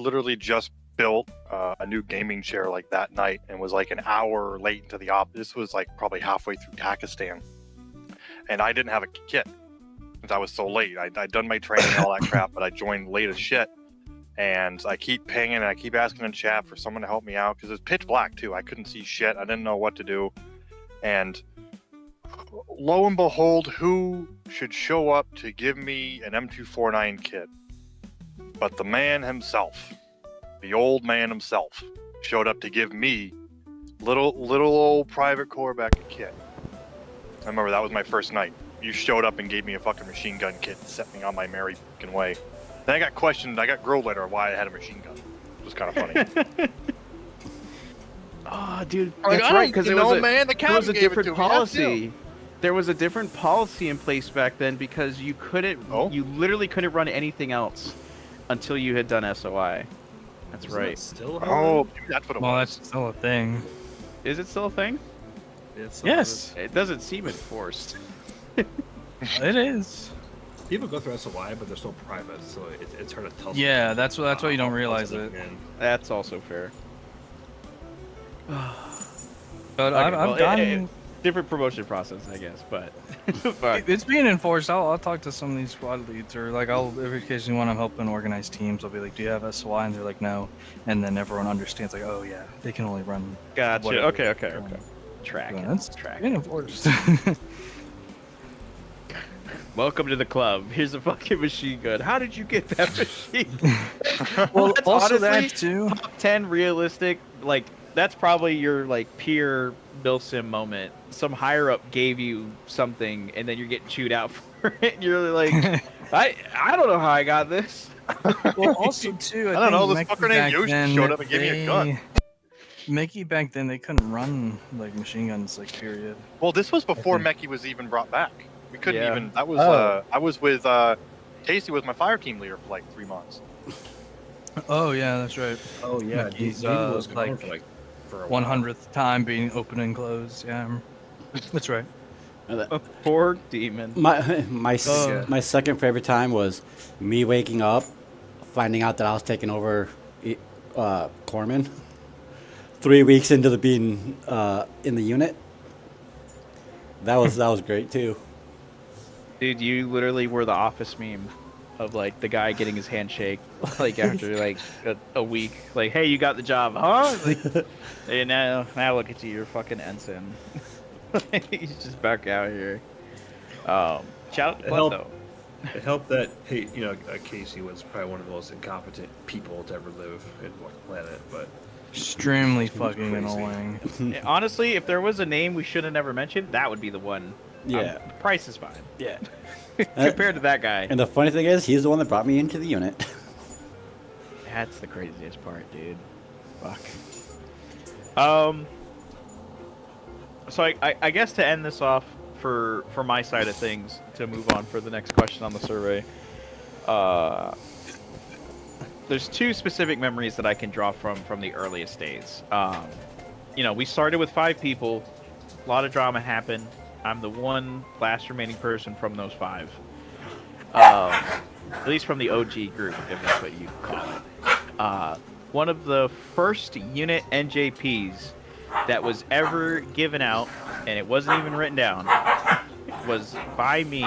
literally just built a new gaming chair like that night, and was like an hour late into the op. This was like probably halfway through Pakistan, and I didn't have a kit since I was so late. I'd done my training and all that crap, but I joined late as shit. And I keep pinging and I keep asking in chat for someone to help me out, because it's pitch black too. I couldn't see shit. I didn't know what to do. And lo and behold, who should show up to give me an M249 kit but the man himself, the old man himself, showed up to give me little old private Corbec kit. I remember that was my first night. You showed up and gave me a fucking machine gun kit and set me on my merry fucking way. Then I got questioned. I got grilled later why I had a machine gun. It was kind of funny. Oh, dude, Like, that's I right, don't because know, man. The it was a captain gave it different to me. policy. there was a different policy in place back then because you couldn't, Oh? you literally couldn't run anything else until you had done SOI. That's Isn't right. it still Oh, maybe that's what it Well, was. that's still a thing. Is it still a thing? It's Yes, It doesn't seem enforced. it is. People go through SOI, but they're still private, so it's hard to tell. Yeah, that's why you don't realize it. That's also fair. But Okay, I've well, gotten. different promotion process, I guess, but fuck. It's being enforced. I'll talk to some of these squad leads, or like every occasionally when I'm helping organize teams, I'll be like, "Do you have SOI?" And they're like, "No," and then everyone understands, like, "Oh yeah, they can only run." Gotcha. whatever Okay. they're doing." Track. Yeah, that's Track. being enforced. Welcome to the club. Here's a fucking machine gun. How did you get that machine? Well, That's also honestly that too. top 10 realistic. Like that's probably your like peer milsim moment. Some higher up gave you something, and then you're getting chewed out for it. And you're like, I don't know how I got this. Well, also too, I don't know, this Mickey fucker named back Yoshi then, showed up and gave me a gun. Mickey back then, they couldn't run like machine guns, like period. Well, this was before think- Meki was even brought back. We couldn't Yeah. even. That was. Oh. I was with Tasty was my fire team leader for like 3 months. Oh yeah, that's right. Oh yeah, Mickey's, David was gone like, for a while. 100th time being open and closed. Yeah, that's right. A poor demon. My Oh. my second favorite time was me waking up, finding out that I was taking over Corman. 3 weeks into the being in the unit. That was great too. Dude, you literally were the office meme of like the guy getting his handshake like after like a week. Like, hey, you got the job, huh? Like, hey, now look at you, you're fucking ensign. He's just back out here. Shout out to It Bud, helped. though. It helped that Casey was probably one of the most incompetent people to ever live in one planet, but Extremely fucking crazy. annoying. Honestly, if there was a name we should have never mentioned, that would be the one. Yeah. Price is fine. Yeah. Compared to that guy. And the funny thing is, he's the one that brought me into the unit. That's the craziest part, dude. Fuck. So I guess to end this off for my side of things, to move on for the next question on the survey. There's two specific memories that I can draw from the earliest days. We started with 5 people. A lot of drama happened. I'm the one last remaining person from those 5. At least from the OG group, if that's what you call it. One of the first unit NJPs that was ever given out, and it wasn't even written down, was by me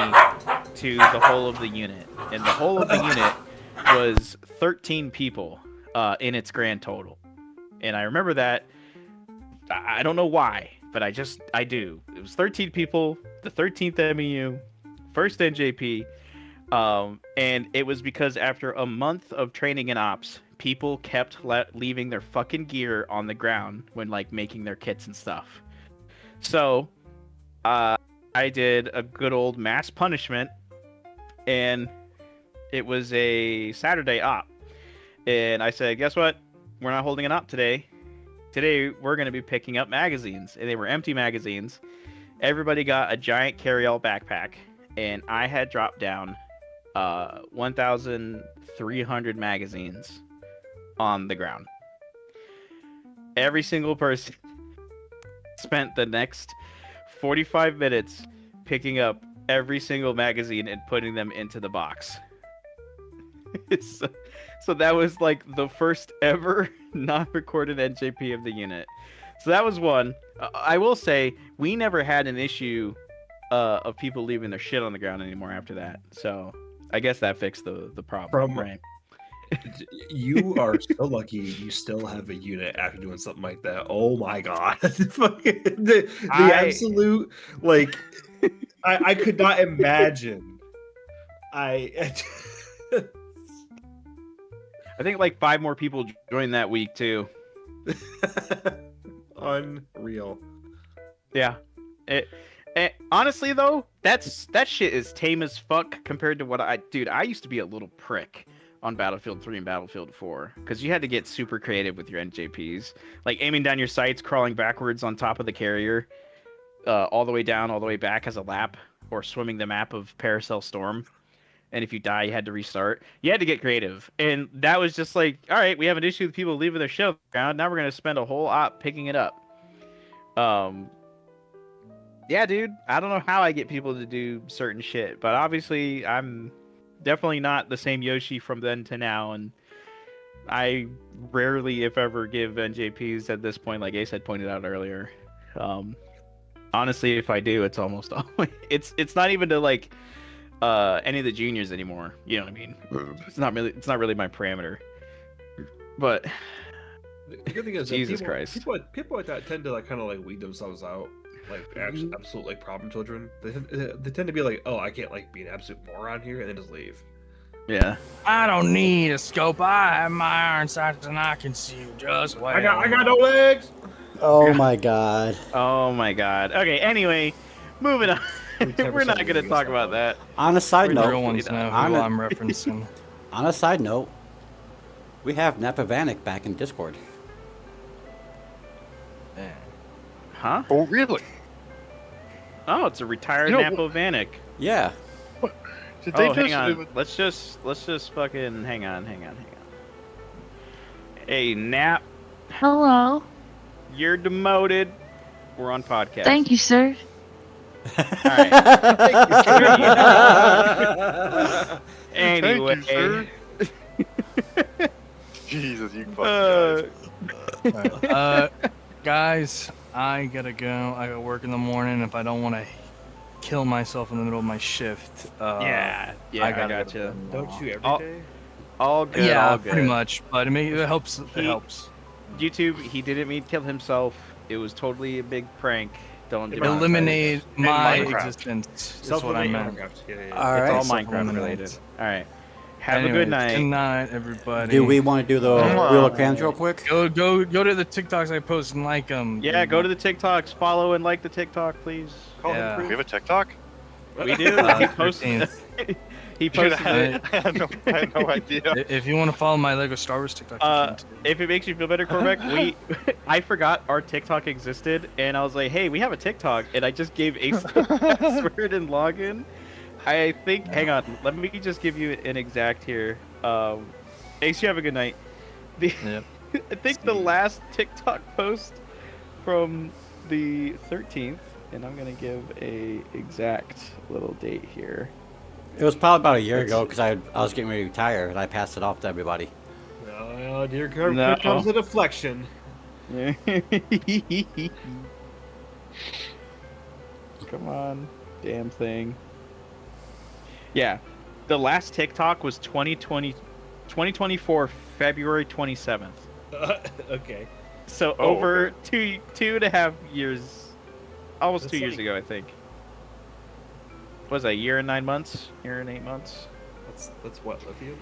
to the whole of the unit. And the whole of the unit was 13 people in its grand total. And I remember that. I don't know why, but I do. It was 13 people, the 13th MEU, first NJP. And it was because after a month of training and ops, people kept leaving their fucking gear on the ground when like making their kits and stuff. So I did a good old mass punishment, and it was a Saturday op. And I said, guess what? We're not holding an op today. Today, we're going to be picking up magazines. And they were empty magazines. Everybody got a giant carry-all backpack. And I had dropped down 1,300 magazines on the ground. Every single person spent the next 45 minutes picking up every single magazine and putting them into the box. So that was like the first ever non-recorded NJP of the unit. So that was one. I will say we never had an issue of people leaving their shit on the ground anymore after that. So I guess that fixed the problem, right? You are so lucky you still have a unit after doing something like that. Oh my god. the absolute, like, I could not imagine. I think like 5 more people joined that week too. Unreal. Yeah. Honestly though, that shit is tame as fuck compared to what I used to be a little prick on Battlefield 3 and Battlefield 4 because you had to get super creative with your NJPs, like aiming down your sights, crawling backwards on top of the carrier. all the way down, all the way back as a lap, or swimming the map of Paracel Storm. And if you die, you had to restart. You had to get creative, and that was just like, all right, we have an issue with people leaving their shell ground. Now we're gonna spend a whole op picking it up. Yeah, dude. I don't know how I get people to do certain shit, but obviously I'm definitely not the same Yoshi from then to now, and I rarely, if ever, give NJPs at this point, like Ace had pointed out earlier. Honestly, if I do, it's almost always it's not even to like any of the juniors anymore. You know what I mean? It's not really my parameter. But The good thing is that Jesus Christ. people like that tend to like kind of like weed themselves out, like absolute like problem children. They tend to be like, oh, I can't like be an absolute moron here, and then just leave. yeah. I don't need a scope. I have my iron sights and I can see just well. I got no legs. Oh my god. Oh my god. Okay, anyway, moving on. We're not going to talk about that. On a side The real note, ones know on who a- I'm referencing. on a side note, we have Nepavanik back in Discord. Yeah. Huh? Oh, really? Oh, it's a retired You know, Napo Vanek. Yeah. Did they Oh, hang just? on. Let's just fucking hang on. Hey, Nap, Hello. you're demoted. We're on podcast. Thank you, sir. Alright. Anyway. Thank you, sir. Jesus, you fucking Uh, guys. Guys, I gotta go. I got work in the morning. If I don't want to kill myself in the middle of my shift, yeah, I gotta go to gotcha. bed now. Don't you every All- day? All good. Yeah, all good. pretty much. But it helps. It He- helps. YouTube, he didn't mean to kill himself. It was totally a big prank. Don't do Eliminate my Minecraft. existence. Is what I meant. Minecraft. Yeah. All It's right. all so- Minecraft related. All right. Have a Anyways, good night. Good night, everybody. Do we want to do the Come Wheel on. of Clans real quick? go to the TikToks I post and like them? Yeah, go to the TikToks, follow and like the TikTok, please. Yeah. We have a TikTok? We do. He posted. He Dude, posted I it. had no idea. If you want to follow my Lego Star Wars TikTok, you can too. If it makes you feel better, Corbec, I forgot our TikTok existed, and I was like, hey, we have a TikTok, and I just gave Ace the password and login. I think, hang on, let me just give you an exact here. Ace, you have a good night. Yep. I think the last TikTok post from the 13th, and I'm gonna give a exact little date here. It was probably about a year ago because I was getting ready to retire and I passed it off to everybody. Oh, dear God, No. here comes the deflection. Come on, damn thing. Yeah, the last TikTok was 2024 February 27th. Okay. So Oh, over okay. two and a half years, almost That's 2 years like- ago, I think. What was that, a year and 9 months? Year and 8 months? That's what, lithium?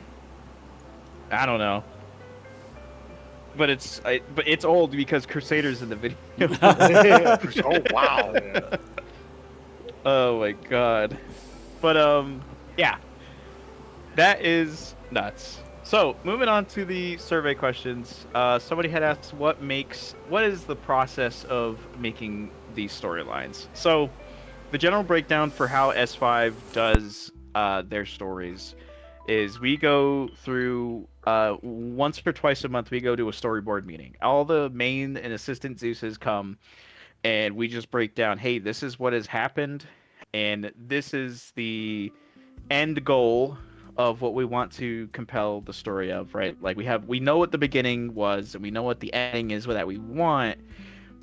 I don't know. But it's old because Crusader's in the video. Oh, wow. Yeah. Oh my god. But yeah. That is nuts. So, moving on to the survey questions. Somebody had asked what is the process of making these storylines? So, the general breakdown for how S5 does their stories is we go through once or twice a month we go to a storyboard meeting. All the main and assistant Zeuses come and we just break down, hey, this is what has happened and this is the end goal of what we want to compel the story of, right? Like we know what the beginning was and we know what the ending is that we want,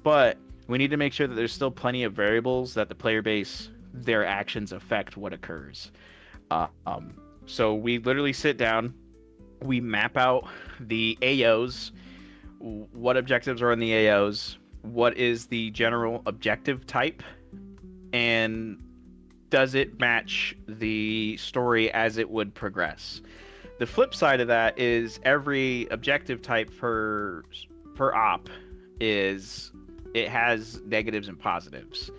but we need to make sure that there's still plenty of variables that the player base, their actions affect what occurs. So we literally sit down, we map out the AOs, what objectives are in the AOs, what is the general objective type, and does it match the story as it would progress. The flip side of that is every objective type per op is it has negatives and positives.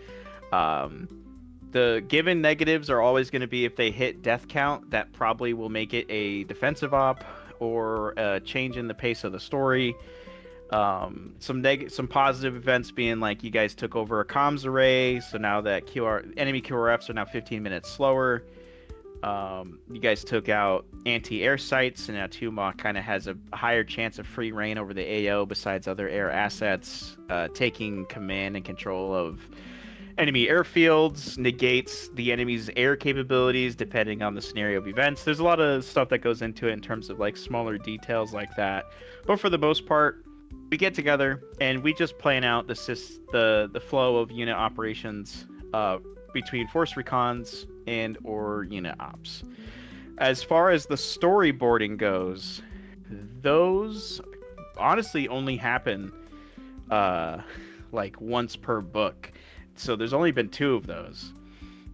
The given negatives are always going to be if they hit death count, that probably will make it a defensive op or a change in the pace of the story. Some positive events being like you guys took over a comms array, so now that enemy QRFs are now 15 minutes slower. You guys took out anti-air sites, and now Tuma kind of has a higher chance of free reign over the AO besides other air assets. Taking command and control of enemy airfields negates the enemy's air capabilities depending on the scenario of events. There's a lot of stuff that goes into it in terms of like smaller details like that, but for the most part, we get together and we just plan out the flow of unit operations between force recons and or unit ops. As far as the storyboarding goes, those honestly only happen like once per book. So there's only been 2 of those.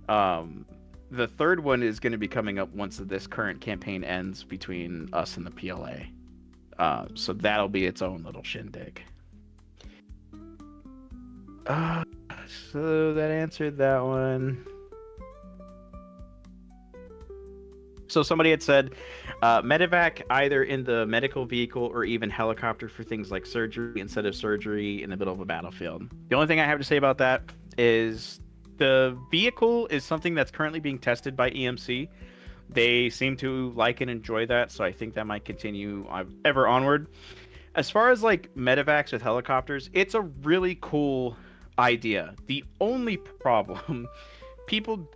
The third one is going to be coming up once this current campaign ends between us and the PLA. So that'll be its own little shindig. So that answered that one. So somebody had said medevac either in the medical vehicle or even helicopter for things like surgery instead of surgery in the middle of a battlefield. The only thing I have to say about that is the vehicle is something that's currently being tested by EMC. They seem to like and enjoy that, so I think that might continue ever onward. As far as like medevacs with helicopters, it's a really cool idea. The only problem, people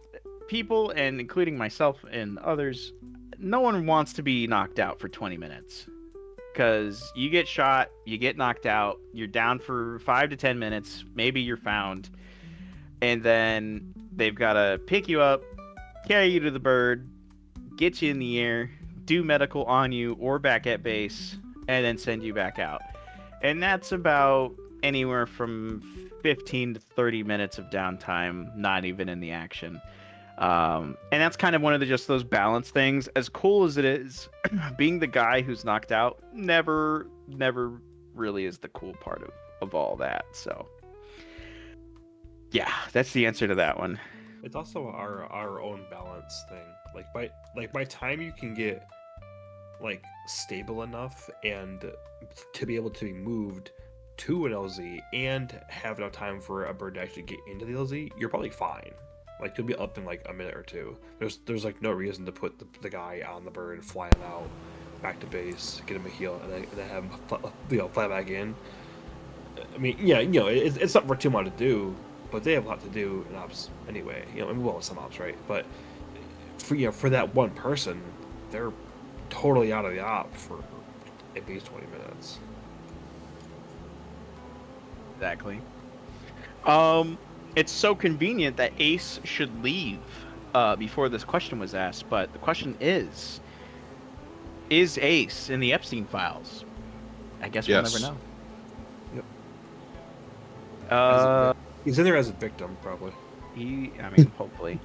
and including myself and others, no one wants to be knocked out for 20 minutes. Because you get shot, you get knocked out, you're down for 5 to 10 minutes, maybe you're found, and then they've got to pick you up, carry you to the bird, get you in the air, do medical on you or back at base, and then send you back out. And that's about anywhere from 15 to 30 minutes of downtime, not even in the action. And that's kind of one of just those balance things. As cool as it is, being the guy who's knocked out never really is the cool part of all that. So yeah, that's the answer to that one. It's also our own balance thing. By time you can get like stable enough and to be able to be moved to an LZ and have enough time for a bird to actually get into the LZ, you're probably fine. Like you'll be up in like a minute or 2. There's like no reason to put the guy on the bird, fly him out back to base, get him a heal, and then have him fly back in. I mean, yeah, it's something for Tuma to do, but they have a lot to do in ops anyway. Some ops, right? But for that one person, they're totally out of the op for at least 20 minutes. Exactly. It's so convenient that Ace should leave before this question was asked, but the question is Ace in the Epstein files? I guess we'll never know. Yep. He's in there as a victim, probably. Hopefully.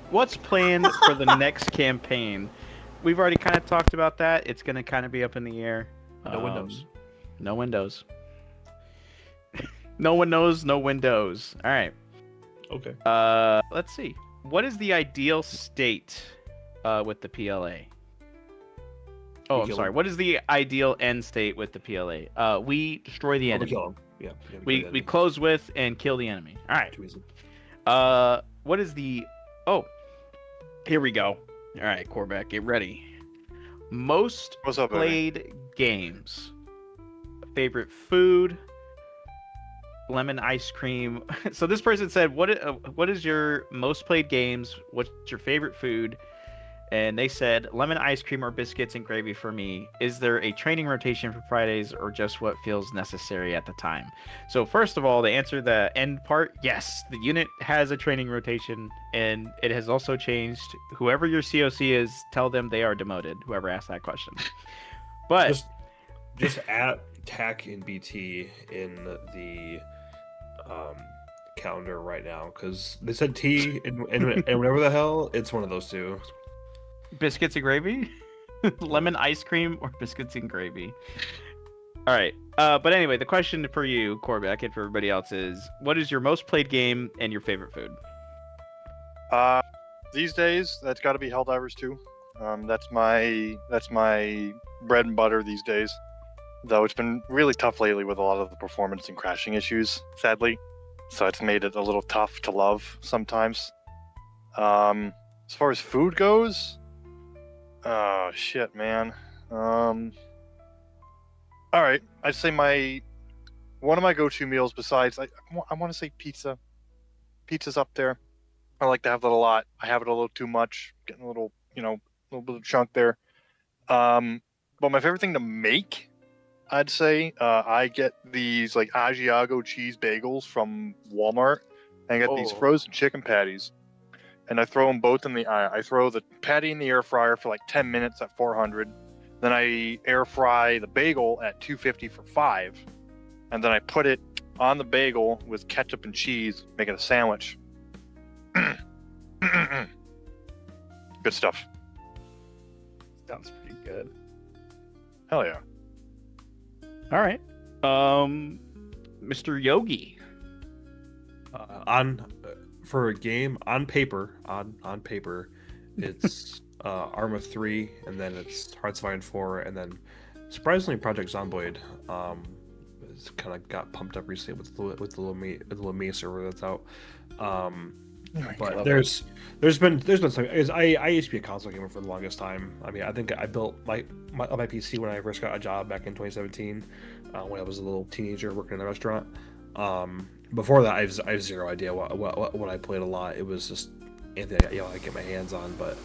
What's planned for the next campaign? We've already kind of talked about that. It's going to kind of be up in the air. No windows. No windows. No one knows, no windows. All right. Okay. Let's see. What is the ideal state with the PLA? Oh, I'm sorry. What is the ideal end state with the PLA? We destroy the enemy. Kill him. Yeah. We close with and kill the enemy. All right. Too easy. What is the... Oh, here we go. All right, Corbec, get ready. Most What's up, played games. Favorite food. Lemon ice cream. So this person said, what is your most played games? What's your favorite food? And they said lemon ice cream or biscuits and gravy for me. Is there a training rotation for Fridays or just what feels necessary at the time? So first of all, to answer the end part, yes, the unit has a training rotation and it has also changed. Whoever your COC is, tell them they are demoted, whoever asked that question. But just at TAC and BT in the calendar right now, because they said T and whatever the hell, it's one of those two. Biscuits and gravy? Lemon ice cream or biscuits and gravy? All right. But anyway, the question for you, Corbec, and for everybody else is, what is your most played game and your favorite food? These days, that's got to be Helldivers 2. That's my bread and butter these days. though it's been really tough lately with a lot of the performance and crashing issues, sadly. So it's made it a little tough to love sometimes. As far as food goes, oh shit, man. All right, I'd say one of my go-to meals besides I want to say pizza. Pizza's up there. I like to have that a lot. I have it a little too much, getting a little, little bit of chunk there. But my favorite thing to make, I'd say, I get these like Asiago cheese bagels from Walmart, and I get these frozen chicken patties, and I throw them both in I throw the patty in the air fryer for like 10 minutes at 400, then I air fry the bagel at 250 for 5, and then I put it on the bagel with ketchup and cheese, make it a sandwich. Good stuff. Sounds pretty good. Hell yeah. All right. Mr. Yogi. For a game on paper, it's Arma 3, and then it's Hearts of Iron 4, and then surprisingly Project Zomboid. It's kind of got pumped up recently with the little me server that's out. But there's been some. I used to be a console gamer for the longest time. I mean, I think I built my PC when I first got a job back in 2017, when I was a little teenager working in a restaurant. Before that, I have zero idea what I played a lot. It was just anything I get my hands on. But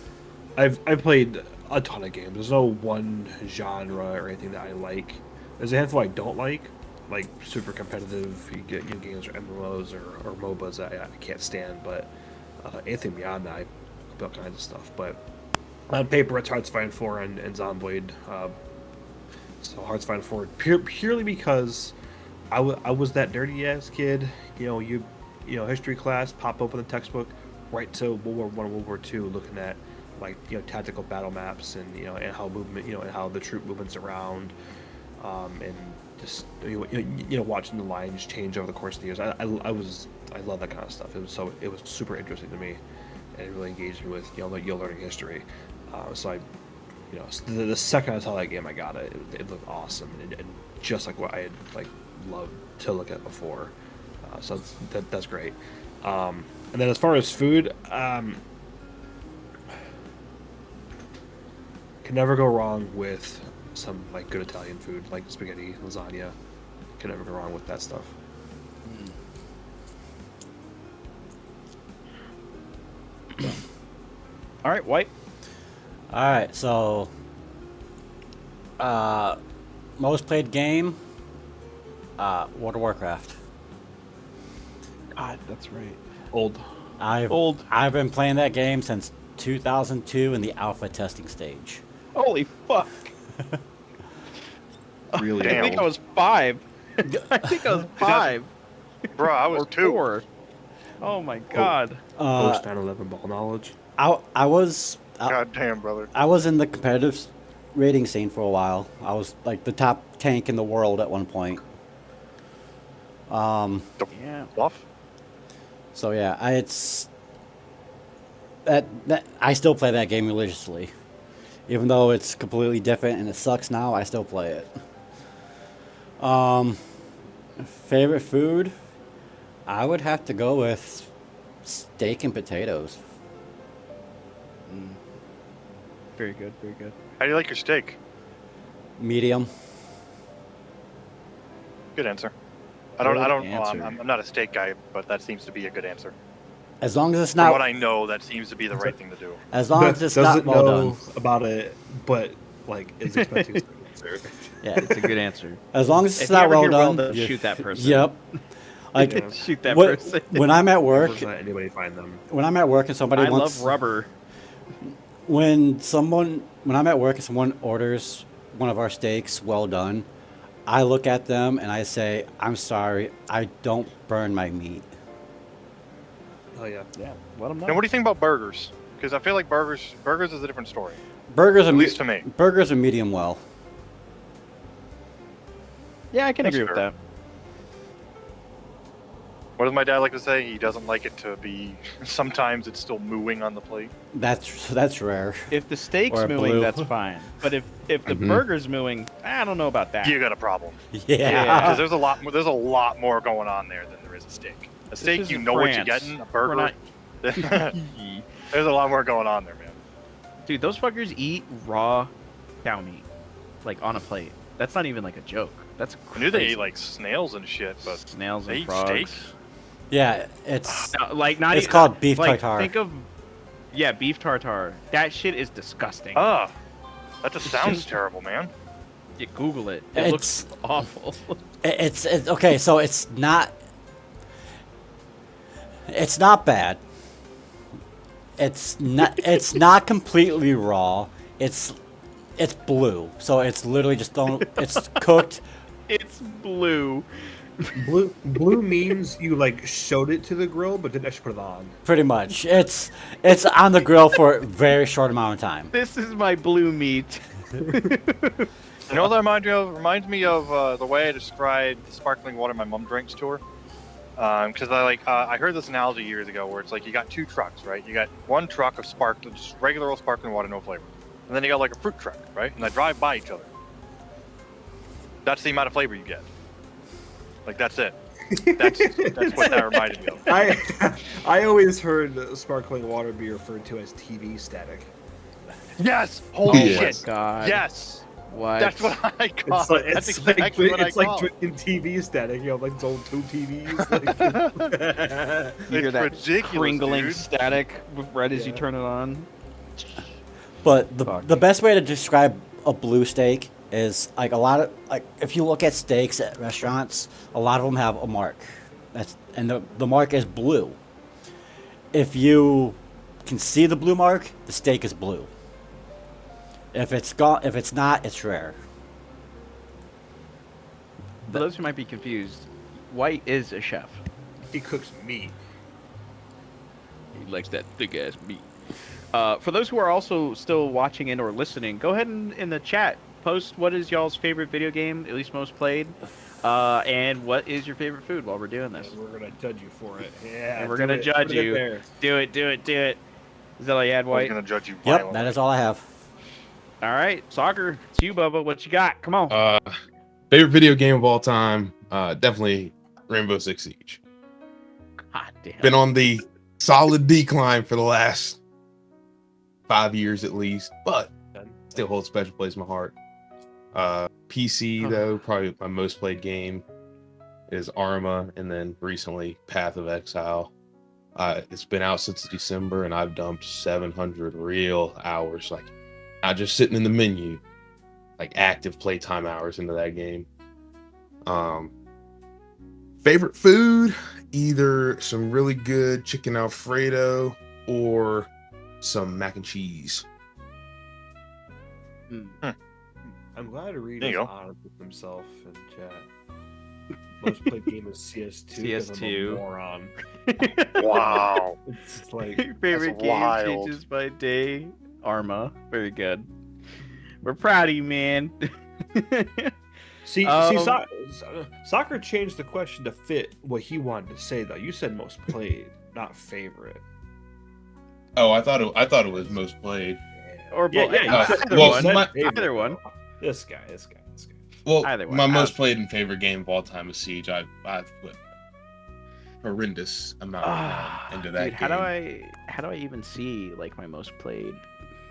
I've played a ton of games. There's no one genre or anything that I like. There's a handful I don't like super competitive. You get games or MMOs or MOBAs that I can't stand. But anything beyond that, I built kinds of stuff. But on paper, it's Hearts of Iron 4 and Zomboid. So Hearts of Iron 4 purely because I was that dirty ass kid. History class, pop open the textbook, right to World War I, World War II, looking at tactical battle maps and and how movement, and how the troop movements around, and just watching the lines change over the course of the years. I love that kind of stuff. It was super interesting to me, and it really engaged me with learning history. So I, the second I saw that game, I got it. It looked awesome and just like what I had loved to look at before. So that's great. And then as far as food, can never go wrong with some good Italian food, like spaghetti, lasagna. Can never go wrong with that stuff. All right, White. All right, so most played game, World of Warcraft. God, that's right. Old. I've been playing that game since 2002 in the alpha testing stage. Holy fuck. Really? I think I was 5. I think I was 5. Bro, I was or 2. 4. Oh my god. Post 9/11 ball knowledge. I was God damn, brother. I was in the competitive rating scene for a while. I was like the top tank in the world at one point. Yeah. Buff? So yeah, it's that I still play that game religiously, even though it's completely different and it sucks now. I still play it. Favorite food, I would have to go with steak and potatoes. Very good, very good. How do you like your steak? Medium. Good answer. Good well, answer. I'm not a steak guy, but that seems to be a good answer. As long as it's From what not. I know, that seems to be the right thing to do. As long as it's not Doesn't well know done. about it, but is expecting to answer. Yeah. It's a good answer. As long as it's If you not ever well hear done. done, shoot that person. Yep. Like Yeah. Shoot that what- person. when I'm at work, Never let anybody find them. when I'm at work and somebody I wants love rubber. when I'm at work and someone orders one of our steaks well done, I look at them and I say, "I'm sorry, I don't burn my meat." Oh yeah. Yeah, let them know. Now, what do you think about burgers? Because I feel like burgers is a different story. Burgers are At least to me. Burgers are medium well. Yeah, I can That's agree with fair. that. What does my dad like to say? He doesn't like it to be. Sometimes it's still mooing on the plate. That's rare. If the steak's Or mooing, blue. that's fine. But if If the Mhm. burger's mooing, I don't know about that. You got a problem. Yeah. Because there's a lot more going on there than there is a steak. A steak, is you know what you're France. getting. A We're burger, not- there's a lot more going on there, man. Dude, those fuckers eat raw cow meat, like on a plate. That's not even like a joke. That's I crazy. knew they ate like snails and shit, but snails they and eat frogs. steak? Yeah, it's No, like not it's even, called beef like, tartare. Think of beef tartare. That shit is disgusting. Ah, that just It's sounds just- terrible, man. You Google it. It looks awful. It's okay. So it's not bad. It's not completely raw. It's blue. So it's literally just it's cooked. It's blue. Blue means you like showed it to the grill, but didn't actually put it on. Pretty much. It's on the grill for a very short amount of time. This is my blue meat. You know what that reminds me of? Reminds me of the way I described the sparkling water my mom drinks to her. Because I heard this analogy years ago where it's like you got two trucks, right? You got one truck of just regular old sparkling water, no flavor, and then you got like a fruit truck, right? And they drive by each other. That's the amount of flavor you get. Like that's it. That's what that reminded me of. I always heard sparkling water be referred to as TV static. Yes. Holy Oh my shit. God. Yes. What? That's what I call It's like it. That's it's exactly what I it's like call it. drinking TV static. You know, like those old tube TVs. You hear It's that ridiculous, cringling dude. static right as you Yeah. turn it on. But Fuck. the best way to describe a blue steak is like a lot of like if you look at steaks at restaurants, a lot of them have a mark. And the mark is blue. If you can see the blue mark, the steak is blue. If it's not, it's rare. For those who might be confused, White is a chef. He cooks meat. He likes that big ass meat. For those who are also still watching and or listening, go ahead and in the chat post what is y'all's favorite video game, at least most played, and what is your favorite food while we're doing this. We're gonna judge you for it. Yeah, And we're do gonna it. judge Put it you. there. Do it. Is that all you had, I was White? gonna judge you Yep, violently. that is all I have. All right, soccer. It's you, Bubba. What you got? Come on. Favorite video game of all time? Definitely Rainbow Six Siege. God damn. Been on the solid decline for the last 5 years at least, but still holds a special place in my heart. PC though, probably my most played game is Arma, and then recently Path of Exile. It's been out since December, and I've dumped 700 real hours, like not just sitting in the menu, like active playtime hours into that game. Favorite food, either some really good chicken Alfredo or some mac and cheese. I'm glad Reed There is you go. honest with himself in chat. Most played game is CS2. 'cause I'm a CS2. moron. Wow. It's like Favorite That's game wild. changes by day. Arma. Very good. We're proud of you, man. see, Um, soccer changed the question to fit what he wanted to say though. You said most played, not favorite. Oh, I thought it was most played. Or Yeah, both. yeah, Either you said well, one. most favorite, Either one. though. This guy. Well, Either way, my I most was- played and favorite game of all time is Siege. I've put horrendous amount of time into that Dude, game. how do I even see like my most played?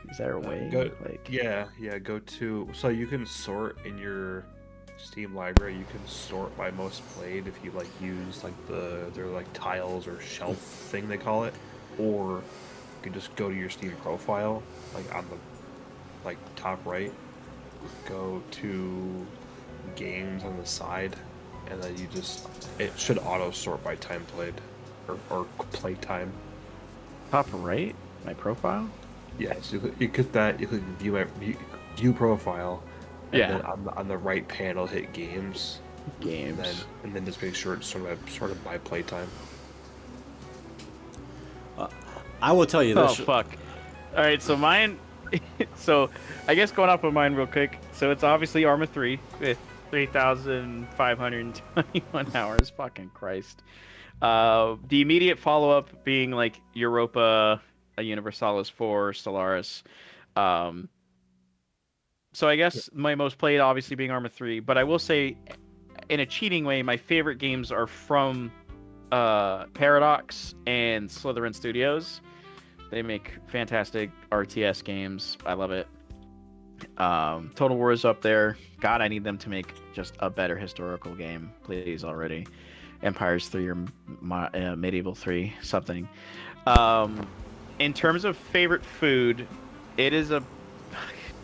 Is there a way? Go, Like, yeah. Go to so you can sort in your Steam library. You can sort by most played if you like use like their like tiles or shelf thing they call it, or you can just go to your Steam profile like on the like top right. Go to games on the side, and then it should auto sort by time played or play time. top right, my profile. Yes, you click that. You click view profile. And Yeah. then on the right panel, hit games, Games. and then just make sure it's sort of by playtime. I will tell you Oh this. fuck! All right, so mine. So I guess going off of mine real quick. So it's obviously Arma 3 with 3,521 hours. Fucking Christ. The immediate follow up being like Europa, Universalis 4, Stellaris. So I guess my most played obviously being Arma 3, but I will say, in a cheating way, my favorite games are from Paradox and Slytherin Studios. They make fantastic RTS games. I love it. Total War is up there. God, I need them to make just a better historical game, please, already. Empires 3 or Medieval 3, something. In terms of favorite food, it is a...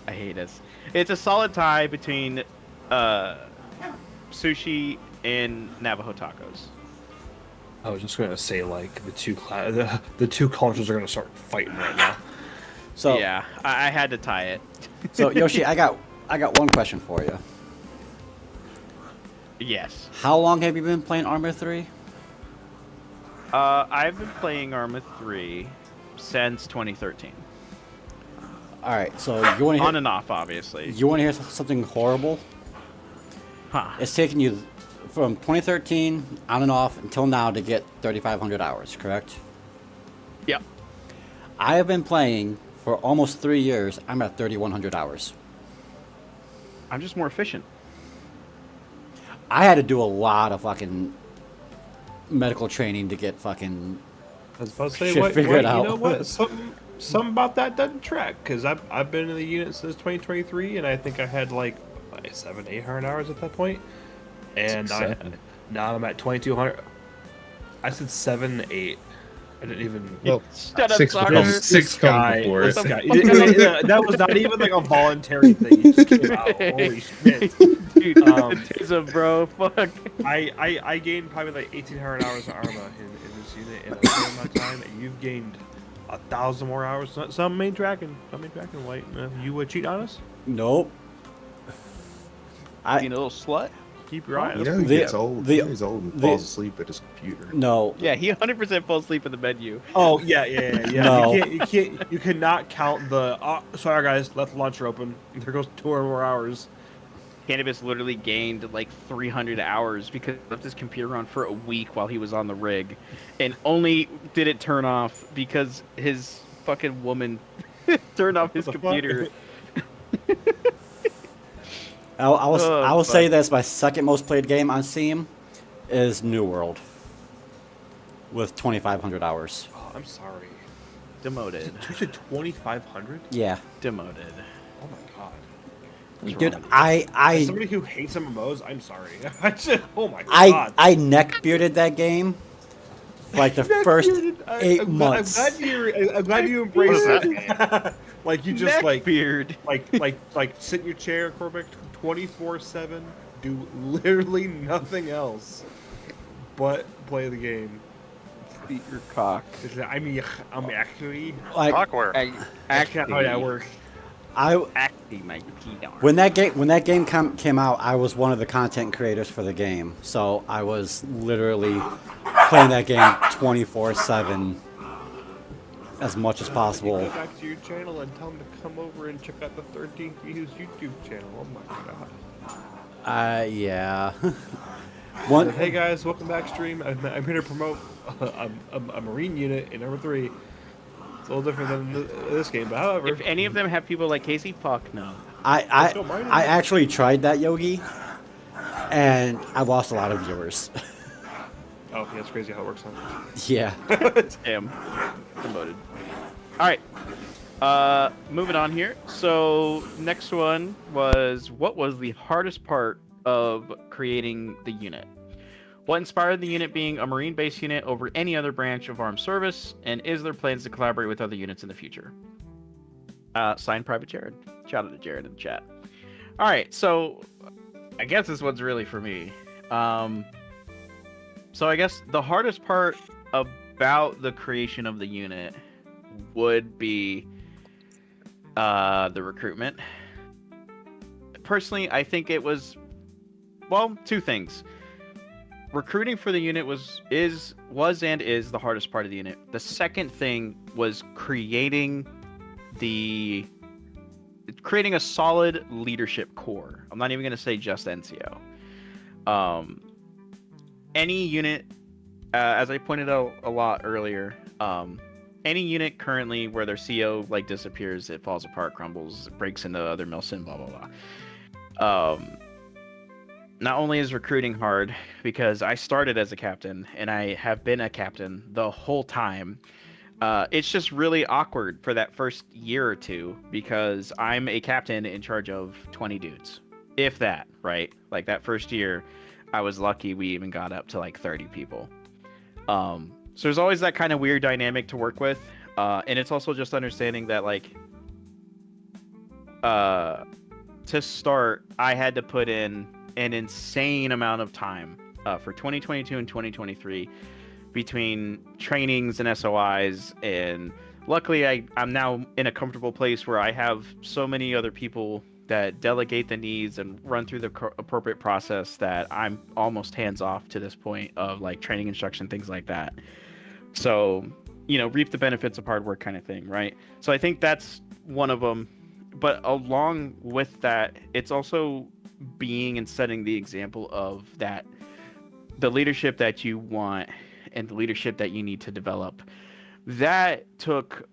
I hate this. It's a solid tie between sushi and Navajo tacos. I was just gonna say like the two cultures are gonna start fighting right now. So Yeah, I had to tie it. So Yoshi, I got one question for you. Yes. How long have you been playing Arma 3? I've been playing Arma 3 since 2013. All right, so you want to On and off, obviously. you want to hear something horrible? Huh. It's taken you from 2013 on and off until now to get 3,500 hours, correct? Yep. I have been playing for almost 3 years. I'm at 3,100 hours. I'm just more efficient. I had to do a lot of fucking medical training to get fucking. I was about to say, Shit, figure it you out. know what? Something about that doesn't track because I've been in the unit since 2023, and I think I had like 700-800 hours at that point, and now I'm at 2,200. I said 7, 8. I didn't even. Well, Shut up, six soccer. comes, six comes before it. This guy. That was not even like a voluntary thing. He just came out. Holy shit. Dude, Tizza, bro. Fuck. I gained probably like 1,800 hours of Arma in this unit in a certain amount of time, and you've gained 1,000 more hours. Some main tracking, White. You cheat on us? Nope. You know, little slut. Keep your eye on You us. know he The- gets old. the- You know he's old and the- falls asleep at his computer. No. Yeah, he 100% falls asleep in the menu. Oh yeah. No. You cannot count the. Sorry guys, left the launcher open. There goes 2 or more hours. Cannabis literally gained like 300 hours because he left his computer on for a week while he was on the rig, and only did it turn off because his fucking woman turned off his What the computer. I will say fuck. this: my second most played game on Steam is New World, with 2,500 hours. Oh, I'm sorry. Demoted. You said 2,500? Yeah, Demoted. Oh my god. What's dude, wrong with As I somebody who hates MMOs, I'm sorry. Oh my god. I neck bearded that game for like the first 8 months. I'm glad you embrace it. Like you just Neck beard. like sit in your chair, Corbec, 24/7, do literally nothing else but play the game. Beat your cock. I'm actually. Like Cockware. That's not how that works. Actually, my penis. when that game came out, I was one of the content creators for the game, so I was literally playing that game 24/7 as much as possible. Go back to your channel and tell them to come over and check out the 13th Views YouTube channel. Oh my god. Yeah. Hey guys, welcome back stream. I'm here to promote a Marine unit in number 3. It's a little different than this game, but however. If any of them have people like Casey, fuck no. I don't mind it. I actually tried that, Yogi, and I lost a lot of viewers. Oh, yeah, it's crazy how it works. Huh? Yeah. Damn. Demoted. Alright. Moving on here. So, next one was, what was the hardest part of creating the unit? What inspired the unit being a Marine-based unit over any other branch of armed service? And is there plans to collaborate with other units in the future? Signed, Private Jared. Shout out to Jared in the chat. Alright, so I guess this one's really for me. So I guess the hardest part about the creation of the unit would be the recruitment. Personally, I think it was, well, 2 things. Recruiting for the unit was and is the hardest part of the unit. The second thing was creating a solid leadership core. I'm not even going to say just NCO. Any unit, as I pointed out a lot earlier, any unit currently where their CO like disappears, it falls apart, crumbles, breaks into other Milsim, blah blah blah. Not only is recruiting hard because I started as a captain and I have been a captain the whole time. It's just really awkward for that first year or two because I'm a captain in charge of 20 dudes, if that, right? Like that first year, I was lucky we even got up to like 30 people. So there's always that kind of weird dynamic to work with, and it's also just understanding that like to start, I had to put in an insane amount of time for 2022 and 2023 between trainings and SOIs, and luckily I'm now in a comfortable place where I have so many other people that delegate the needs and run through the appropriate process that I'm almost hands off to this point of like training instruction, things like that. So, reap the benefits of hard work kind of thing, right? So I think that's one of them. But along with that, it's also being and setting the example of that the leadership that you want and the leadership that you need to develop. That took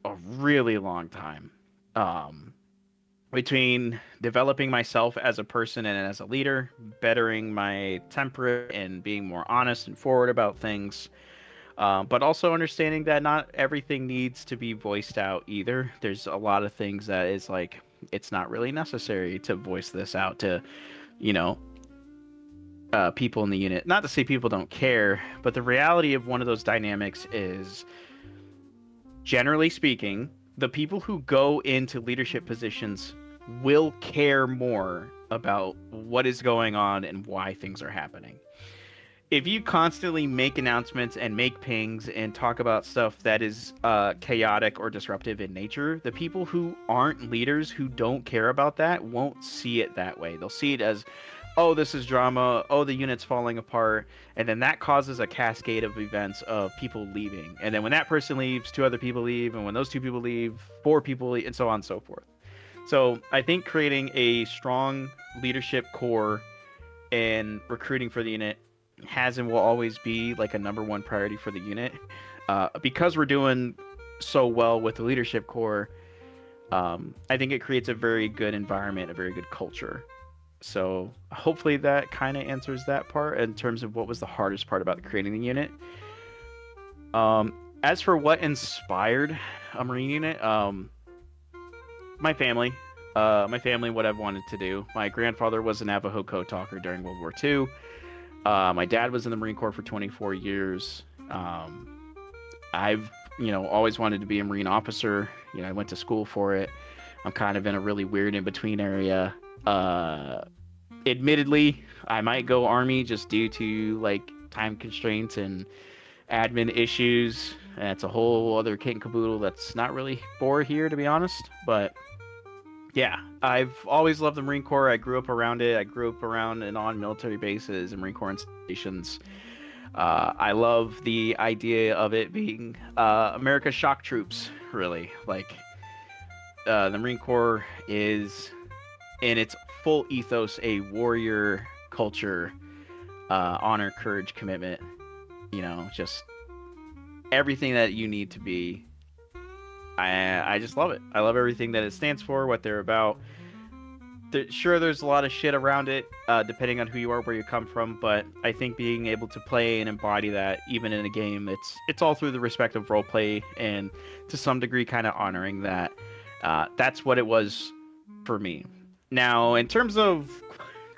a really long time. Between developing myself as a person and as a leader, bettering my temper and being more honest and forward about things, but also understanding that not everything needs to be voiced out either. There's a lot of things that is like, it's not really necessary to voice this out to, people in the unit. Not to say people don't care, but the reality of one of those dynamics is, generally speaking, the people who go into leadership positions will care more about what is going on and why things are happening. If you constantly make announcements and make pings and talk about stuff that is chaotic or disruptive in nature, the people who aren't leaders, who don't care about that, won't see it that way. They'll see it as, oh, this is drama, oh, the unit's falling apart, and then that causes a cascade of events of people leaving. And then when that person leaves, 2 other people leave, and when those 2 people leave, 4 people leave, and so on and so forth. So I think creating a strong leadership core and recruiting for the unit has and will always be like a number 1 priority for the unit. Because we're doing so well with the leadership core, I think it creates a very good environment, a very good culture. So hopefully that kind of answers that part in terms of what was the hardest part about creating the unit. As for what inspired a Marine unit, my family, what I've wanted to do. My grandfather was a Navajo code talker during World War II. My dad was in the Marine Corps for 24 years. I've, always wanted to be a Marine officer. I went to school for it. I'm kind of in a really weird in-between area. Admittedly, I might go Army just due to like time constraints and admin issues. That's a whole other kit and caboodle that's not really for here, to be honest. But yeah, I've always loved the Marine Corps. I grew up around it. I grew up around and on military bases and Marine Corps installations. I love the idea of it being America's shock troops, really. Like, the Marine Corps is, in its full ethos, a warrior culture, honor, courage, commitment. Just everything that you need to be. I just love it. I love everything that it stands for, what they're about. Sure, there's a lot of shit around it, depending on who you are, where you come from, but I think being able to play and embody that, even in a game, it's all through the respect of roleplay and to some degree kind of honoring that. That's what it was for me. Now, in terms of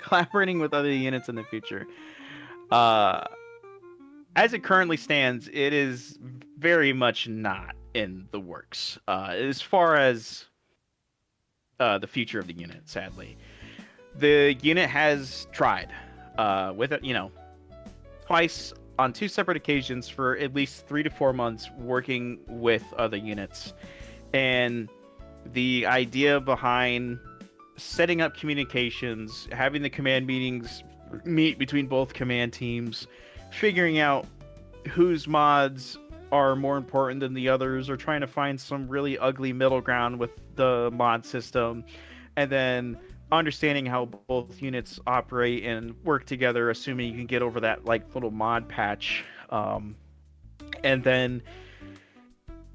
collaborating with other units in the future, as it currently stands, it is very much not in the works. As far as the future of the unit, sadly. The unit has tried with it, twice on 2 separate occasions for at least 3 to 4 months working with other units. And the idea behind setting up communications, having the command meetings meet between both command teams, figuring out whose mods are more important than the others, or trying to find some really ugly middle ground with the mod system, and then understanding how both units operate and work together, assuming you can get over that like little mod patch, and then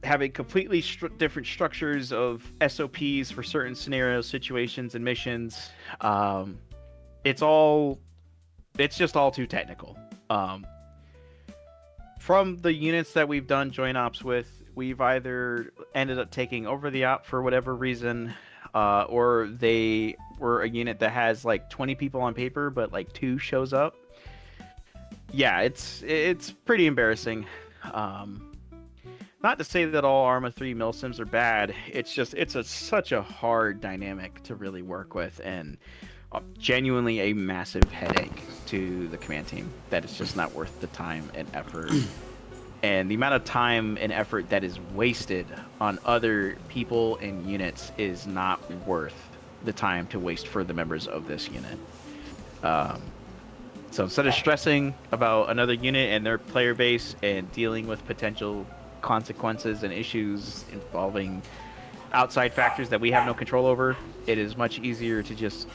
having completely different structures of SOPs for certain scenarios, situations, and missions. Um, it's all it's just all too technical. Um, from the units that we've done joint ops with, we've either ended up taking over the op for whatever reason, or they were a unit that has like 20 people on paper, but like 2 shows up. Yeah, it's pretty embarrassing. Um, Not to say that all Arma 3 milsims are bad. It's just such a hard dynamic to really work with, and genuinely a massive headache to the command team that it's just not worth the time and effort. And the amount of time and effort that is wasted on other people and units is not worth the time to waste for the members of this unit. So instead of stressing about another unit and their player base and dealing with potential consequences and issues involving outside factors that we have no control over, it is much easier to just,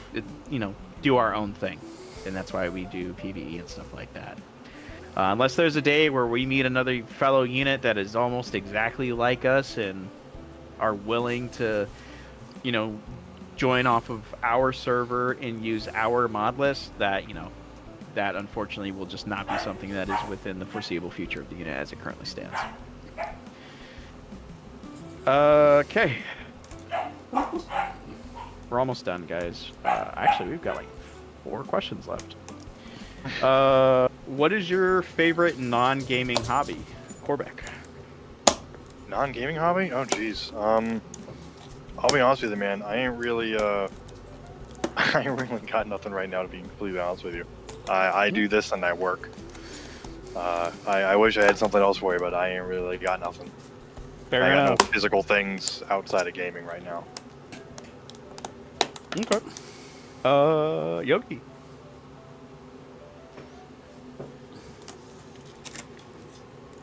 do our own thing. And that's why we do PvE and stuff like that. Unless there's a day where we meet another fellow unit that is almost exactly like us and are willing to, join off of our server and use our mod list, that unfortunately will just not be something that is within the foreseeable future of the unit as it currently stands. Okay. We're almost done, guys. Actually, we've got like 4 questions left. What is your favorite non-gaming hobby? Corbec. Non-gaming hobby? Oh, jeez. I'll be honest with you, man. I ain't really got nothing right now, to be completely honest with you. I do this and I work. I wish I had something else for you, but I ain't really got nothing. Fair I got enough. no physical things outside of gaming right now. Okay. Yogi.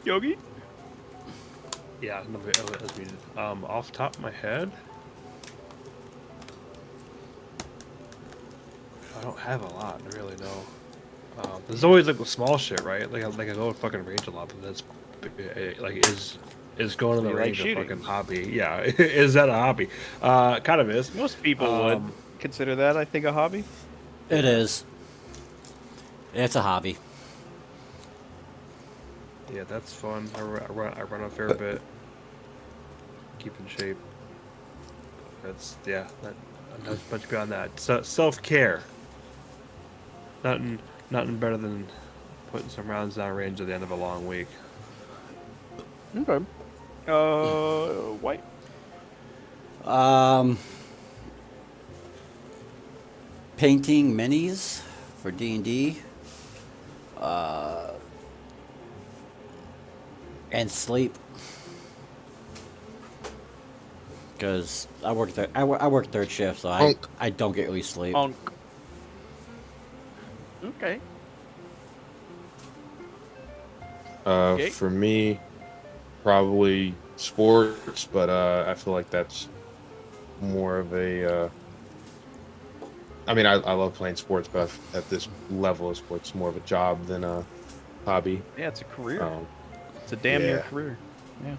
Yogi? Yeah, no, it was muted. Off the top of my head, I don't have a lot, really, no. There's always like the small shit, right? Like I go to fucking range a lot, but that's like is going to the You like range a shooting. fucking hobby? Yeah, is that a hobby? Kind of is. Most people would consider that, I think, a hobby. It is. It's a hobby. Yeah, that's fun. I run a fair bit. Keep in shape. That's not much beyond that. Self-care. Nothing better than putting some rounds down range at the end of a long week. Okay. White. Painting minis for D&D. And sleep. Because I work third shift, so I don't get really sleep. Okay. Okay. For me, probably sports, but I feel like that's more of a. I mean, I love playing sports, but at this level of sports, it's more of a job than a hobby. Yeah, it's a career. It's a damn near career. Yeah.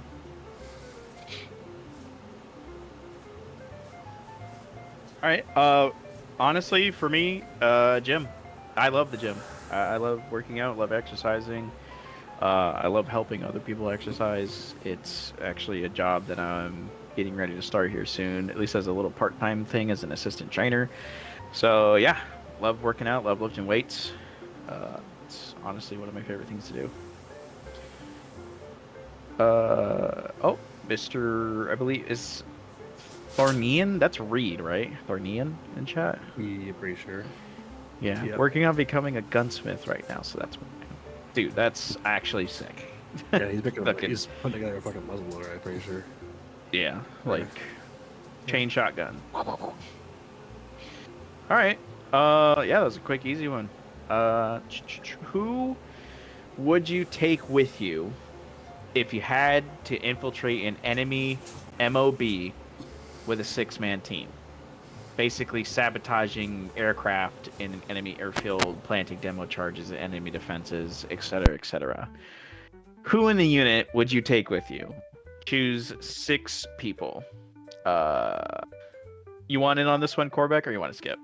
All right. Honestly, for me, gym. I love the gym. I love working out. Love exercising. I love helping other people exercise. It's actually a job that I'm getting ready to start here soon, at least as a little part-time thing as an assistant trainer. So yeah, love working out. Love lifting weights. It's honestly one of my favorite things to do. Mr. I believe is Thornian. That's Reed, right? Thornian in chat. Yeah, pretty sure. Yeah, Yep. working on becoming a gunsmith right now. So that's what, dude. That's actually sick. Yeah, he's making Fucking- he's putting together a fucking muzzle loader. I'm pretty sure. Yeah, like chain shotgun. All right. Yeah, that was a quick, easy one. Who would you take with you if you had to infiltrate an enemy MOB with a 6-man team? Basically sabotaging aircraft in an enemy airfield, planting demo charges at enemy defenses, etc., etc. Who in the unit would you take with you? choose 6 people. You want in on this one, Corbec, or you want to skip?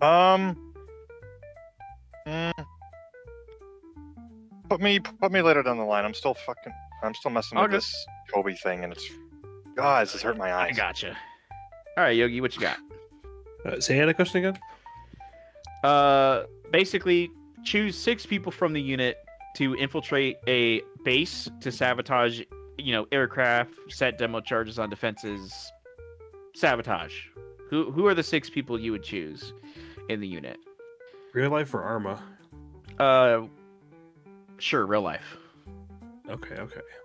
Mm, put me later down the line. I'm still messing All with good. this Kobe thing, and it's this is hurting my I eyes. gotcha. All right, Yogi, what you got? Say that question again. Basically, choose 6 people from the unit to infiltrate a base to sabotage, aircraft, set demo charges on defenses, sabotage. Who are the 6 people you would choose in the unit? Real life or Arma? Sure, real life. Okay.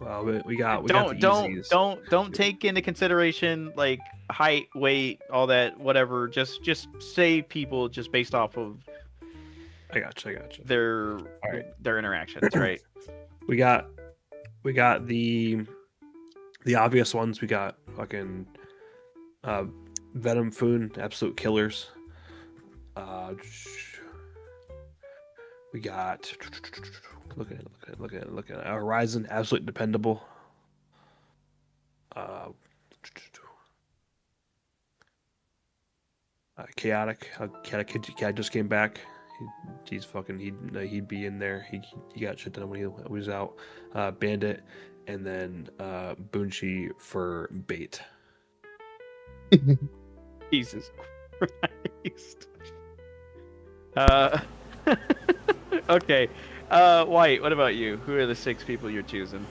Well, we got don't the easies. don't take into consideration like height, weight, all that, whatever. Just say people just based off of I got you. their interactions, right? We got the obvious ones. We got fucking Venom Foon, absolute killers. We got look at it. Horizon, absolutely dependable. Chaotic. Chaotic just came back. He'd be in there. He got shit done when he was out. Bandit, and then Bunchi for bait. Jesus Christ. Okay. White, what about you? Who are the 6 people you're choosing?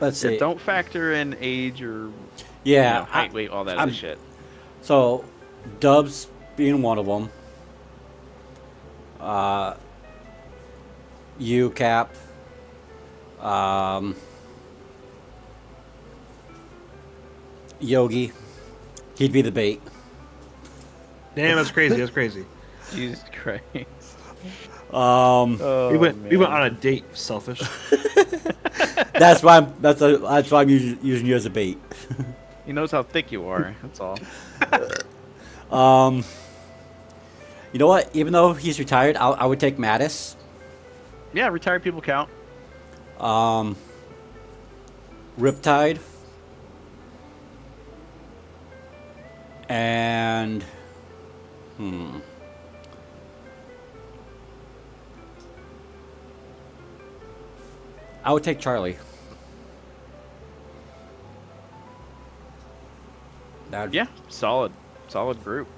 Let's Yeah, see. don't factor in age or Yeah, height, weight, all that I'm- other shit. So, Dubs being one of them. You, Cap. Yogi. He'd be the bait. Damn, that's crazy. Jesus Christ. We went on a date, selfish. That's why I'm using you as a bait. He knows how thick you are. That's all. You know what? Even though he's retired, I would take Mattis. Yeah, retired people count. Riptide. And I would take Charlie. Yeah, solid group.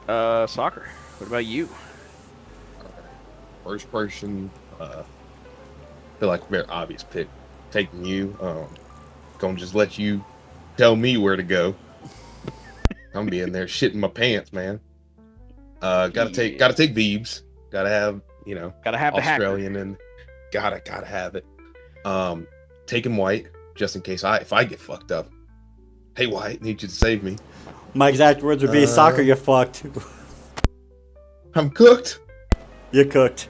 Soccer. What about you? First person, feel like a very obvious pick. Taking you. Gonna just let you tell me where to go. I'm being there shitting my pants, man. Gotta take Beebs. Gotta have, Gotta have the hacker. Australian and gotta have it. Taking White just in case if I get fucked up. Hey White, need you to save me. My exact words would be, "Soccer, you're fucked. I'm cooked. You're cooked."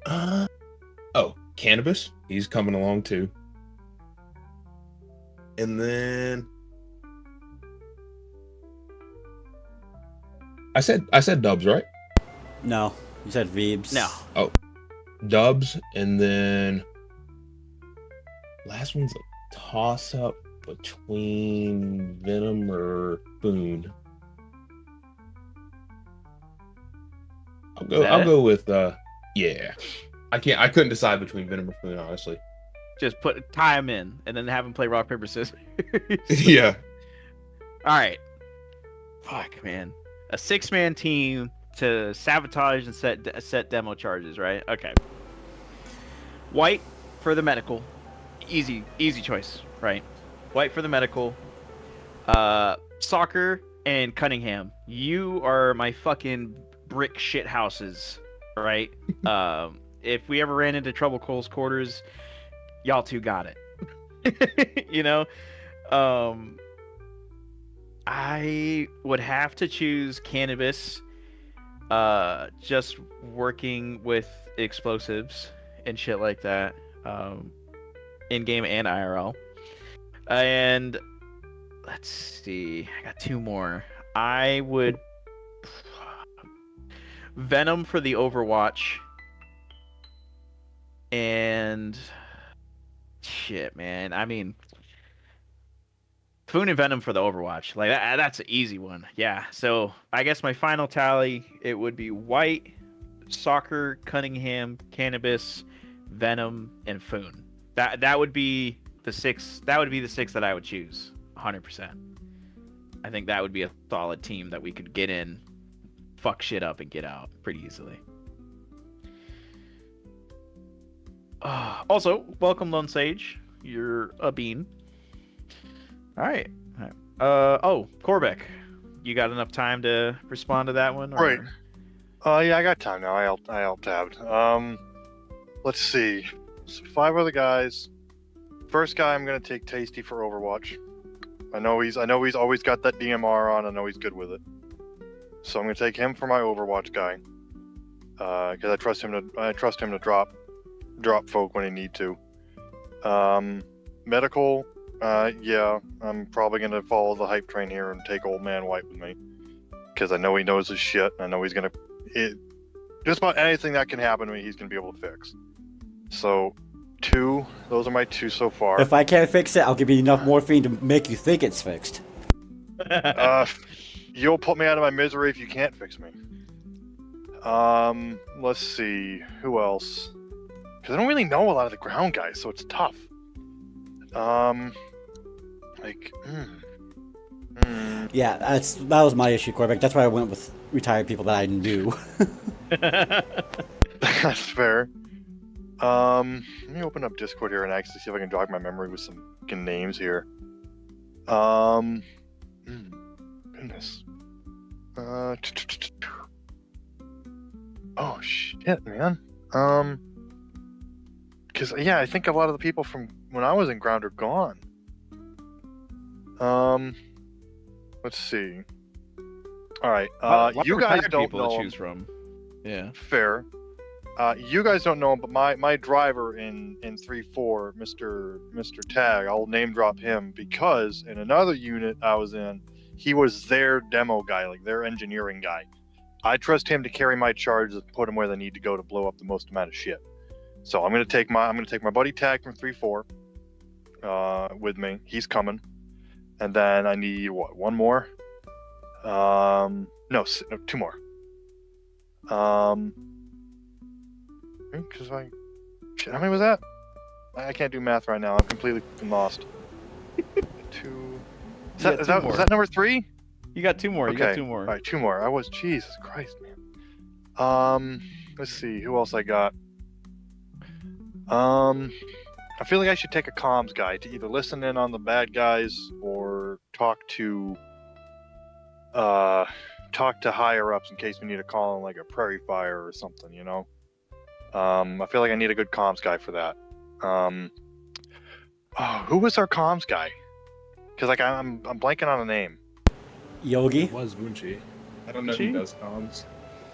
Oh, Cannabis. He's coming along too. And then I said Dubs, right? No, you said Veebs. No. Oh, Dubs, and then last one's a toss up between Venom or Boone. I'll go with yeah. I couldn't decide between Venom or Boone, honestly. Just tie him in and then have him play rock paper scissors. Yeah. All right. Fuck, man. A 6-man team to sabotage and set demo charges, right? Okay. White for the medical. Easy choice, right? White for the medical. Soccer and Cunningham. You are my fucking brick shit houses, right? If we ever ran into trouble close quarters, y'all two got it. I would have to choose Cannabis, just working with explosives and shit like that, in game and IRL. And let's see, I got 2 more. I would Venom for the Overwatch, and shit, man. I mean, Foon and Venom for the Overwatch. Like that's an easy one. Yeah. So I guess my final tally it would be White, Soccer, Cunningham, Cannabis, Venom, and Foon. That would be the six. That would be the six that I would choose. 100%. I think that would be a solid team that we could get in, fuck shit up, and get out pretty easily. Also, welcome Lone Sage. You're a bean. All right. Oh, Corbec, you got enough time to respond to that one? Or... Right. Yeah, I got time now. I alt-tabbed. Let's see. So 5 other guys. First guy, I'm gonna take Tasty for Overwatch. I know he's always got that DMR on. I know he's good with it. So I'm gonna take him for my Overwatch guy. Because I trust him to drop folk when he need to. Medical. Yeah, I'm probably gonna follow the hype train here and take Old Man White with me, because I know he knows his shit. I know he's gonna. Just about anything that can happen to me, he's gonna be able to fix. So, 2. Those are my 2 so far. If I can't fix it, I'll give you enough morphine to make you think it's fixed. You'll put me out of my misery if you can't fix me. Let's see, who else? Because I don't really know a lot of the ground guys, so it's tough. Yeah, that was my issue, Corbec. That's why I went with retired people that I knew. That's fair. Let me open up Discord here and actually see if I can jog my memory with some fucking names here. Goodness. Oh shit, man. Because yeah, I think a lot of the people from when I was in ground are gone. Let's see. All right, you guys don't know to choose from. Yeah. Fair. You guys don't know him, but my driver in 3-4, Mr. Tag, I'll name drop him because in another unit I was in, he was their demo guy, like their engineering guy. I trust him to carry my charges and put them where they need to go to blow up the most amount of shit. So I'm gonna take my buddy Tag from 3-4 with me. He's coming, and then I need what? One more? No, 2 more. Because shit, how many was that? I can't do math right now. I'm completely lost. 2. Is that number 3? You got 2 more. Okay. You got 2 more. All right, 2 more. Jesus Christ, man. Let's see who else I got. I feel like I should take a comms guy to either listen in on the bad guys or talk to higher ups in case we need to call in like a prairie fire or something, you know. I feel like I need a good comms guy for that. Who was our comms guy? Because like I'm blanking on a name. Yogi? It was Bunchi. I don't know who does comms.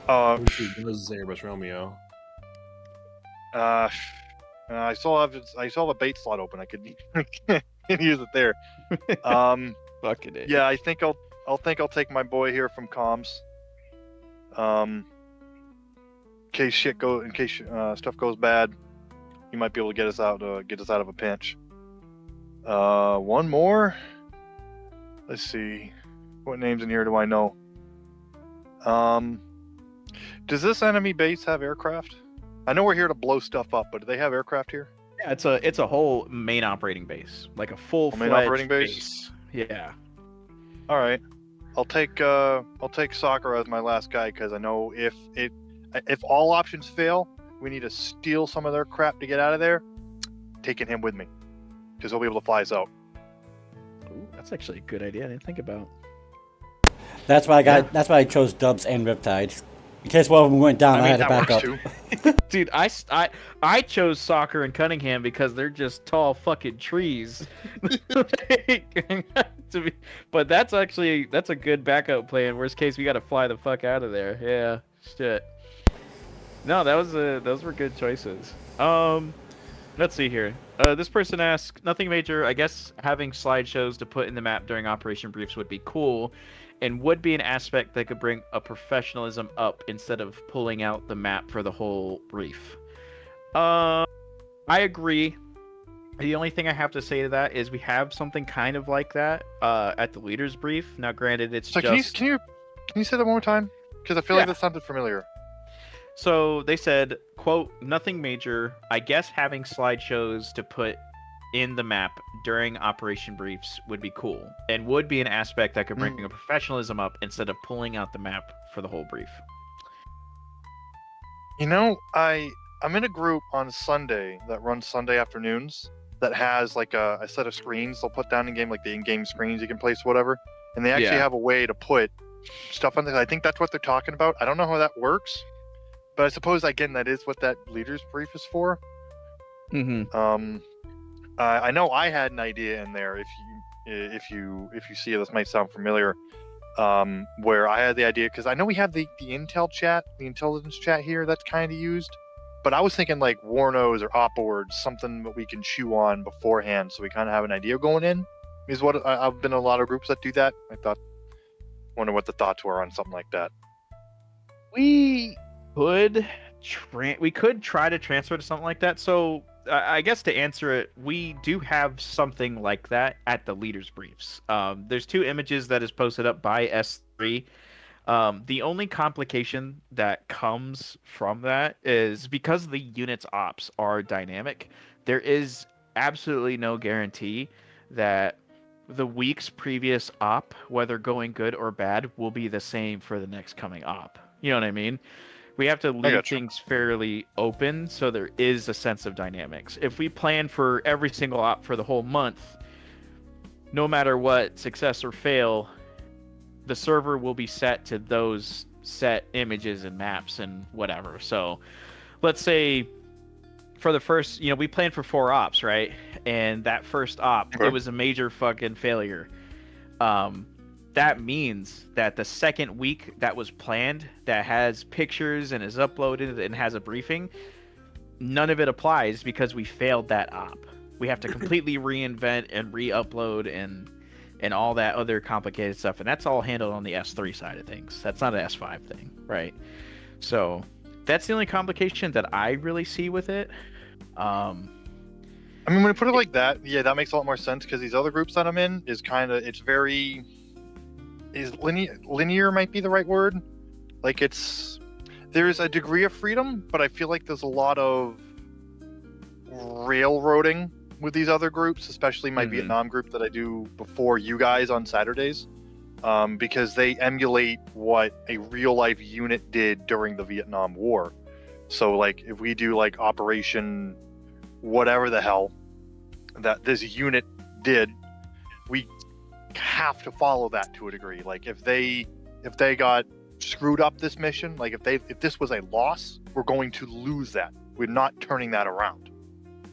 Bunchi does Airbus Romeo. I still have a bait slot open. I could use it there. Fucking it. Yeah, I think I'll take my boy here from comms. In case stuff goes bad, he might be able to get us out of a pinch. One more. Let's see, what names in here do I know? Does this enemy base have aircraft? I know we're here to blow stuff up, but do they have aircraft here? Yeah, it's a whole main operating base, like a full main operating base. Yeah. All right, I'll take Sakura as my last guy because I know if all options fail, we need to steal some of their crap to get out of there. Taking him with me because he'll be able to fly us out. Ooh, that's actually a good idea. I didn't think about. That's why I chose Dubs and Riptide. In case one of them went down, I had to back up. Dude, I chose Soccer and Cunningham because they're just tall fucking trees. But that's a good backup plan. Worst case, we got to fly the fuck out of there. Yeah, shit. No, those were good choices. Let's see here. This person asks, nothing major. I guess having slideshows to put in the map during operation briefs would be cool, and would be an aspect that could bring a professionalism up instead of pulling out the map for the whole brief. I agree. The only thing I have to say to that is we have something kind of like that at the leaders brief. Now, granted, it's So just can you say that one more time? Because I feel like that sounded familiar. so they said, quote, nothing major. I guess having slideshows to put in the map during operation briefs would be cool and would be an aspect that could bring a professionalism up instead of pulling out the map for the whole brief. You know, I'm in a group on Sunday that runs Sunday afternoons that has like a set of screens they'll put down in game, like the in-game screens you can place, whatever. And they actually have a way to put stuff on there. I think that's what they're talking about. I don't know how that works, but I suppose again that is what that leaders brief is for. Mm-hmm. I know I had an idea in there. If you see it, this might sound familiar. Where I had the idea, because I know we have the intel chat, the intelligence chat here that's kind of used, but I was thinking like Warnos or op boards, something that we can chew on beforehand, so we kind of have an idea going in. Is what I've been in a lot of groups that do that. Wonder what the thoughts were on something like that. We could try to transfer to something like that. So I guess to answer it, we do have something like that at the leaders briefs. There's 2 images that is posted up by S3. The only complication that comes from that is because the unit's ops are dynamic, there is absolutely no guarantee that the week's previous op, whether going good or bad, will be the same for the next coming op. You know what I mean? We have to leave things fairly open so there is a sense of dynamics. If we plan for every single op for the whole month, no matter what, success or fail, the server will be set to those set images and maps and whatever. So let's say for the first, we planned for 4 ops, right? And that first op, it was a major fucking failure. That means that the second week that was planned, that has pictures and is uploaded and has a briefing, none of it applies because we failed that op. We have to completely reinvent and re-upload and all that other complicated stuff, and that's all handled on the S3 side of things. That's not an S5 thing, right? So that's the only complication that I really see with it. I mean, when you put it like that, yeah, that makes a lot more sense because these other groups that I'm in is linear might be the right word. Like there's a degree of freedom, but I feel like there's a lot of railroading with these other groups, especially my Vietnam group that I do before you guys on Saturdays, because they emulate what a real life unit did during the Vietnam War. So like if we do like Operation whatever the hell that this unit did, we have to follow that to a degree. Like if they got screwed up this mission, like if this was a loss, we're going to lose that. We're not turning that around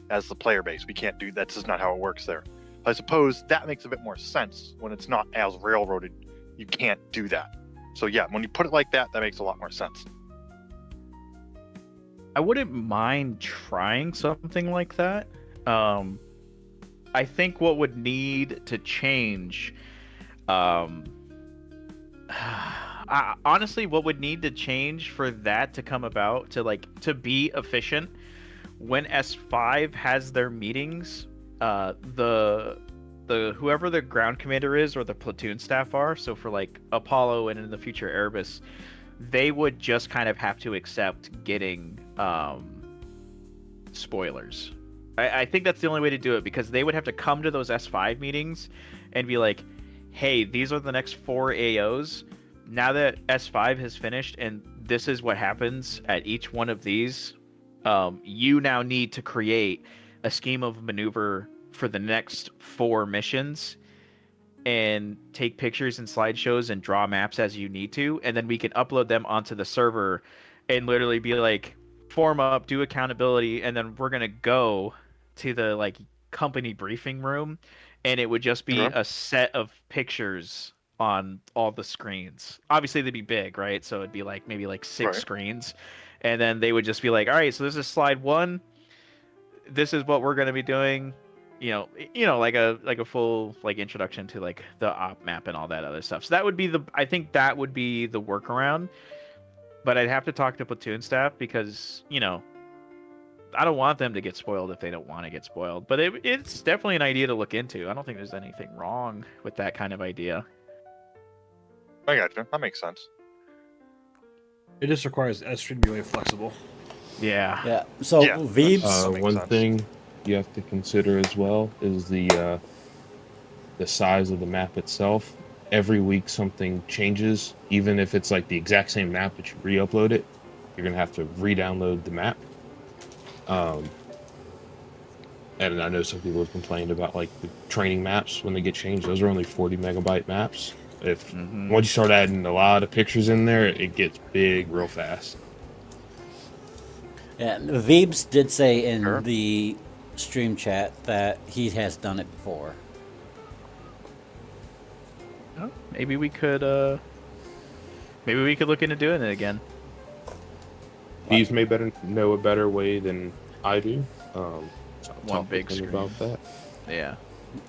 as the player base. We can't do that. That's just not how it works there. I suppose that makes a bit more sense when it's not as railroaded. You can't do that. So yeah, when you put it like that, that makes a lot more sense. I wouldn't mind trying something like that. I think what would need to change, honestly, what would need to change for that to come about, to be efficient, when S5 has their meetings, the whoever the ground commander is or the platoon staff are, so for like Apollo and in the future Erebus, they would just kind of have to accept getting spoilers. I think that's the only way to do it, because they would have to come to those S5 meetings and be like, hey, these are the next 4 AOs. Now that S5 has finished and this is what happens at each one of these, you now need to create a scheme of maneuver for the next 4 missions and take pictures and slideshows and draw maps as you need to, and then we can upload them onto the server and literally be like, form up, do accountability, and then we're gonna go to the like company briefing room, and it would just be a set of pictures on all the screens. Obviously they'd be big, right? So it'd be like maybe like 6 screens, and then they would just be like, all right, so this is slide 1. this is what we're going to be doing. Like a full like introduction to like the op map and all that other stuff. So that would be I think that would be the workaround. But I'd have to talk to platoon staff because I don't want them to get spoiled if they don't want to get spoiled. But it's definitely an idea to look into. I don't think there's anything wrong with that kind of idea. I got you. That makes sense. It just requires S3 to be really flexible. Yeah. Yeah. So Yeah, Veebs, that makes One sense. thing you have to consider as well is the size of the map itself. Every week something changes, even if it's like the exact same map but you re-upload it, you're gonna have to re-download the map. And I know some people have complained about like the training maps when they get changed. Those are only 40 megabyte maps. If once you start adding a lot of pictures in there, it gets big real fast. yeah, Veebs did say in Sure. the stream chat that he has done it before. Oh, maybe we could look into doing it again. These may know a better way than I do. So I'll One talk big with them screen. about that. Yeah.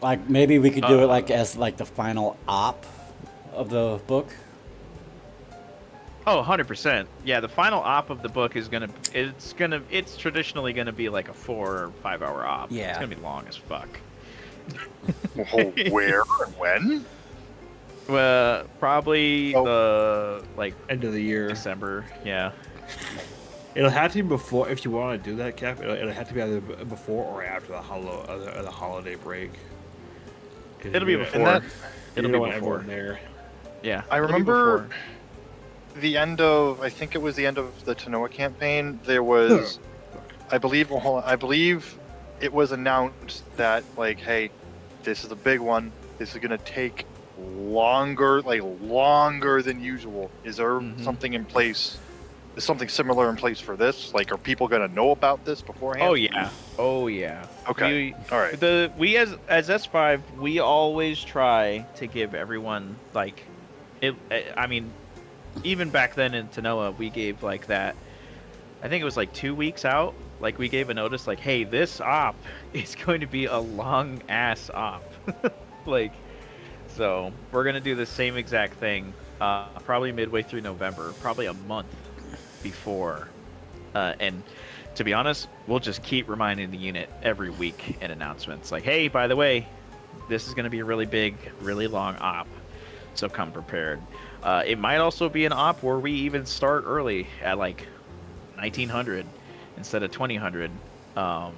Like maybe we could do it like as like the final op of the book. Oh, 100%. Yeah, the final op of the book is it's traditionally gonna be like a 4 or 5 hour op. Yeah. It's gonna be long as fuck. Oh, where and when? Well, probably the like End of the year. December. Yeah. It'll have to be before, if you want to do that, Cap. It'll have to be either before or after the holiday break. 'Cause It'll be you're- before. you It'll don't be want before. everyone there. Yeah. I it'll be remember before. the end of, I think it was the end of the Tanoa campaign. There was, I believe it was announced that like, hey, this is a big one. This is gonna take longer than usual. Is there something in place? Is something similar in place for this? Like, are people gonna know about this beforehand? Oh yeah. Oh yeah. Okay. All right. We as S5, we always try to give everyone like it. I mean, even back then in Tanoa, we gave like that. I think it was like 2 weeks out. Like we gave a notice like, hey, this op is going to be a long ass op. Like, so we're gonna do the same exact thing. Probably midway through November, probably a month before. And to be honest, we'll just keep reminding the unit every week in announcements like, hey, by the way, this is going to be a really big, really long op, so come prepared. It might also be an op where we even start early at like 1900 instead of 2000. I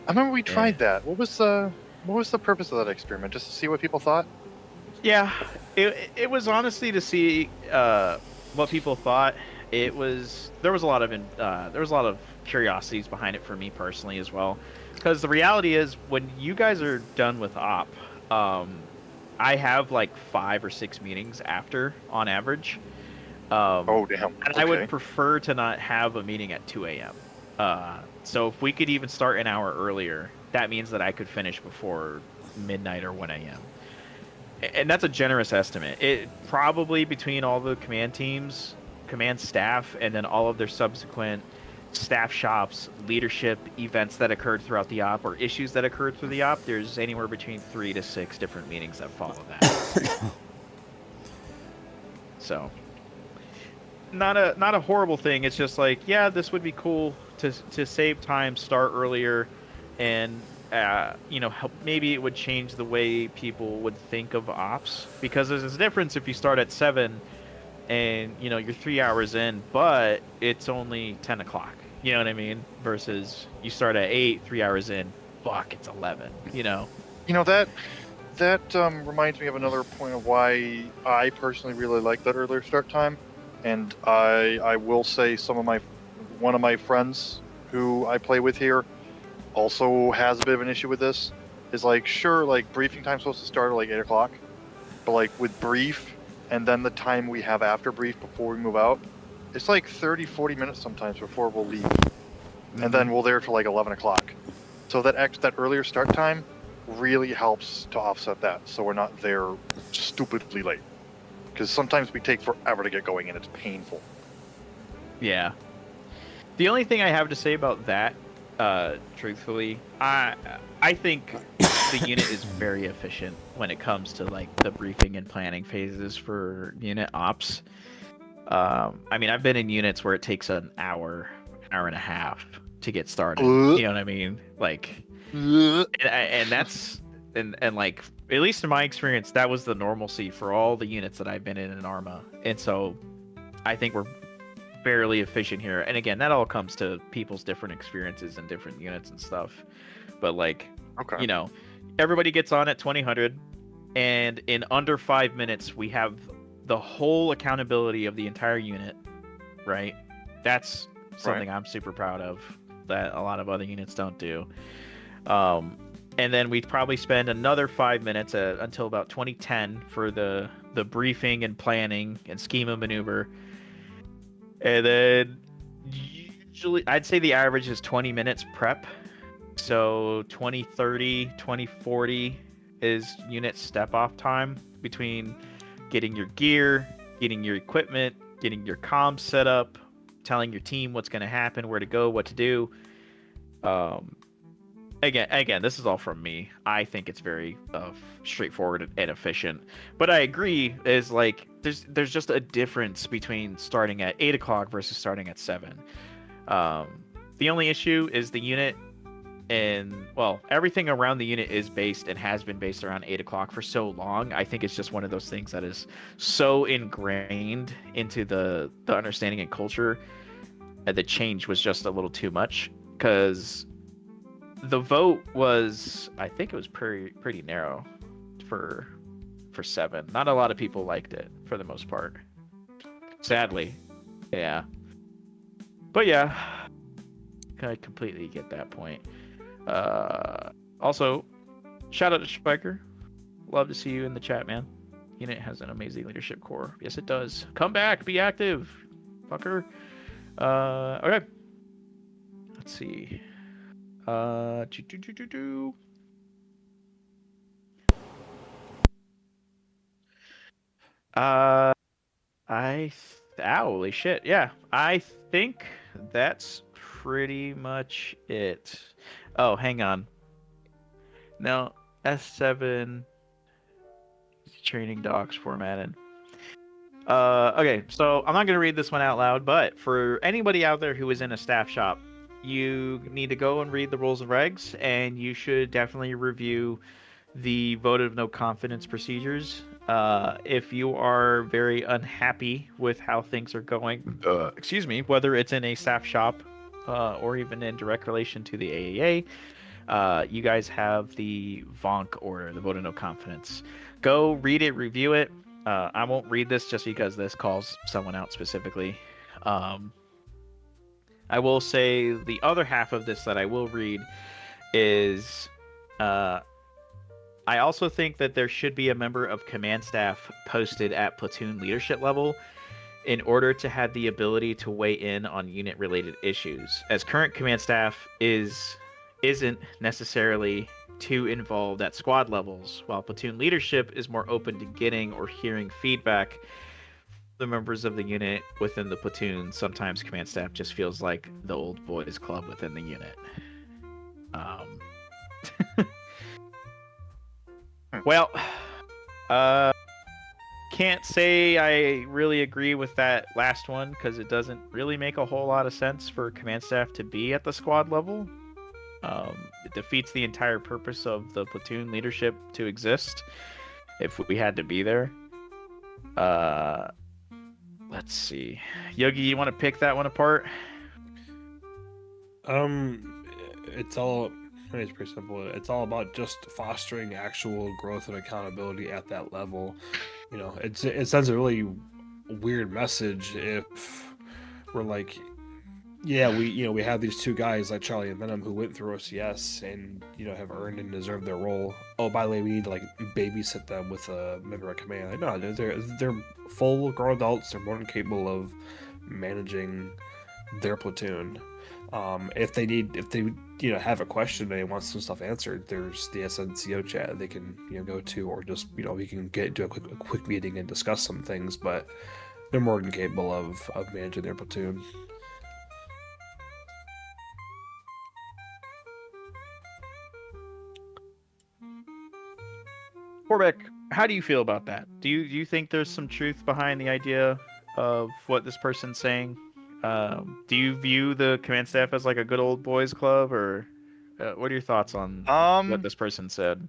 remember we tried that. What was the purpose of that experiment? Just to see what people thought? Yeah, it was honestly to see what people thought. There was a lot of curiosities behind it for me personally as well, because the reality is when you guys are done with op, I have like 5 or 6 meetings after on average. Oh damn! And I would prefer to not have a meeting at 2 a.m. So if we could even start an hour earlier, that means that I could finish before midnight or 1 a.m. And that's a generous estimate. It probably between all the command teams, command staff, and then all of their subsequent staff shops, leadership events that occurred throughout the op, or issues that occurred through the op, there's anywhere between 3 to 6 different meetings that follow that. So, not a horrible thing. It's just like, yeah, this would be cool to save time, start earlier, and help. Maybe it would change the way people would think of ops, because there's a difference if you start at 7 and you're 3 hours in, but it's only 10 o'clock. You know what I mean? Versus you start at 8, 3 hours in, fuck, it's 11. That reminds me of another point of why I personally really like that earlier start time, and I will say one of my friends who I play with here also has a bit of an issue with this. Is like, sure, like briefing time's supposed to start at like 8 o'clock, but like with brief and then the time we have after brief before we move out, it's like 30-40 minutes sometimes before we'll leave, and then we're there till like 11 o'clock. So that earlier start time really helps to offset that, so we're not there stupidly late, because sometimes we take forever to get going and it's painful. Yeah. The only thing I have to say about that Truthfully, I think the unit is very efficient when it comes to like the briefing and planning phases for unit ops. I mean, I've been in units where it takes an hour, hour and a half to get started. You know what I mean? Like, and that's and like at least in my experience, that was the normalcy for all the units that I've been in Arma, and so I think we're fairly efficient here. And again, that all comes to people's different experiences and different units and stuff. But like, Okay. you know, everybody gets on at 2000, and in under 5 minutes, we have the whole accountability of the entire unit. Right? That's something I'm super proud of that a lot of other units don't do. And then we'd probably spend another 5 minutes until about 2010 for the briefing and planning and schema maneuver. And then usually, I'd say the average is 20 minutes prep. So 2030, 2040 is unit step off time between getting your gear, getting your equipment, getting your comms set up, telling your team what's going to happen, where to go, what to do. Again, this is all from me. I think it's very straightforward and efficient. But I agree, is like there's just a difference between starting at 8 o'clock versus starting at 7. The only issue is the unit, and well, everything around the unit is based and has been based around 8 o'clock for so long. I think it's just one of those things that is so ingrained into the understanding and culture that the change was just a little too much, because the vote was, I think it was pretty narrow for 7. Not a lot of people liked it for the most part. Sadly. Yeah. But yeah, I completely get that point. Also, shout out to Spiker. Love to see you in the chat, man. Unit has an amazing leadership core. Yes, it does. Come back, be active, fucker. Okay. Let's see. Uh, holy shit. Yeah, I think that's pretty much it. Oh, hang on. No, S7 training docs formatted. Okay, so I'm not going to read this one out loud, but for anybody out there who is in a staff shop, you need to go and read the rules and regs, and you should definitely review the vote of no confidence procedures. If you are very unhappy with how things are going, excuse me, whether it's in a staff shop or even in direct relation to the AAA, you guys have the VONC order, the vote of no confidence. Go read it, review it. I won't read this just because this calls someone out specifically. I will say the other half of this that I will read is I also think that there should be a member of command staff posted at platoon leadership level in order to have the ability to weigh in on unit related issues, as current command staff isn't necessarily too involved at squad levels, while platoon leadership is more open to getting or hearing feedback from the members of the unit within the platoon. Sometimes command staff just feels like the old boys club within the unit. Well, can't say I really agree with that last one, because it doesn't really make a whole lot of sense for command staff to be at the squad level. It defeats the entire purpose of the platoon leadership to exist if we had to be there. Let's see. Yogi, you want to pick that one apart? It's all, I mean, it's pretty simple. It's all about just fostering actual growth and accountability at that level. You know, it sends a really weird message if we're like, yeah, we have these two guys like Charlie and Venom who went through OCS and have earned and deserved their role. Oh, by the way, we need to like babysit them with a member of command. Like, no, they're full grown adults. They're more than capable of managing their platoon. If they have a question and they want some stuff answered, there's the SNCO chat they can go to, or just we can do a quick meeting and discuss some things. But they're more than capable of managing their platoon. Corbec, how do you feel about that? Do you think there's some truth behind the idea of what this person's saying? Do you view the command staff as like a good old boys club, or what are your thoughts on what Um, this person said?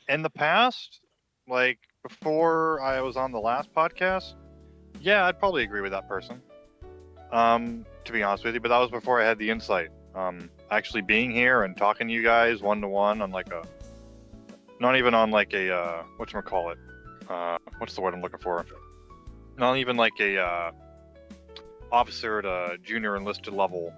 in the past, like before I was on the last podcast, yeah, I'd probably agree with that person. To be honest with you, but that was before I had the insight. Actually being here and talking to you guys one to one on like a, not even on like a whatchamacallit, what's the word I'm looking for? Not even like a officer to junior enlisted level,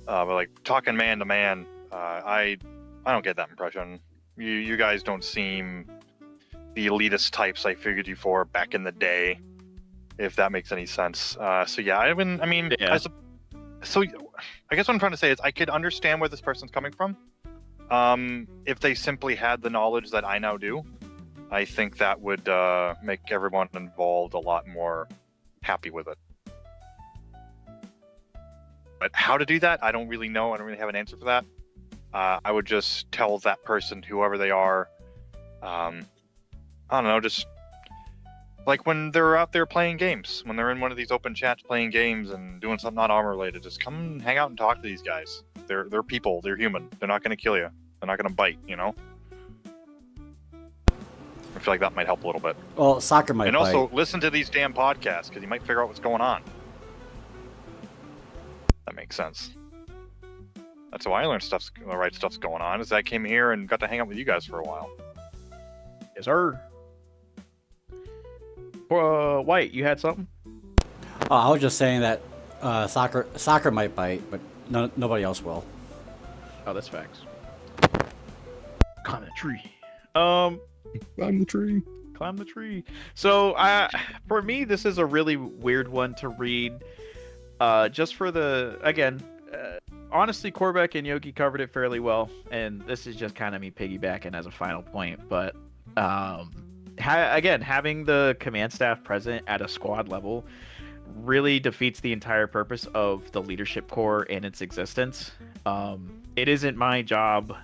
but like talking man to man. I don't get that impression. You guys don't seem the elitist types I figured you for back in the day, if that makes any sense. So yeah, I mean, Yeah. so I guess what I'm trying to say is I could understand where this person's coming from. If they simply had the knowledge that I now do, I think that would make everyone involved a lot more happy with it. But how to do that, I don't really know. I don't really have an answer for that. I would just tell that person, whoever they are, I don't know, just like when they're out there playing games, when they're in one of these open chats playing games and doing something not armor related, just come hang out and talk to these guys. They're people. They're human. They're not going to kill you. They're not going to bite. You know. I feel like that might help a little bit. Well, soccer might And bite. also listen to these damn podcasts because you might figure out what's going on. That makes sense. That's how I learned the right stuff's going on. Is I came here and got to hang out with you guys for a while. Yes, sir. White, you had something? Oh, I was just saying that soccer might bite, but nobody else will. Oh, that's facts. Climb the tree. Climb the tree. Climb the tree. So, for me, this is a really weird one to read. Just for the honestly, Corbec and Yogi covered it fairly well, and this is just kind of me piggybacking as a final point. But having the command staff present at a squad level really defeats the entire purpose of the leadership core and its existence. It isn't my job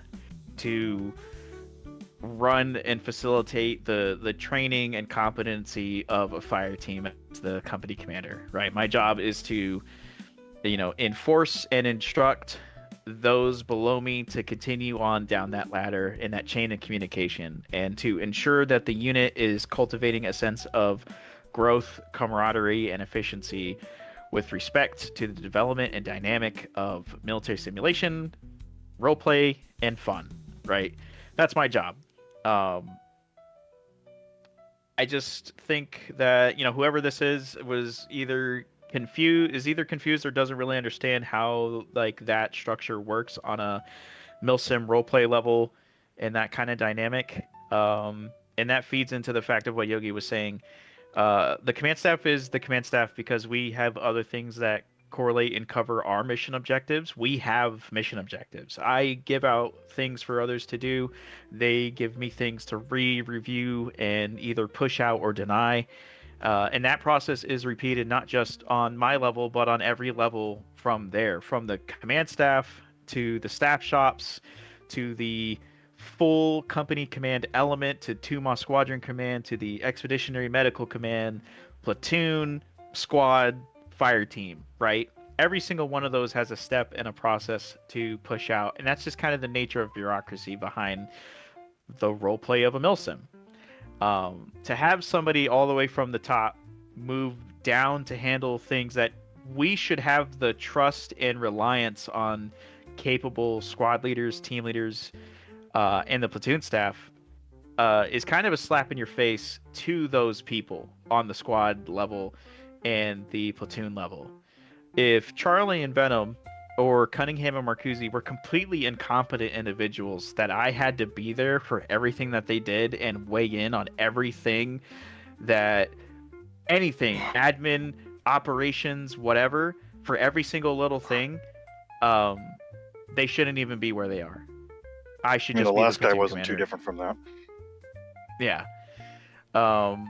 to run and facilitate the training and competency of a fire team as the company commander, right? My job is to, enforce and instruct those below me to continue on down that ladder in that chain of communication, and to ensure that the unit is cultivating a sense of growth, camaraderie, and efficiency with respect to the development and dynamic of military simulation, roleplay, and fun, right? That's my job. I just think that, whoever this is was either confused or doesn't really understand how like that structure works on a milsim roleplay level and that kind of dynamic. And that feeds into the fact of what Yogi was saying. The command staff is the command staff because we have other things that correlate and cover our mission objectives. We have mission objectives. I give out things for others to do. They give me things to review, and either push out or deny. And that process is repeated not just on my level, but on every level from there, from the command staff to the staff shops to the full company command element to 2MA squadron command to the expeditionary medical command, platoon, squad, fire team, right? Every single one of those has a step and a process to push out, and that's just kind of the nature of bureaucracy behind the roleplay of a milsim. To have somebody all the way from the top move down to handle things that we should have the trust and reliance on capable squad leaders, team leaders, and the platoon staff is kind of a slap in your face to those people on the squad level and the platoon level. If Charlie and Venom or Cunningham and Marcuzzi were completely incompetent individuals that I had to be there for everything that they did and weigh in on everything anything, admin, operations, whatever, for every single little thing, they shouldn't even be where they are. I should just the be last guy platoon wasn't too commander. different from that. Yeah. God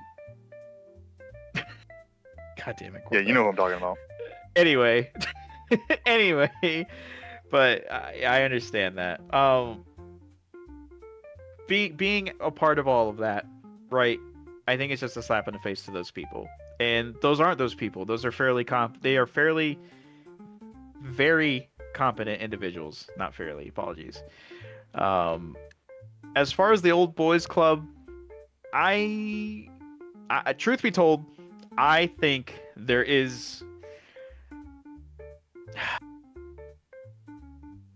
damn it. Yeah, you know who I'm talking about. Anyway, but I understand that. being a part of all of that, right? I think it's just a slap in the face to those people, and those aren't those people. Those are they are fairly, very competent individuals. Not fairly. Apologies. Um, as far as the old boys club, truth be told, I think there is.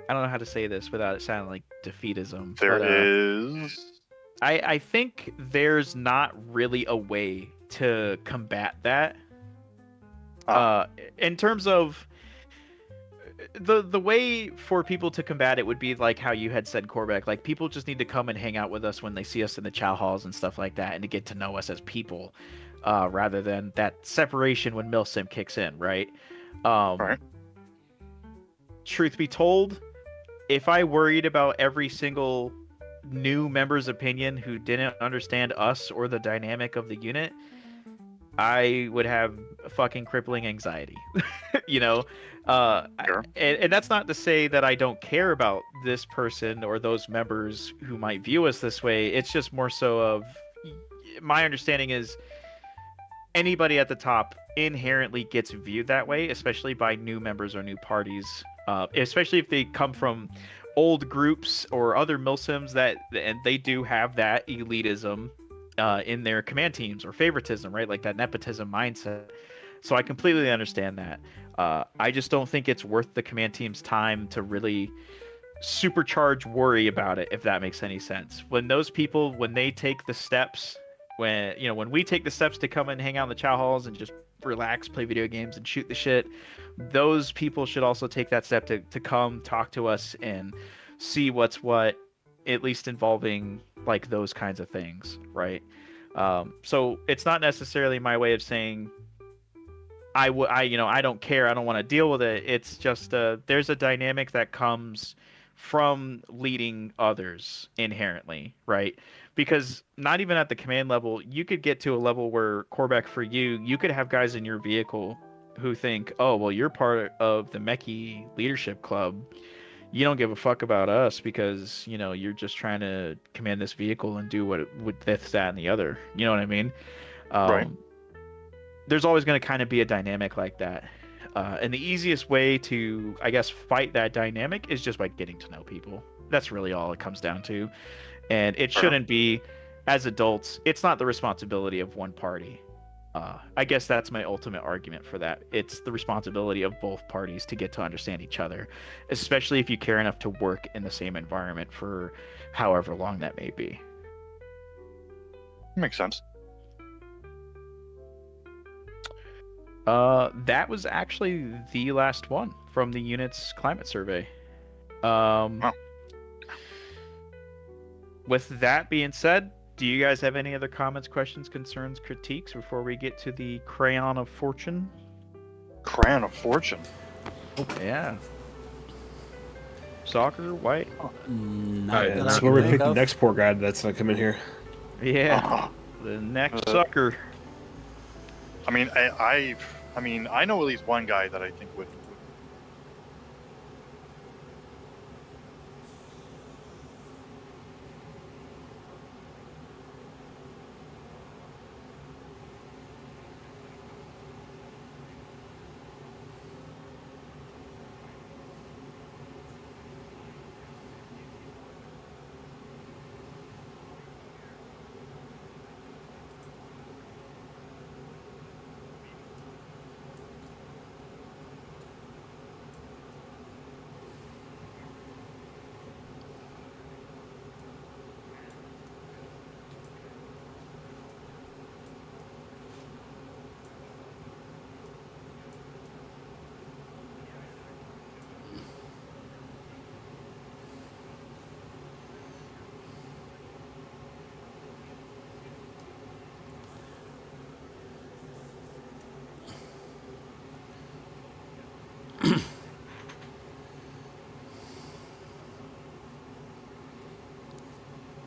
I don't know how to say this without it sounding like defeatism. There but, is. I think there's not really a way to combat that. In terms of the way for people to combat it would be like how you had said, Corbec. Like, people just need to come and hang out with us when they see us in the chow halls and stuff like that, and to get to know us as people, rather than that separation when Milsim kicks in, right? Right. Truth be told, if I worried about every single new member's opinion who didn't understand us or the dynamic of the unit, I would have fucking crippling anxiety. you know Sure. and that's not to say that I don't care about this person or those members who might view us this way. It's just more so of, my understanding is anybody at the top inherently gets viewed that way, especially by new members or new parties, especially if they come from old groups or other milsims, that and they do have that elitism in their command teams, or favoritism, right? Like that nepotism mindset. So I completely understand that. I just don't think it's worth the command team's time to really supercharge worry about it, if that makes any sense. When those people, when they take the steps, when we take the steps to come and hang out in the chow halls and just relax, play video games, and shoot the shit, those people should also take that step to come talk to us and see what's what, at least involving like those kinds of things, right? So it's not necessarily my way of saying I don't care, I don't want to deal with it. It's just there's a dynamic that comes from leading others inherently, right? Because not even at the command level, you could get to a level where, Corbec, for you could have guys in your vehicle who think, oh, well, you're part of the Mechie leadership club. You don't give a fuck about us because, you're just trying to command this vehicle and do what this, that, and the other. You know what I mean? Right. There's always going to kind of be a dynamic like that. And the easiest way to, I guess, fight that dynamic is just by getting to know people. That's really all it comes down to. And it shouldn't be, as adults, it's not the responsibility of one party. I guess that's my ultimate argument for that. It's the responsibility of both parties to get to understand each other, especially if you care enough to work in the same environment for however long that may be. Makes sense. That was actually the last one from the unit's climate survey. With that being said, do you guys have any other comments, questions, concerns, critiques before we get to the Crayon of Fortune? Crayon of Fortune. Yeah. Soccer, white. Not that That's I where can we think pick the of. next poor guy that's gonna come in here. Yeah. The next sucker. I mean, I know at least one guy that I think would.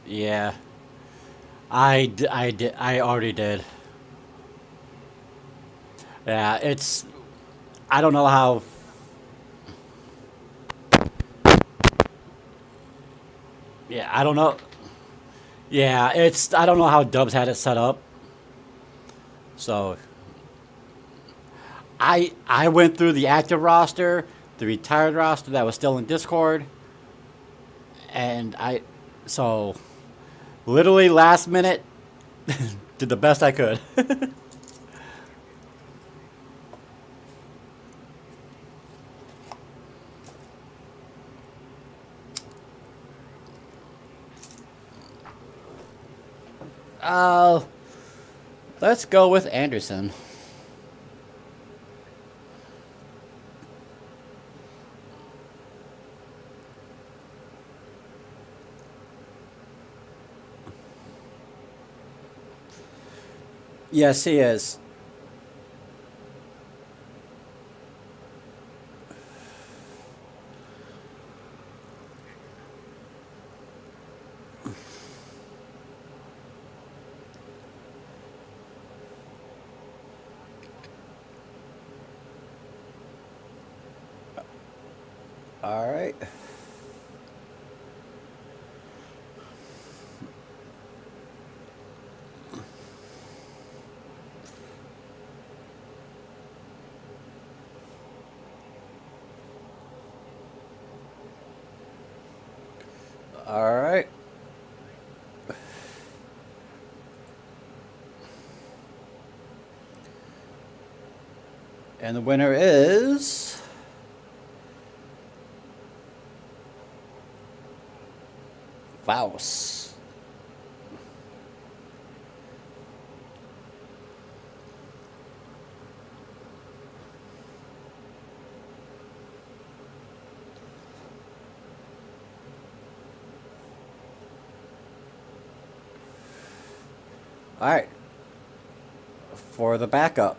Yeah. I already did. Yeah, I don't know how. Yeah, I don't know. Yeah, I don't know how Dubs had it set up. So I went through the active roster, the retired roster that was still in Discord, and so literally last minute did the best I could. uh let's go with Anderson. Yes, he is. All right. All right. And the winner is Faust. All right. For the backup.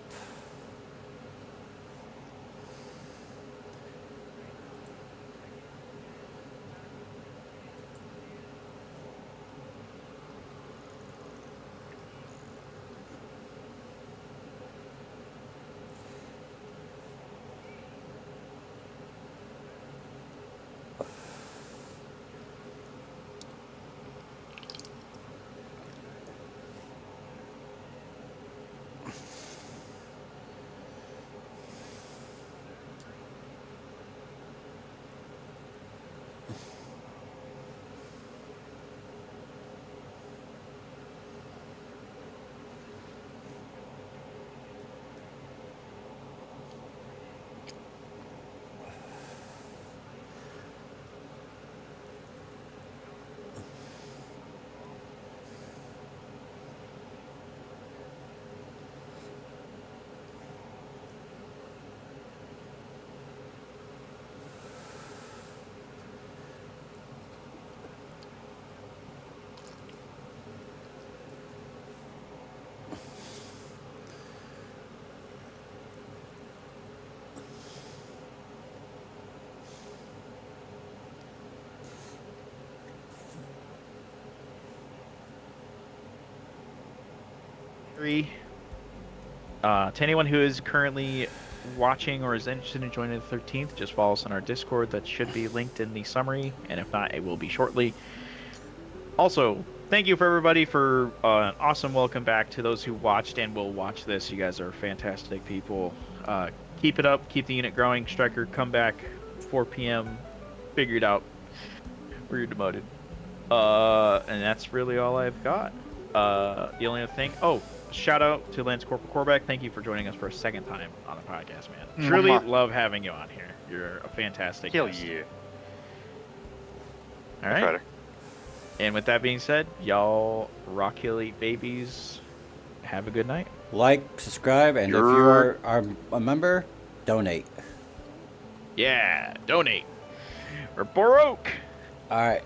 Three. To anyone who is currently watching or is interested in joining the 13th, just follow us on our Discord. That should be linked in the summary, and if not, it will be shortly. Also, thank you for everybody for an awesome welcome back to those who watched and will watch this. You guys are fantastic people. Keep it up. Keep the unit growing. Striker, come back. 4 p.m. Figure it out. We're demoted. And that's really all I've got. The only other thing. Oh, shout out to Lance Corporal Corbec. Thank you for joining us for a second time on the podcast, man. Truly love having you on here. You're a fantastic Hell guest. yeah. All right. And with that being said, y'all rock elite babies. Have a good night. Like, subscribe, and if you are a member, donate. Yeah, donate. We're broke. All right.